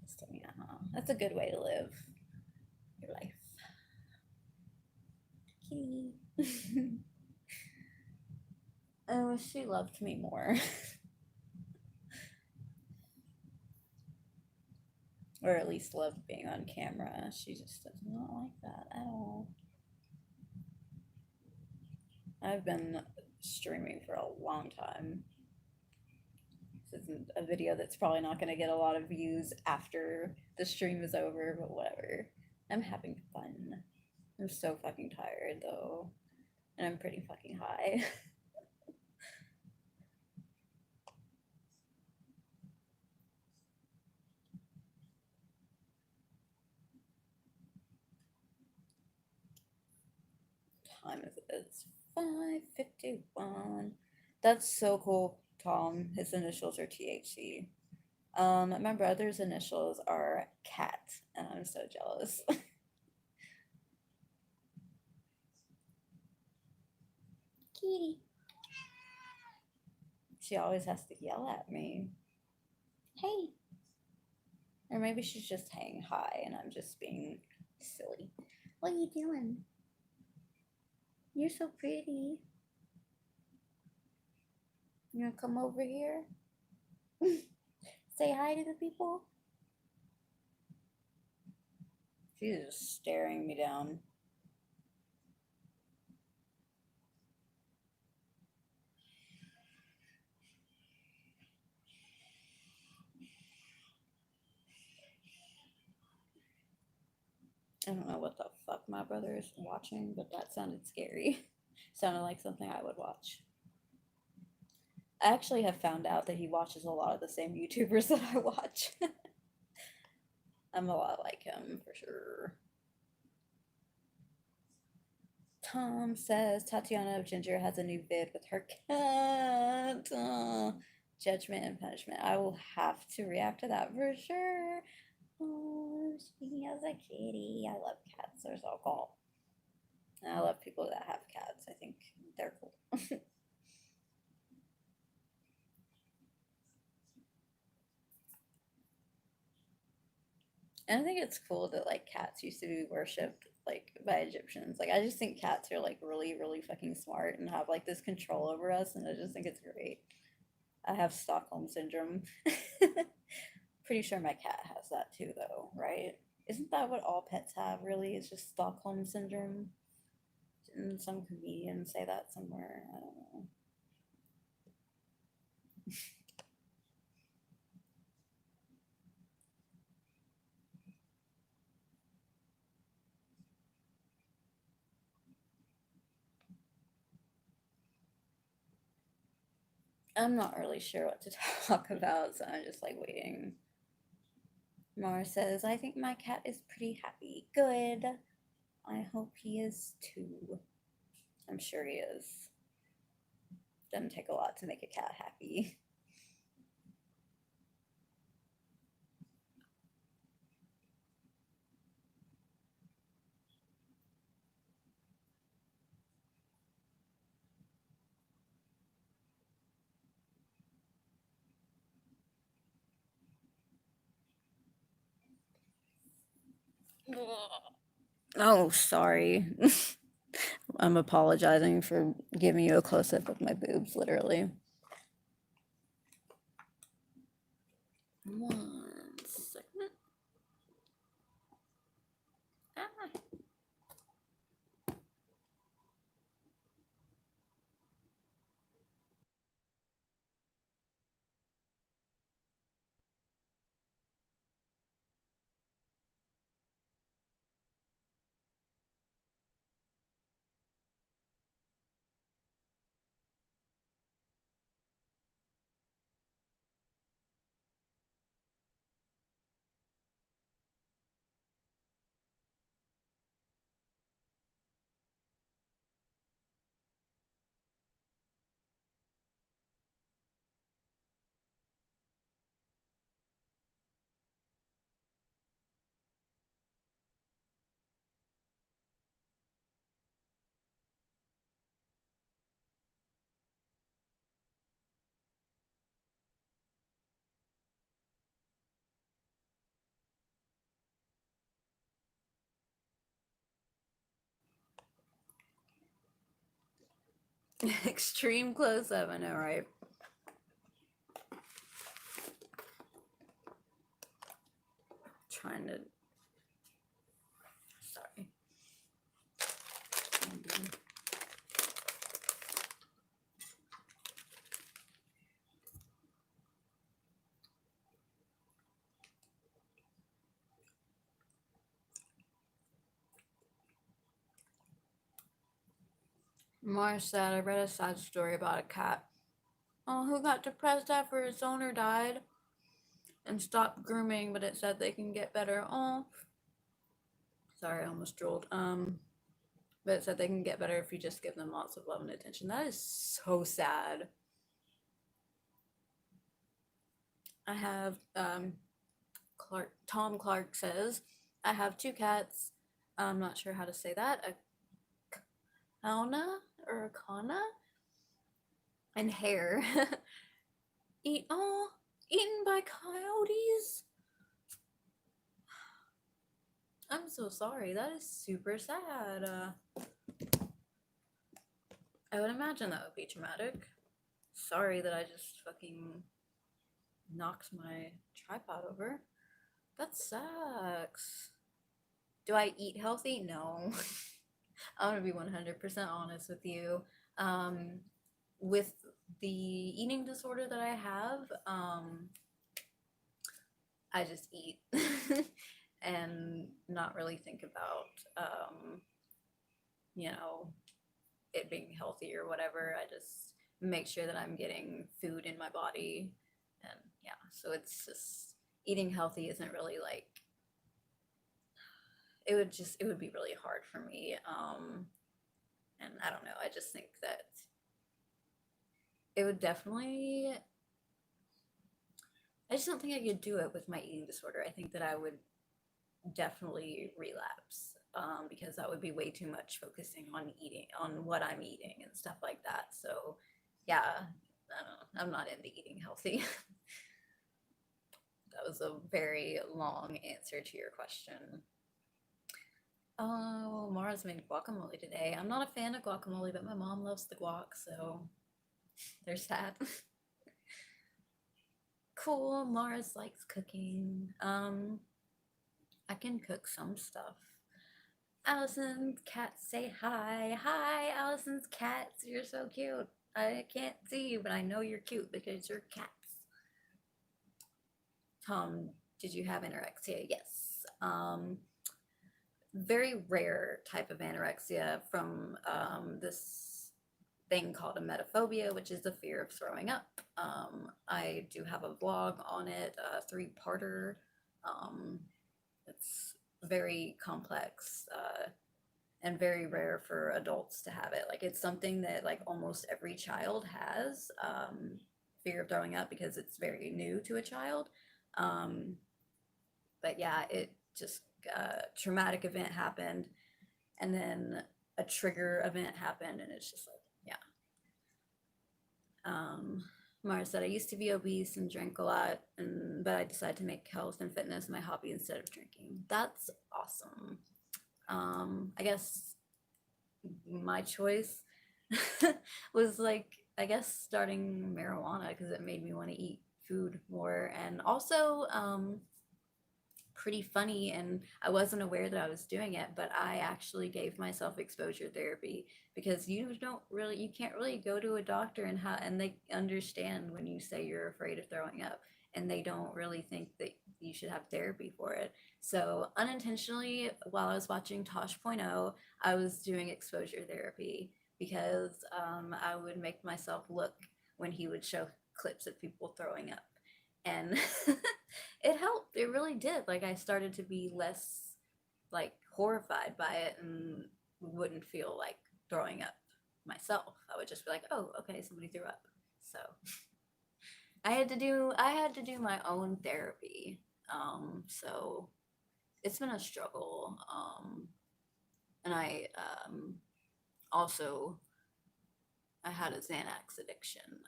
So yeah, that's a good way to live your life. Kitty. Oh, she loved me more. Or at least loved being on camera. She just does not like that at all. I've been streaming for a long time. This isn't a video that's probably not going to get a lot of views after the stream is over, but whatever. I'm having fun. I'm so fucking tired though. And I'm pretty fucking high. Time is it? It's 5:51. That's so cool, Tom. His initials are THC. My brother's initials are Cat, and I'm so jealous. Kitty. She always has to yell at me. Hey. Or maybe she's just hanging high and I'm just being silly. What are you doing? You're so pretty. You wanna come over here? Say hi to the people? She's just staring me down. I don't know what the fuck my brother is watching, but that sounded scary. Sounded like something I would watch. I actually have found out that he watches a lot of the same YouTubers that I watch. I'm a lot like him, for sure. Tom says Tatiana of Ginger has a new vid with her cat. Judgment and Punishment. I will have to react to that for sure. Oh, speaking as a kitty, I love cats. They're so cool. And I love people that have cats. I think they're cool. And I think it's cool that like cats used to be worshipped like by Egyptians. Like I just think cats are like really, really fucking smart and have like this control over us, and I just think it's great. I have Stockholm syndrome. Pretty sure my cat has that too, though, right? Isn't that what all pets have, really? It's just Stockholm syndrome? Didn't some comedian say that somewhere? I don't know. I'm not really sure what to talk about, so I'm just like waiting. Mara says, I think my cat is pretty happy. Good. I hope he is too. I'm sure he is. Doesn't take a lot to make a cat happy. Oh, sorry. I'm apologizing for giving you a close up of my boobs, literally. One second. Ah. Extreme close up, I know, right? Trying to. Sorry. Mars said, I read a sad story about a cat. Oh, who got depressed after its owner died and stopped grooming, but it said they can get better. Oh, sorry, I almost drooled. But it said they can get better if you just give them lots of love and attention. That is so sad. I have Tom Clark says, I have two cats. I'm not sure how to say that. A Kauna or a Kana and Hare. Eaten by coyotes. I'm so sorry. That is super sad. I would imagine that would be traumatic. Sorry that I just fucking knocked my tripod over. That sucks. Do I eat healthy? No. I'm gonna be 100% honest with you. With the eating disorder that I have, I just eat and not really think about, you know, it being healthy or whatever. I just make sure that I'm getting food in my body. And yeah, so it's just eating healthy isn't really like, it would be really hard for me. And I don't know, I just think that it would definitely I just don't think I could do it with my eating disorder. I think that I would definitely relapse, because that would be way too much focusing on eating, on what I'm eating and stuff like that. So, yeah, I don't know. I'm not into eating healthy. That was a very long answer to your question. Oh, Mara's made guacamole today. I'm not a fan of guacamole, but my mom loves the guac, so there's that. Cool, Mars likes cooking. I can cook some stuff. Allison's cats say hi. Hi, Allison's cats. You're so cute. I can't see you, but I know you're cute because you're cats. Tom, did you have anorexia? Yes. Very rare type of anorexia from this thing called emetophobia, which is the fear of throwing up. I do have a vlog on it, a three-parter. It's very complex, and very rare for adults to have it. Like it's something that like almost every child has, fear of throwing up because it's very new to a child. Um, but yeah, it just traumatic event happened, and then a trigger event happened, and it's just like yeah. Mara said I used to be obese and drank a lot, but I decided to make health and fitness my hobby instead of drinking. That's awesome. I guess my choice was like I guess starting marijuana because it made me want to eat food more, and also pretty funny, and I wasn't aware that I was doing it, but I actually gave myself exposure therapy because you can't really go to a doctor and they understand when you say you're afraid of throwing up, and they don't really think that you should have therapy for it. So unintentionally, while I was watching Tosh.0, I was doing exposure therapy because I would make myself look when he would show clips of people throwing up, and it helped. It really did. Like I started to be less like horrified by it and wouldn't feel like throwing up myself. I would just be like, "Oh, okay, somebody threw up." So, I had to do my own therapy. So it's been a struggle. And also I had a Xanax addiction.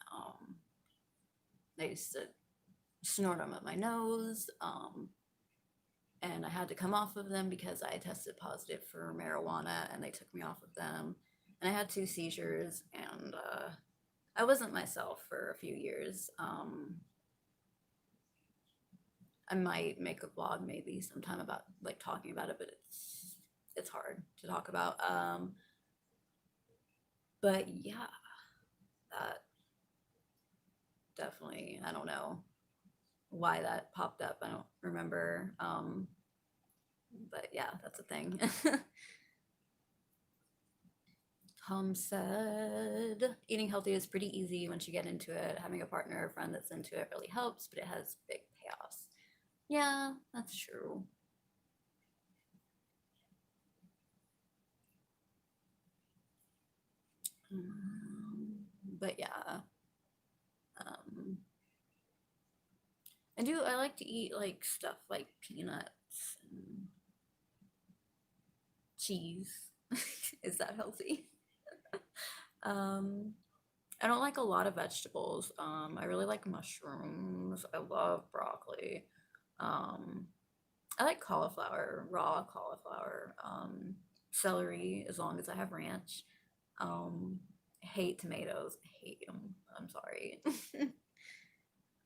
They used to snort them up my nose. And I had to come off of them because I tested positive for marijuana and they took me off of them. And I had 2 seizures, and I wasn't myself for a few years. I might make a vlog maybe sometime about like talking about it, but it's hard to talk about. But yeah, that definitely, I don't know why that popped up. I don't remember. But yeah, that's a thing. Tom said, eating healthy is pretty easy once you get into it. Having a partner or friend that's into it really helps, but it has big payoffs. Yeah, that's true. But yeah, um, I like to eat like stuff like peanuts and cheese. Is that healthy? Um, I don't like a lot of vegetables. I really like mushrooms. I love broccoli. Um, I like cauliflower, raw cauliflower, celery, as long as I have ranch. Hate tomatoes. Hate them. I'm sorry.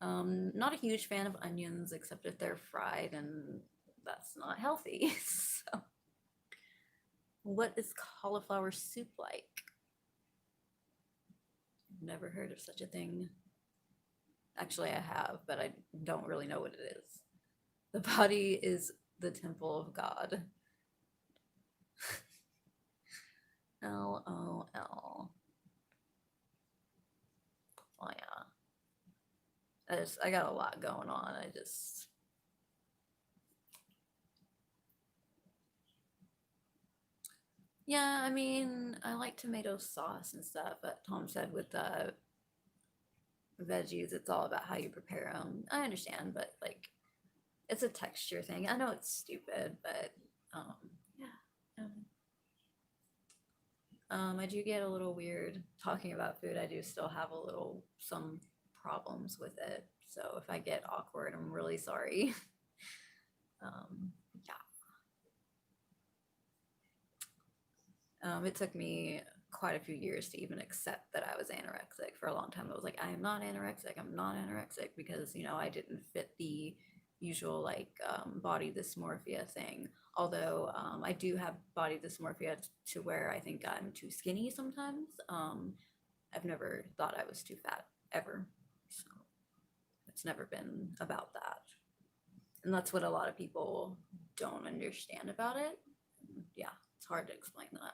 Not a huge fan of onions, except if they're fried, and that's not healthy. So, what is cauliflower soup like? Never heard of such a thing. Actually, I have, but I don't really know what it is. The body is the temple of God. LOL. Oh yeah. I got a lot going on. Yeah, I mean, I like tomato sauce and stuff, but Tom said with veggies, it's all about how you prepare them. I understand, but like it's a texture thing. I know it's stupid, but yeah. I do get a little weird talking about food. I do still have some problems with it. So if I get awkward, I'm really sorry. Yeah. It took me quite a few years to even accept that I was anorexic. For a long time, I was like, I am not anorexic. I'm not anorexic because, I didn't fit the usual like body dysmorphia thing. Although I do have body dysmorphia to where I think I'm too skinny sometimes. I've never thought I was too fat ever. So it's never been about that. And that's what a lot of people don't understand about it. Yeah, it's hard to explain that.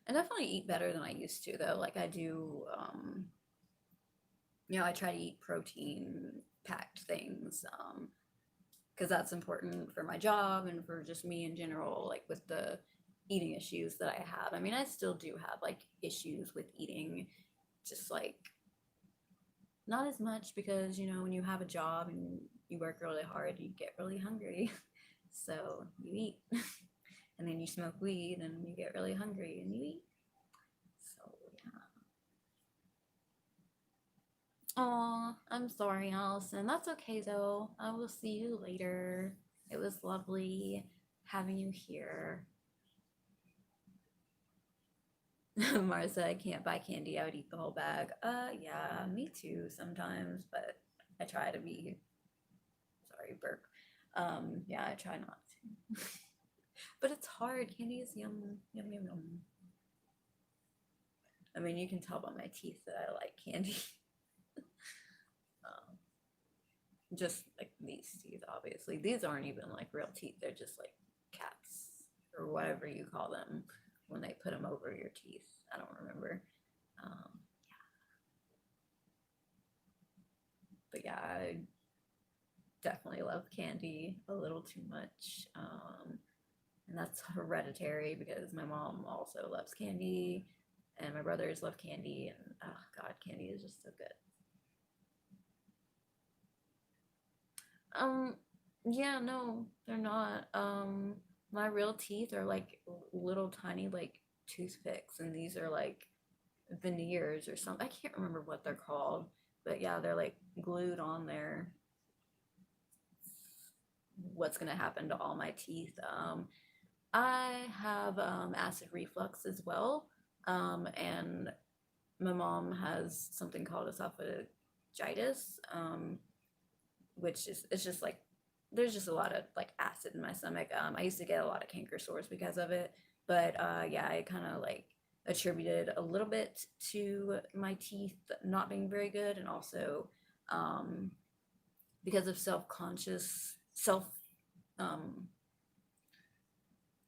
I definitely eat better than I used to, though. Like I do, I try to eat protein packed things, because that's important for my job and for just me in general, like with the eating issues that I have. I mean, I still do have like issues with eating, just like not as much because, when you have a job and you work really hard, you get really hungry. So you eat. And then you smoke weed and you get really hungry and you eat. So yeah. Oh, I'm sorry, Allison. That's okay though. I will see you later. It was lovely having you here. Marissa, I can't buy candy. I would eat the whole bag. Yeah, me too sometimes, but I try to be sorry, burp. Yeah, I try not to. But it's hard. Candy is yum, yum, yum, yum. I mean, you can tell by my teeth that I like candy. um, just like these teeth, obviously. These aren't even like real teeth. They're just like caps or whatever you call them when they put them over your teeth. I don't remember. Yeah. But yeah, I definitely love candy a little too much. And that's hereditary because my mom also loves candy and my brothers love candy. And oh, God, candy is just so good. Um, yeah, no, they're not. My real teeth are like little tiny like toothpicks, and these are like veneers or something. I can't remember what they're called, but yeah, they're like glued on there. What's gonna happen to all my teeth? I have acid reflux as well, and my mom has something called esophagitis, which is it's just like there's just a lot of like acid in my stomach. I used to get a lot of canker sores because of it, but yeah, I kind of like attributed a little bit to my teeth not being very good, and also um, because of um,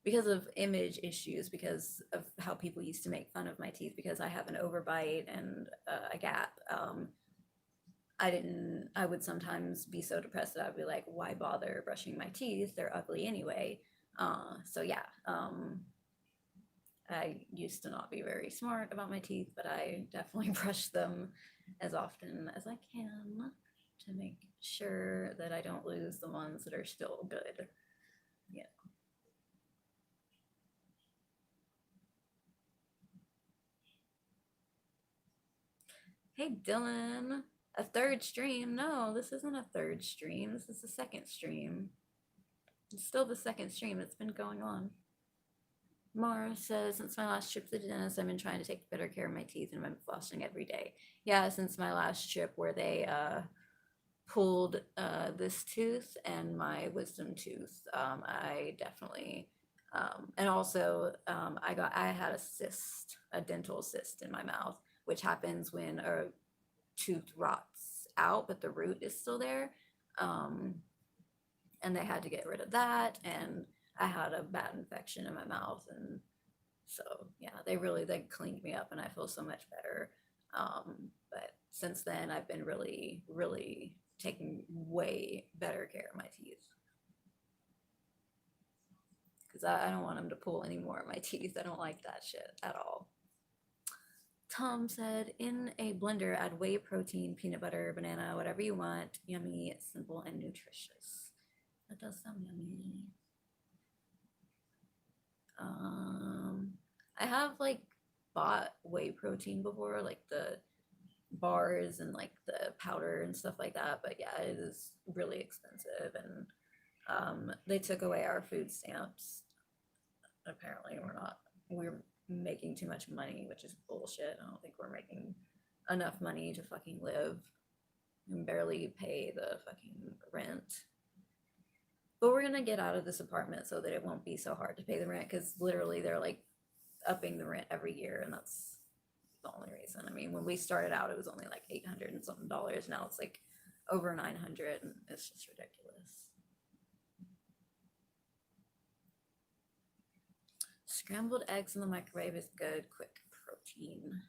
because of image issues, because of how people used to make fun of my teeth because I have an overbite and a gap. I would sometimes be so depressed that I'd be like, why bother brushing my teeth? They're ugly anyway. So yeah, I used to not be very smart about my teeth, but I definitely brush them as often as I can to make sure that I don't lose the ones that are still good. Yeah. Hey, Dylan. A third stream? No, this isn't a third stream. This is the second stream. It's still the second stream. It's been going on. Mara says, since my last trip to the dentist, I've been trying to take better care of my teeth and I've been flossing every day. Yeah, since my last trip where they pulled this tooth and my wisdom tooth, I definitely, and also I had a cyst, a dental cyst in my mouth, which happens when tooth rots out, but the root is still there. Um, and they had to get rid of that. And I had a bad infection in my mouth. And so, yeah, they cleaned me up and I feel so much better. But since then, I've been really, really taking way better care of my teeth. Because I don't want them to pull any more of my teeth. I don't like that shit at all. Tom said, in a blender, add whey protein, peanut butter, banana, whatever you want. Yummy, simple, and nutritious. That does sound yummy. I have like bought whey protein before, like the bars and like the powder and stuff like that. But yeah, it is really expensive, and they took away our food stamps. Apparently, we're making too much money, which is bullshit. I don't think we're making enough money to fucking live and barely pay the fucking rent. But we're gonna get out of this apartment so that it won't be so hard to pay the rent, because literally they're like upping the rent every year, and that's the only reason. I mean, when we started out, it was only like $800 and something. Now it's like over 900, and it's just ridiculous. Scrambled eggs in the microwave is good, quick protein.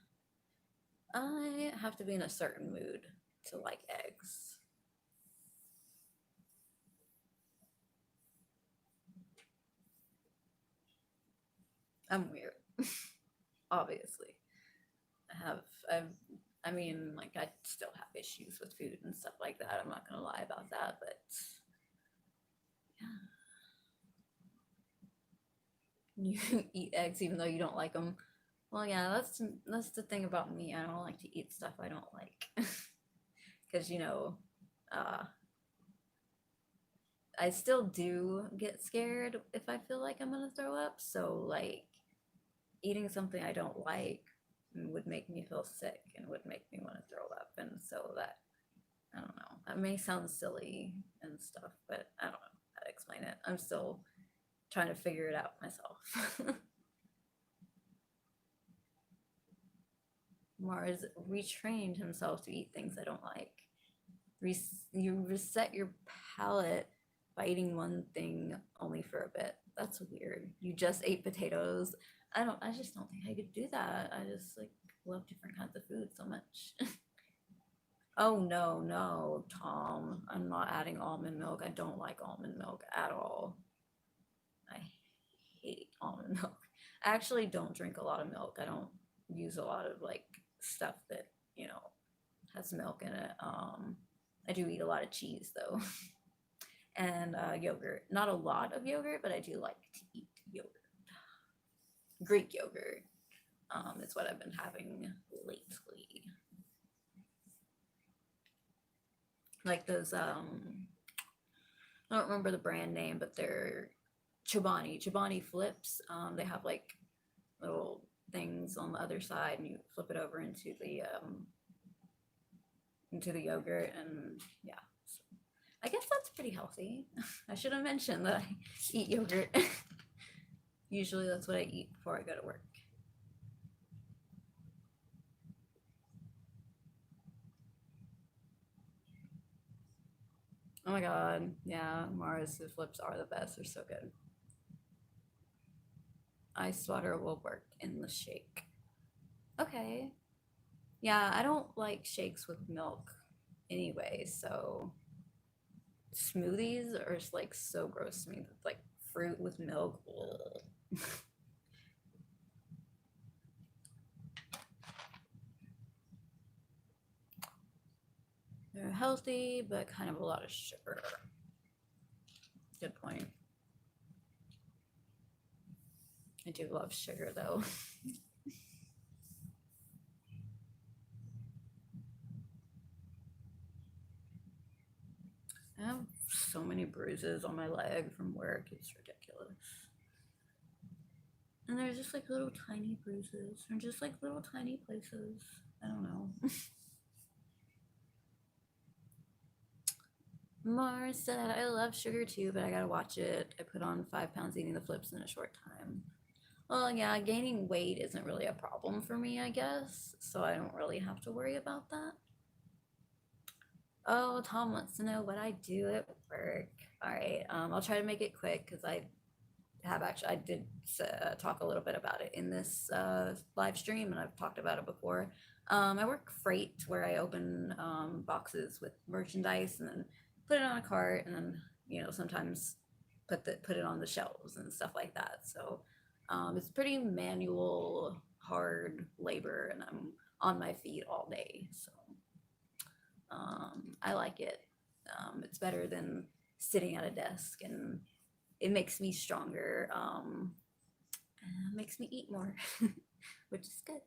I have to be in a certain mood to like eggs. I'm weird. Obviously. I mean, like, I still have issues with food and stuff like that. I'm not gonna lie about that, but yeah. You eat eggs even though you don't like them. Well, yeah, that's the thing about me. I don't like to eat stuff I don't like. Because, I still do get scared if I feel like I'm gonna throw up. So, like, eating something I don't like would make me feel sick and would make me want to throw up. And so that, I don't know, that may sound silly and stuff, but I don't know how to explain it. I'm still trying to figure it out myself. Mars retrained himself to eat things I don't like. You reset your palate by eating one thing only for a bit. That's weird. You just ate potatoes. I just don't think I could do that. I just like love different kinds of food so much. Oh no, Tom. I'm not adding almond milk. I don't like almond milk at all. I hate almond milk. I actually don't drink a lot of milk. I don't use a lot of like stuff that, has milk in it. I do eat a lot of cheese though. And yogurt. Not a lot of yogurt, but I do like to eat yogurt. Greek yogurt is what I've been having lately. Like those, I don't remember the brand name, but they're Chobani flips. They have like little things on the other side, and you flip it over into the yogurt, and yeah. So I guess that's pretty healthy. I should have mentioned that I eat yogurt. Usually that's what I eat before I go to work. Oh my god, yeah, Mars flips are the best. They're so good. Ice water will work in the shake. Okay. Yeah, I don't like shakes with milk anyway, so smoothies are just like so gross to me. Like fruit with milk. Ugh. They're healthy, but kind of a lot of sugar. Good point. I do love sugar though. I have so many bruises on my leg from work. It's ridiculous. And they're just like little tiny bruises. They're just like little tiny places. I don't know. Mars said, I love sugar too, but I gotta watch it. I put on 5 pounds eating the flips in a short time. Well, yeah, gaining weight isn't really a problem for me, I guess. So I don't really have to worry about that. Oh, Tom wants to know what I do at work. All right, I'll try to make it quick because I did talk a little bit about it in this live stream, and I've talked about it before. I work freight where I open boxes with merchandise and then put it on a cart, and then sometimes put it on the shelves and stuff like that. So it's pretty manual, hard labor, and I'm on my feet all day. So I like it. It's better than sitting at a desk, and it makes me stronger. Makes me eat more, which is good.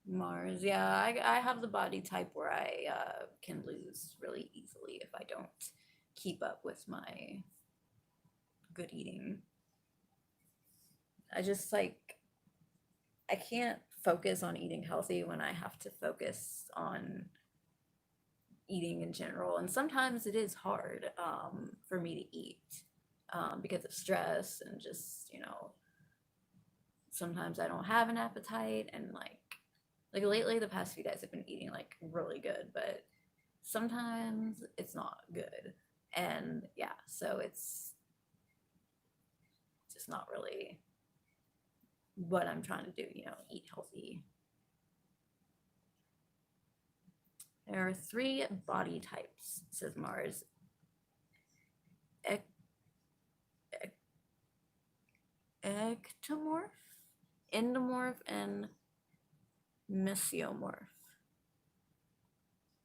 Mars, yeah, I have the body type where I can lose really easily if I don't keep up with my good eating. I just I can't focus on eating healthy when I have to focus on eating in general. And sometimes it is hard for me to eat because of stress and just, sometimes I don't have an appetite. And like lately, the past few days, I've been eating like really good, but sometimes it's not good. And yeah, so it's just not really what I'm trying to do, eat healthy. There are 3 body types, says Mars. Ec- ec- ectomorph, endomorph, and mesomorph.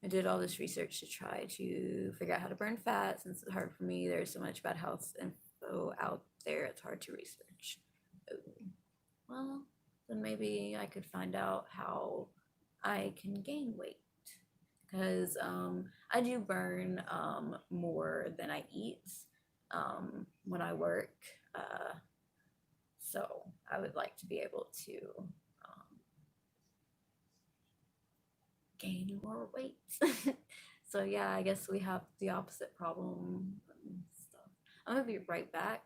I did all this research to try to figure out how to burn fat since it's hard for me. There's so much bad health info out there, it's hard to research. Oh, well, then maybe I could find out how I can gain weight. Because I do burn more than I eat when I work. So I would like to be able to gain more weight. So yeah, I guess we have the opposite problem and stuff. I'm gonna be right back.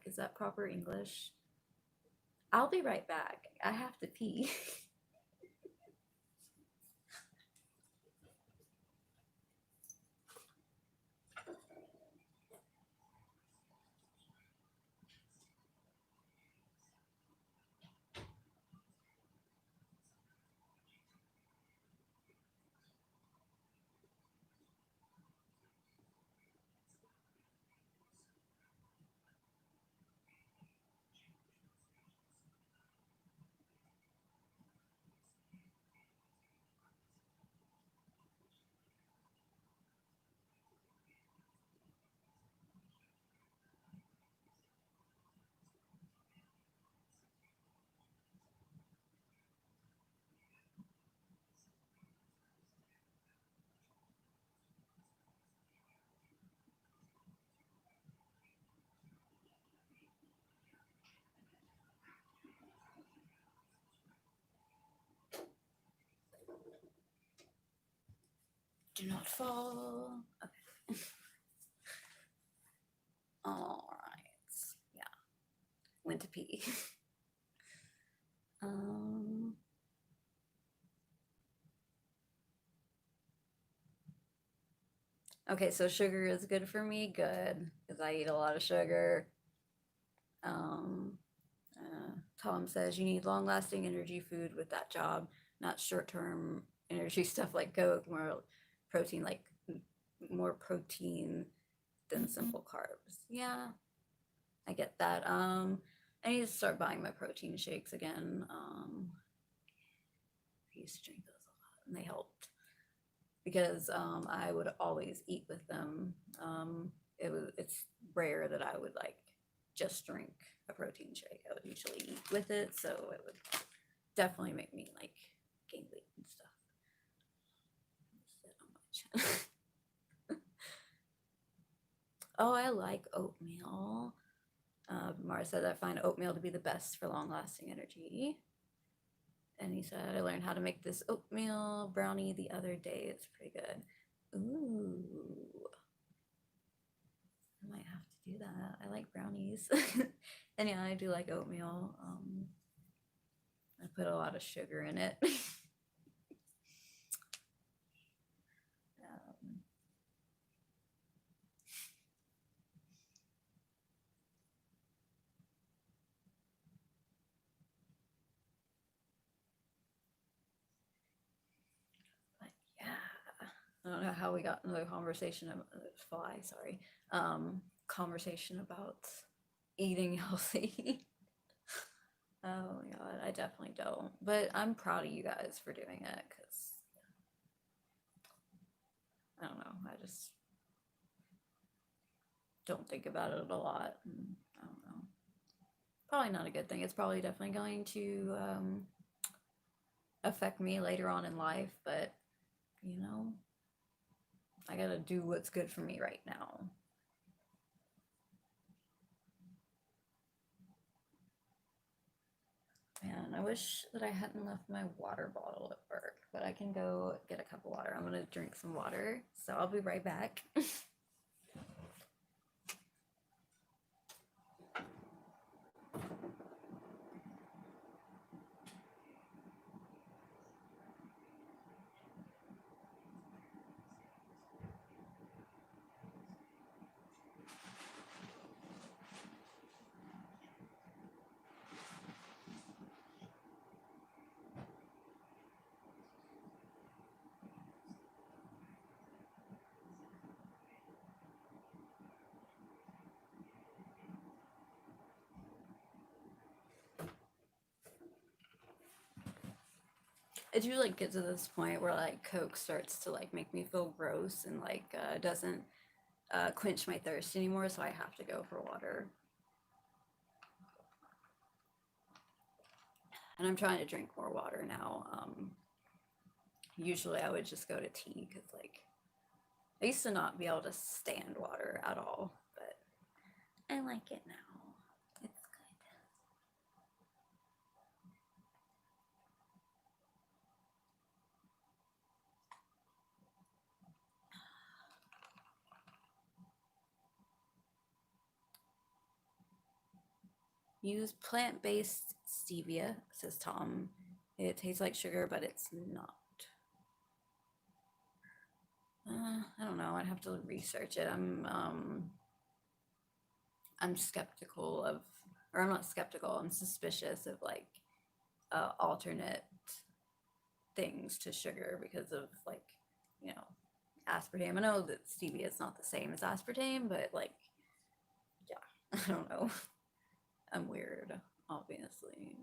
Is that proper English? I'll be right back. I have to pee. Do not fall. Okay. All right. Yeah. Went to pee. um. Okay, so sugar is good for me. Good, because I eat a lot of sugar. Um, Tom says you need long-lasting energy food with that job, not short-term energy stuff like Coke. Protein, like more protein than simple carbs. Yeah, I get that. I need to start buying my protein shakes again. I used to drink those a lot, and they helped because I would always eat with them. It's rare that I would like just drink a protein shake. I would usually eat with it, so it would definitely make me like gain weight and stuff. Oh, I like oatmeal. Mara said I find oatmeal to be the best for long-lasting energy. And he said I learned how to make this oatmeal brownie the other day. It's pretty good. Ooh, I might have to do that. I like brownies. And yeah, I do like oatmeal. I put a lot of sugar in it. um, but yeah, I don't know how we got into the conversation of fly. Sorry, conversation about eating healthy. Oh my god, I definitely don't. But I'm proud of you guys for doing it because I don't know. I just don't think about it a lot. And I don't know. Probably not a good thing. It's probably definitely going to affect me later on in life, but you know, I gotta do what's good for me right now. Man, I wish that I hadn't left my water bottle at work, but I can go get a cup of water. I'm gonna drink some water, so I'll be right back. I do like get to this point where like Coke starts to like make me feel gross and like doesn't quench my thirst anymore, so I have to go for water. And I'm trying to drink more water now. Usually I would just go to tea because like I used to not be able to stand water at all, but I like it now. It's good. Use plant-based stevia, says Tom. It tastes like sugar, but it's not. I don't know. I'd have to research it. I'm skeptical of, or I'm not skeptical. I'm suspicious of like alternate things to sugar because of like, you know, aspartame. I know that stevia is not the same as aspartame, but like, yeah, I don't know. I'm weird, obviously.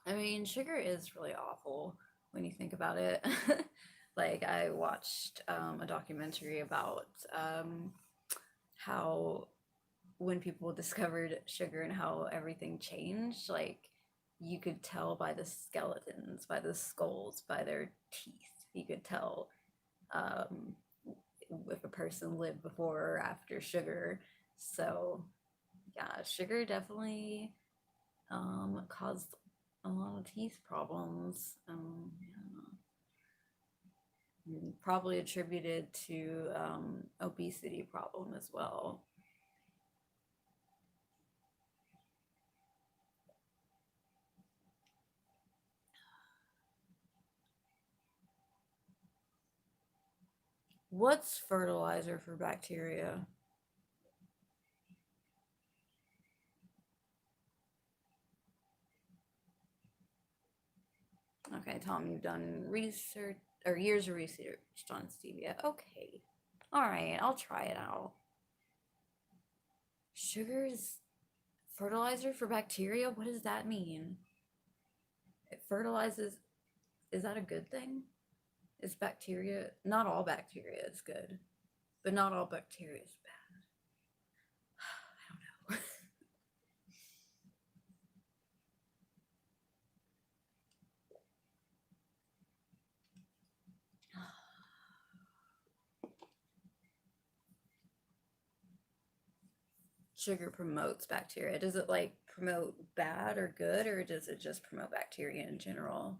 I mean, sugar is really awful when you think about it. Like, I watched a documentary about how when people discovered sugar and how everything changed, like, you could tell by the skeletons, by the skulls, by their teeth. You could tell um, if a person lived before or after sugar. So, yeah, sugar definitely caused a lot of teeth problems. Yeah. Probably attributed to obesity problem as well. What's fertilizer for bacteria? Okay, Tom, you've done research or years of research on stevia. Okay. All right, I'll try it out. Sugar's fertilizer for bacteria? What does that mean? It fertilizes, is that a good thing? Is bacteria, not all bacteria is good, but not all bacteria is bad. I don't know. Sugar promotes bacteria. Does it like promote bad or good, or does it just promote bacteria in general?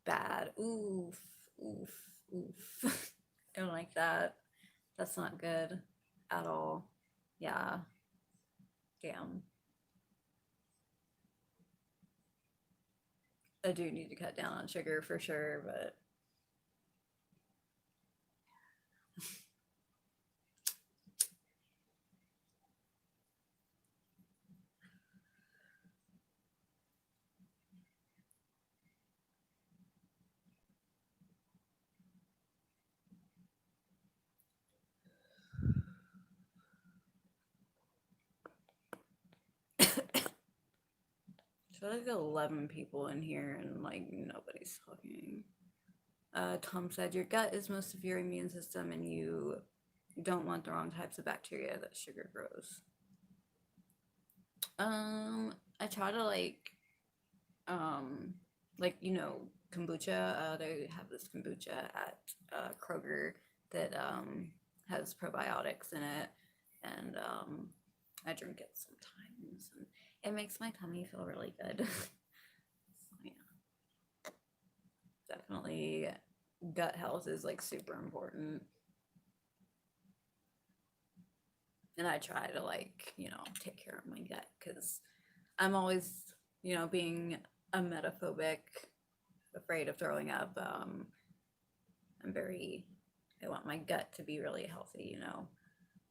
Bad. bad. Oof, oof, oof. I don't like that. That's not good at all. Yeah. Damn. I do need to cut down on sugar for sure, but there's like 11 people in here and like nobody's talking. Tom said your gut is most of your immune system and you don't want the wrong types of bacteria that sugar grows. I try to like kombucha. They have this kombucha at Kroger that has probiotics in it, and I drink it sometimes, and it makes my tummy feel really good. So, yeah, definitely gut health is like super important, and I try to take care of my gut because I'm always being a metaphobic, afraid of throwing up. I want my gut to be really healthy,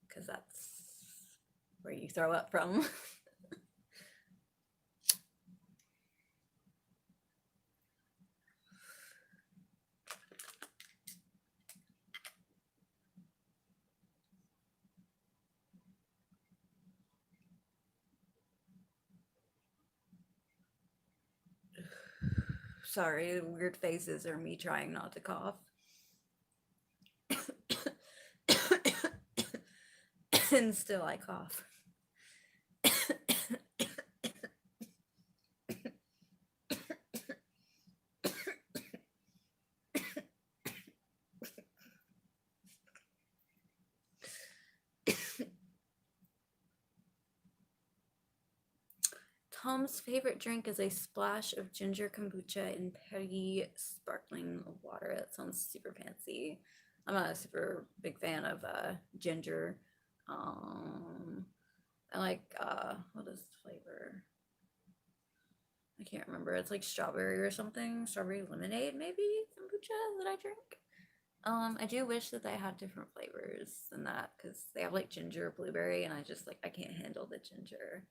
because that's where you throw up from. Sorry, the weird faces are me trying not to cough. And still I cough. Tom's favorite drink is a splash of ginger kombucha in Perrier sparkling water. That sounds super fancy. I'm not a super big fan of ginger. I like what is the flavor? I can't remember. It's like strawberry or something. Strawberry lemonade, maybe kombucha that I drink. I do wish that they had different flavors than that because they have like ginger, blueberry, and I can't handle the ginger.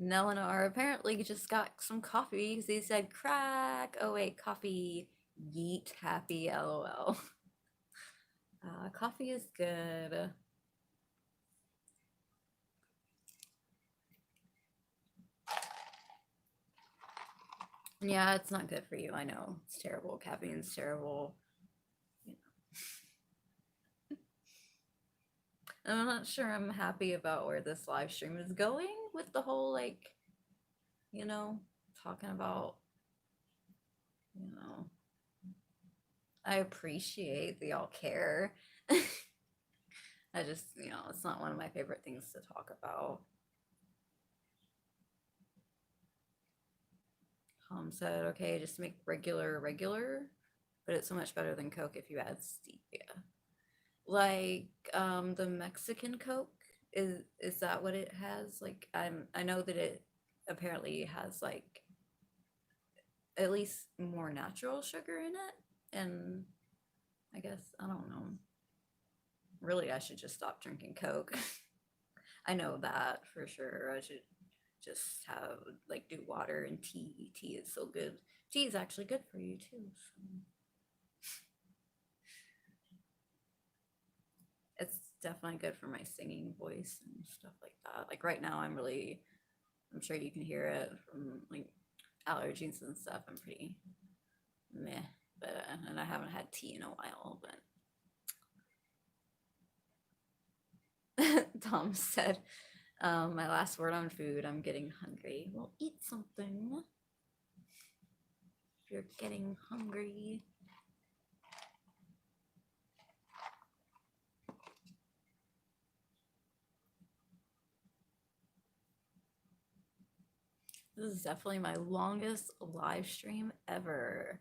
Nelenar apparently just got some coffee because he said crack. Oh wait, coffee. Yeet happy lol. Coffee is good. Yeah, it's not good for you. I know. It's terrible. Caffeine's terrible. I'm not sure I'm happy about where this live stream is going with the whole talking about, I appreciate that y'all care. I just, it's not one of my favorite things to talk about. Tom said, okay, just make regular, but it's so much better than Coke if you add stevia. Like the Mexican Coke, is that what it has? Like I know that it apparently has like at least more natural sugar in it, and I guess I don't know. Really, I should just stop drinking Coke. I know that for sure. I should just have do water and tea. Tea is so good. Tea is actually good for you too. So. It's definitely good for my singing voice and stuff like that. Like right now, I'm sure you can hear it from like allergies and stuff. I'm pretty meh, but and I haven't had tea in a while. But Tom said, "My last word on food. I'm getting hungry. Well, eat something if you're getting hungry." This is definitely my longest live stream ever.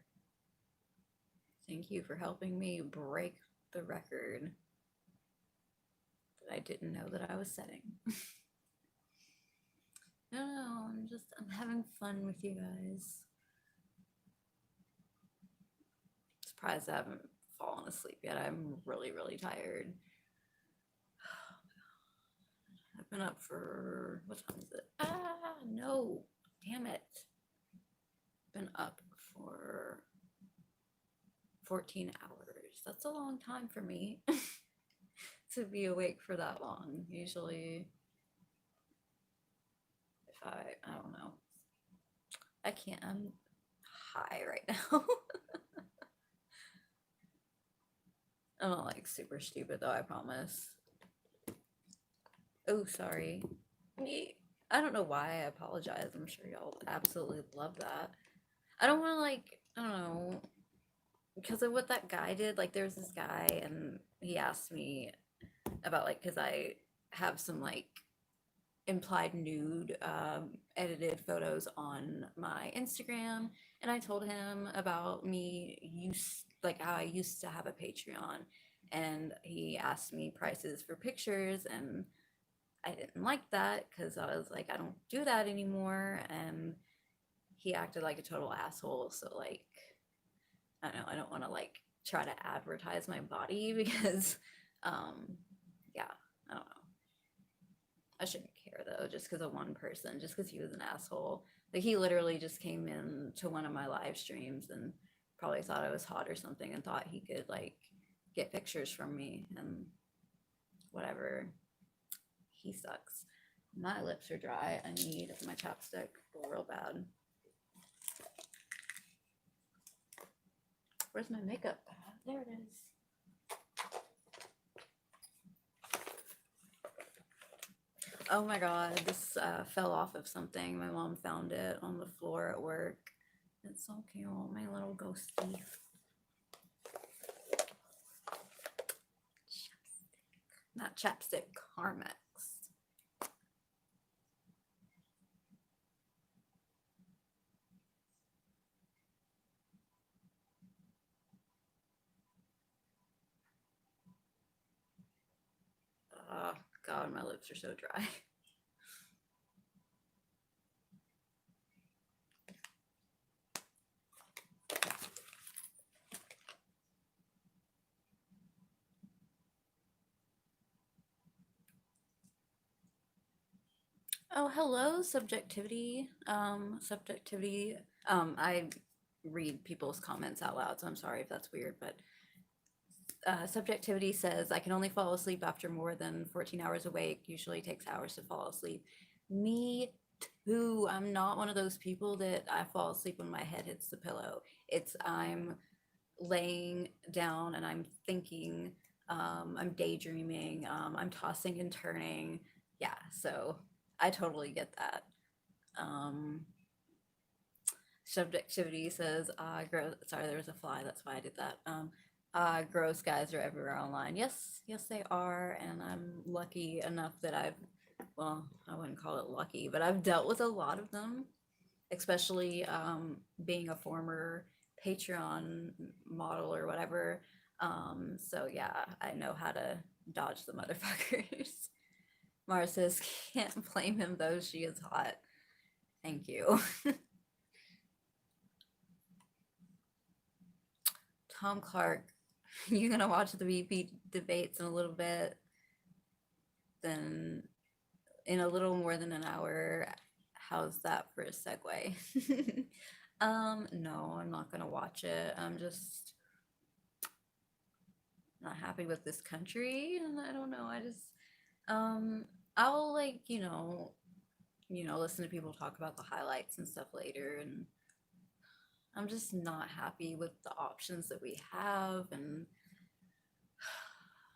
Thank you for helping me break the record that I didn't know that I was setting. No, I'm having fun with you guys. Surprised I haven't fallen asleep yet. I'm really, really tired. I've been up for, what time is it? Ah, no, damn it. Been up for 14 hours. That's a long time for me to be awake for that long. Usually, if I don't know. I can't, I'm high right now. I'm not like super stupid though, I promise. Oh, sorry. I don't know why I apologize. I'm sure y'all absolutely love that. I don't want to like, I don't know, because of what that guy did. Like, there's this guy and he asked me about like, because I have some like implied nude edited photos on my Instagram, and I told him about like how I used to have a Patreon, and he asked me prices for pictures, and I didn't like that because I was like, I don't do that anymore, and he acted like a total asshole. So like, I don't know, I don't want to like try to advertise my body because yeah, I don't know. I shouldn't care though, just because of one person, just because he was an asshole. Like, he literally just came in to one of my live streams and probably thought I was hot or something and thought he could like get pictures from me and whatever. He sucks. My lips are dry. I need my chapstick real bad. Where's my makeup? There it is. Oh my god, this fell off of something. My mom found it on the floor at work. It's so cute, my little ghostie. Chapstick. Not chapstick, Carmex. Oh god, my lips are so dry. Oh, hello, subjectivity. Subjectivity. I read people's comments out loud, so I'm sorry if that's weird, but subjectivity says I can only fall asleep after more than 14 hours awake. Usually takes hours to fall asleep. Me too. I'm not one of those people that I fall asleep when my head hits the pillow. It's I'm laying down and I'm thinking, I'm daydreaming, I'm tossing and turning. Yeah, so I totally get that. Subjectivity says, sorry, there was a fly, that's why I did that. Gross guys are everywhere online. Yes, yes, they are. And I'm lucky enough that well, I wouldn't call it lucky, but I've dealt with a lot of them, especially being a former Patreon model or whatever. So yeah, I know how to dodge the motherfuckers. Mara says, can't blame him though, she is hot. Thank you. Tom Clark, you're gonna watch the VP debates in a little bit, then in a little more than an hour. How's that for a segue? No, I'm not gonna watch it. I'm just not happy with this country, and I don't know. I'll like, listen to people talk about the highlights and stuff later, and I'm just not happy with the options that we have, and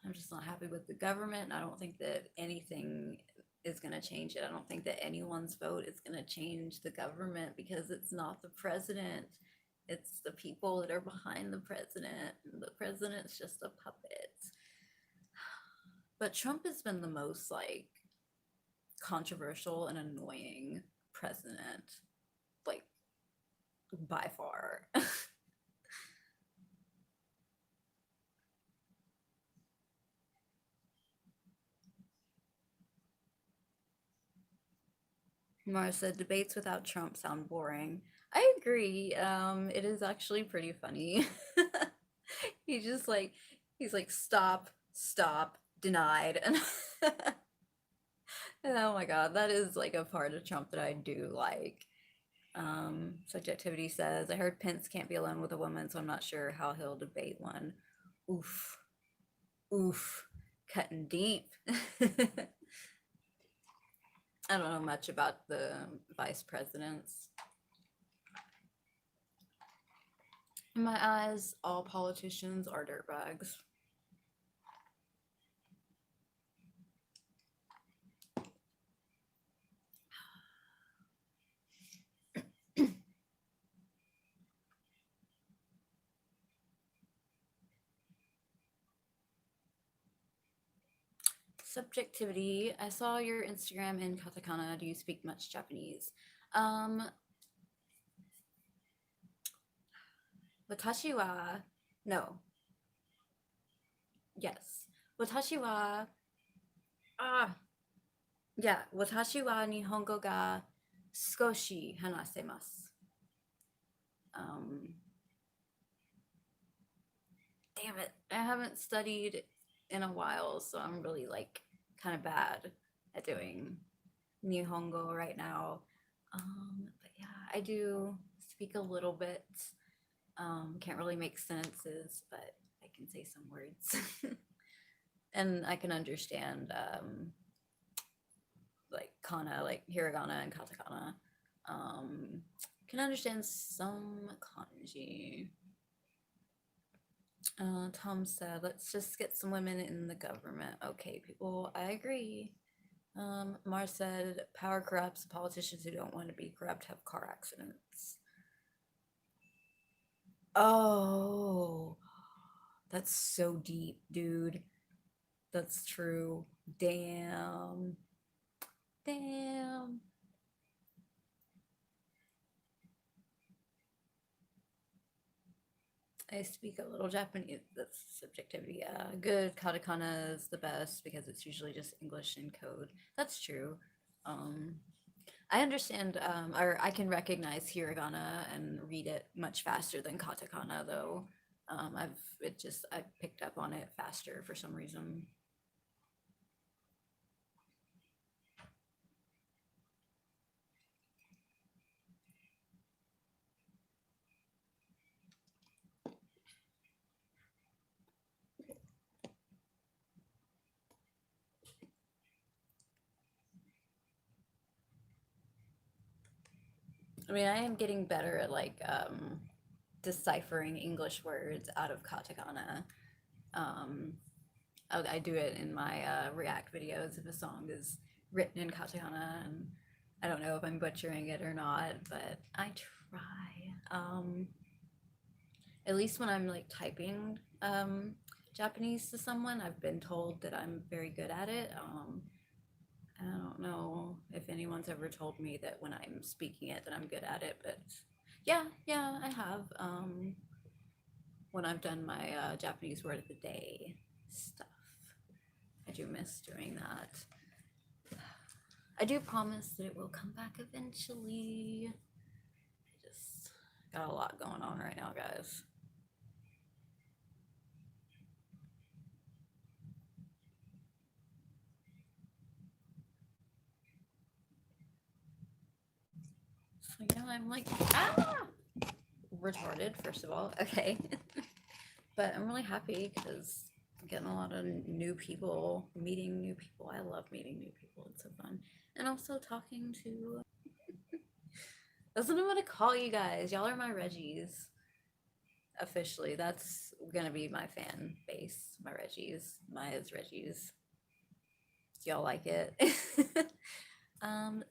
I'm just not happy with the government. I don't think that anything is going to change it. I don't think that anyone's vote is going to change the government because it's not the president. It's the people that are behind the president. The president's just a puppet. But Trump has been the most like controversial and annoying president, like by far. Mara said debates without Trump sound boring. I agree. It is actually pretty funny. He just like he's like stop, stop, denied, and oh my god, that is like a part of Trump that I do like. Subjectivity says, I heard Pence can't be alone with a woman, so I'm not sure how he'll debate one. Oof, oof, cutting deep. I don't know much about the vice presidents. In my eyes, all politicians are dirtbags. Subjectivity. I saw your Instagram in katakana. Do you speak much Japanese? Watashi wa no. Yes. Watashi wa yeah, watashi wa nihongo ga skoshi hanasemasu. Damn it. I haven't studied in a while, so I'm really like kind of bad at doing Nihongo right now. But yeah, I do speak a little bit. Can't really make sentences, but I can say some words. And I can understand like kana, like hiragana and katakana. Can understand some kanji. Tom said, let's just get some women in the government. Okay, people, I agree. Mars said, power corrupts. Politicians who don't want to be corrupt have car accidents. Oh, that's so deep, dude. That's true. Damn. Damn. I speak a little Japanese. That's subjectivity. Yeah, good katakana is the best because it's usually just English in code. That's true. I understand, or I can recognize hiragana and read it much faster than katakana, though. I picked up on it faster for some reason. I mean, I am getting better at like deciphering English words out of katakana. I do it in my React videos if a song is written in katakana, and I don't know if I'm butchering it or not, but I try. At least when I'm like typing Japanese to someone, I've been told that I'm very good at it. I don't know if anyone's ever told me that when I'm speaking it that I'm good at it, but yeah, I have. When I've done my Japanese word of the day stuff, I do miss doing that. I do promise that it will come back eventually. I just got a lot going on right now, guys. So yeah, I'm like, retarded, first of all. Okay. But I'm really happy because I'm getting a lot of new people, meeting new people. I love meeting new people. It's so fun. And also talking to that's what I'm gonna call you guys. Y'all are my Reggies. Officially. That's gonna be my fan base, my Reggies. Maya's Reggies. Do y'all like it?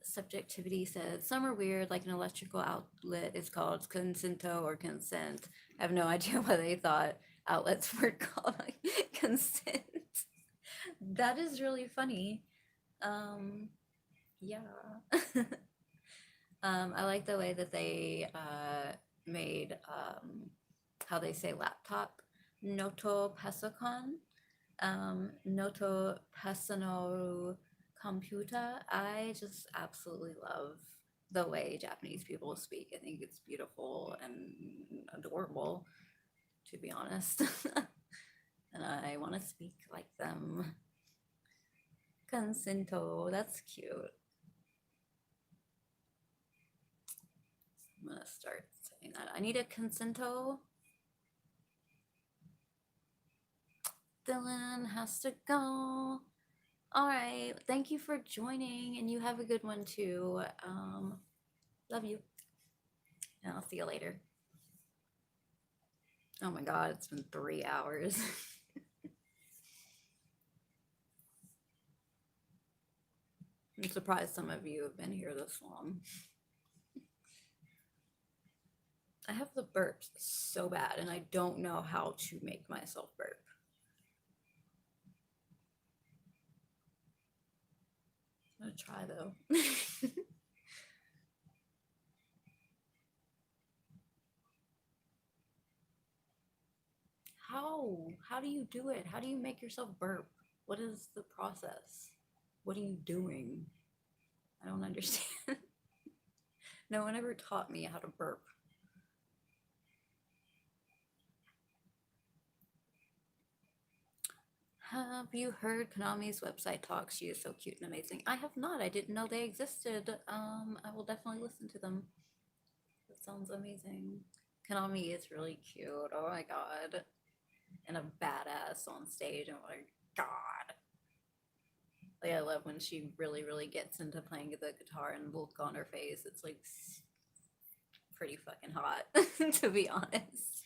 Subjectivity said some are weird, like an electrical outlet is called consento or consent. I have no idea why they thought outlets were called like consent. That is really funny. Yeah. I like the way that they made how they say laptop, noto pasokon, noto pasanoru computer. I just absolutely love the way Japanese people speak. I think it's beautiful and adorable, to be honest. And I want to speak like them. Consento, that's cute. I'm gonna start saying that. I need a consento. Dylan has to go. All right. Thank you for joining, and you have a good one too. Love you, and I'll see you later. Oh my God, it's been 3 hours. I'm surprised some of you have been here this long. I have the burps so bad, and I don't know how to make myself burp. I'm gonna try though. How? How do you do it? How do you make yourself burp? What is the process? What are you doing? I don't understand. No one ever taught me how to burp. Have you heard Konami's website talks? She is so cute and amazing. I have not. I didn't know they existed. I will definitely listen to them. That sounds amazing. Konami is really cute. Oh my god. And a badass on stage. Oh my god. Like I love when she really, really gets into playing the guitar and the look on her face. It's like pretty fucking hot, to be honest.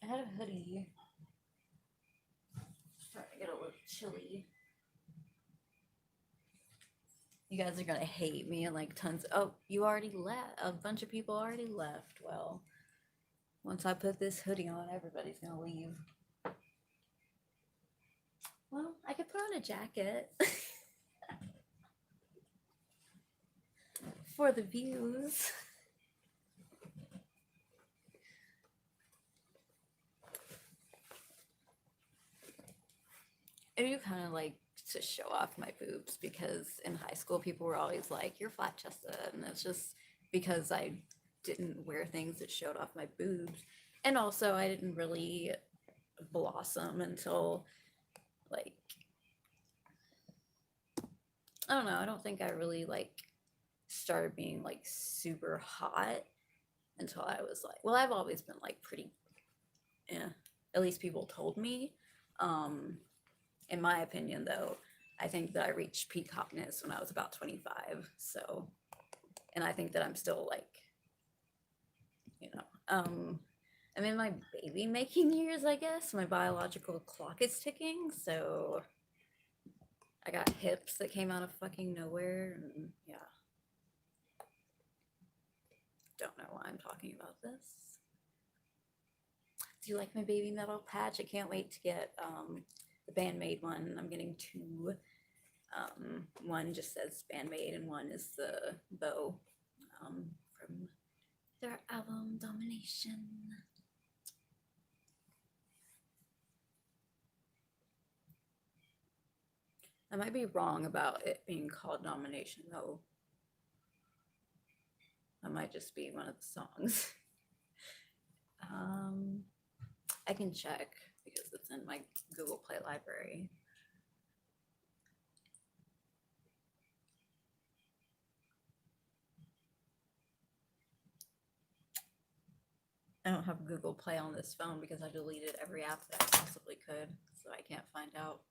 I had a hoodie. Starting to get a little chilly. You guys are gonna hate me and like tons. Oh, you already left. A bunch of people already left. Well, once I put this hoodie on, everybody's gonna leave. Well, I could put on a jacket for the views. I do kind of like to show off my boobs because in high school people were always like, "You're flat chested," and it's just because I didn't wear things that showed off my boobs, and also I didn't really blossom until like I don't know. I don't think I really like started being like super hot until I was like, well, I've always been like pretty, yeah. At least people told me. In my opinion, though, I think that I reached peak hotness when I was about 25. So, and I think that I'm still like, you know, I'm in my baby making years, I guess. My biological clock is ticking. So I got hips that came out of fucking nowhere. And yeah. Don't know why I'm talking about this. Do you like my baby metal patch? I can't wait to get the Bandmade one. I'm getting two. One just says Bandmade and one is the bow from their album Domination. I might be wrong about it being called Domination though. That might just be one of the songs. I can check because it's in my Google Play library. I don't have Google Play on this phone because I deleted every app that I possibly could, so I can't find out.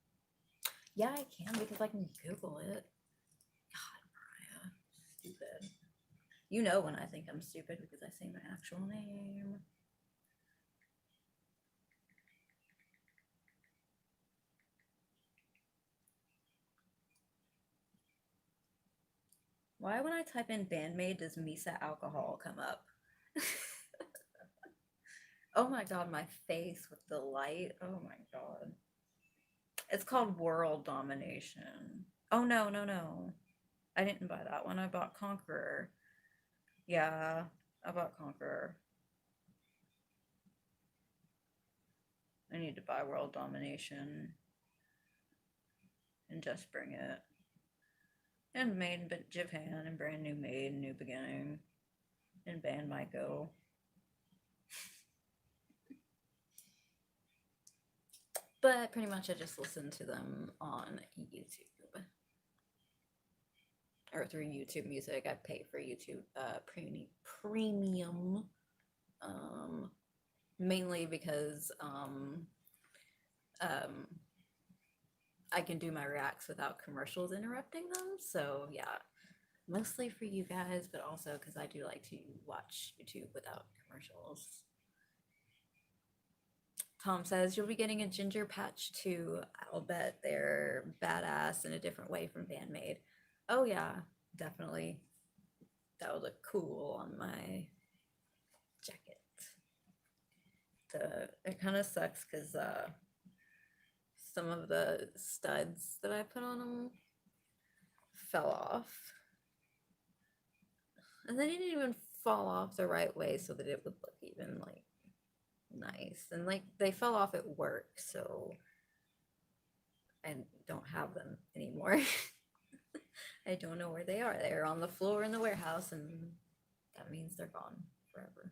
Yeah, I can because I can Google it. God, Mariah, stupid. You know when I think I'm stupid because I say my actual name. Why when I type in Bandmade does Misa alcohol come up? Oh my god, my face with the light. Oh my god. It's called World Domination. Oh no, no, no. I didn't buy that one. I bought Conqueror. Yeah, I bought Conqueror. I need to buy World Domination and just bring it. And Made in Japan and Brand New Made, New Beginning, and Band Maiko. But pretty much I just listen to them on YouTube. Or through YouTube Music. I pay for YouTube premium. Mainly because I can do my reacts without commercials interrupting them. So yeah, mostly for you guys, but also because I do like to watch YouTube without commercials. Tom says you'll be getting a ginger patch too. I'll bet they're badass in a different way from Bandmade. Oh yeah, definitely. That would look cool on my jacket. It kind of sucks because some of the studs that I put on them fell off. And they didn't even fall off the right way so that it would look even like nice. And like they fell off at work, so I don't have them anymore. I don't know where they are. They're on the floor in the warehouse, and that means they're gone forever.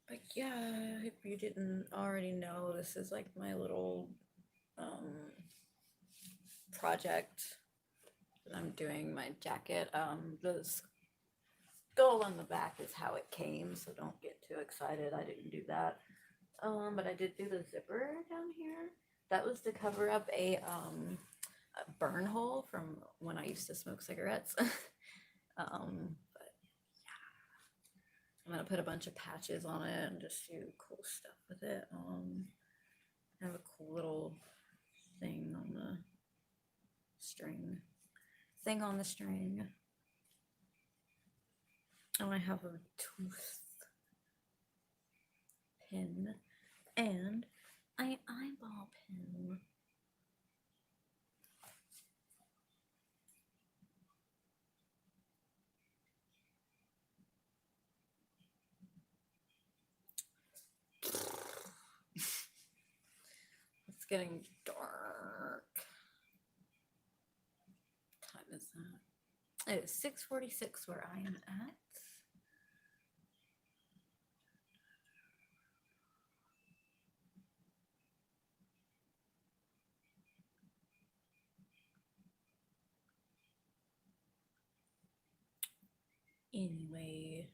But yeah, if you didn't already know, this is like my little project that I'm doing my jacket. The skull on the back is how it came, so don't get too excited. I didn't do that. But I did do the zipper down here. That was to cover up a burn hole from when I used to smoke cigarettes. But yeah, I'm gonna put a bunch of patches on it and just do cool stuff with it. I have a cool little thing on the string. Thing on the string. And I have a tooth pin and an eyeball pin. It's getting dark. What time is that? It is 6:46 where I am at. Anyway.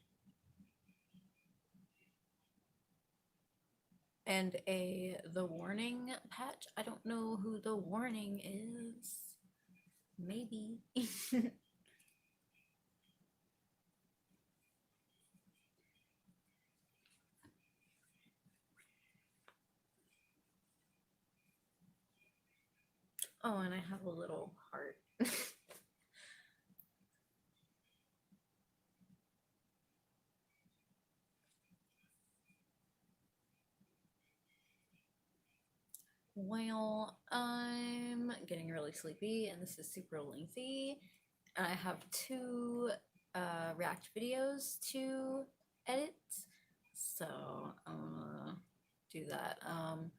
And the warning patch. I don't know who the warning is. Maybe. Oh, and I have a little heart. Well, I'm getting really sleepy and this is super lengthy. And I have two React videos to edit. So I'm gonna do that. I'm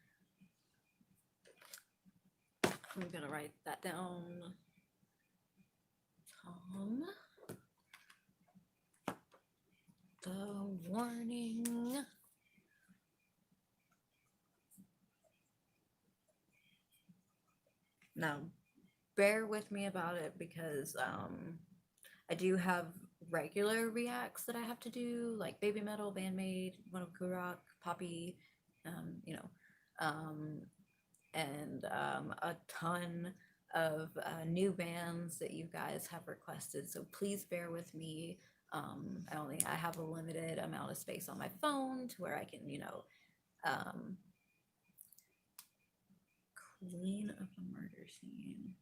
gonna write that down. Tom. The warning. Now, bear with me about it because I do have regular reacts that I have to do, like Baby Metal, Bandmade, One of Kurok, Poppy, you know. and a ton of new bands that you guys have requested. So please bear with me. I have a limited amount of space on my phone to where I can, um, clean up a murder scene.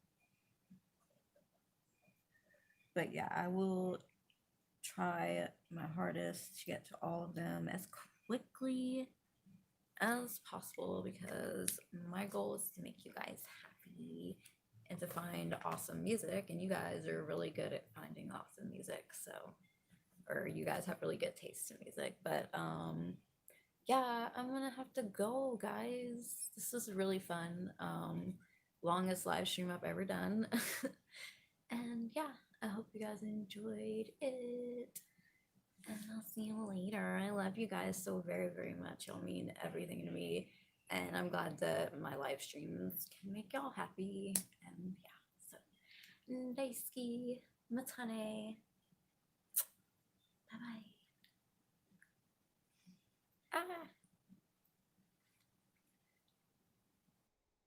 But yeah, I will try my hardest to get to all of them as quickly as possible because my goal is to make you guys happy and to find awesome music, and you guys are really good at finding awesome music, so or you guys have really good taste in music. But yeah, I'm gonna have to go, guys. This was really fun. Longest live stream I've ever done. And yeah, I hope you guys enjoyed it. And I'll see you later. I love you guys so very, very much. Y'all mean everything to me. And I'm glad that my live streams can make y'all happy. And yeah, so daisuki, matane. Bye bye. Ah.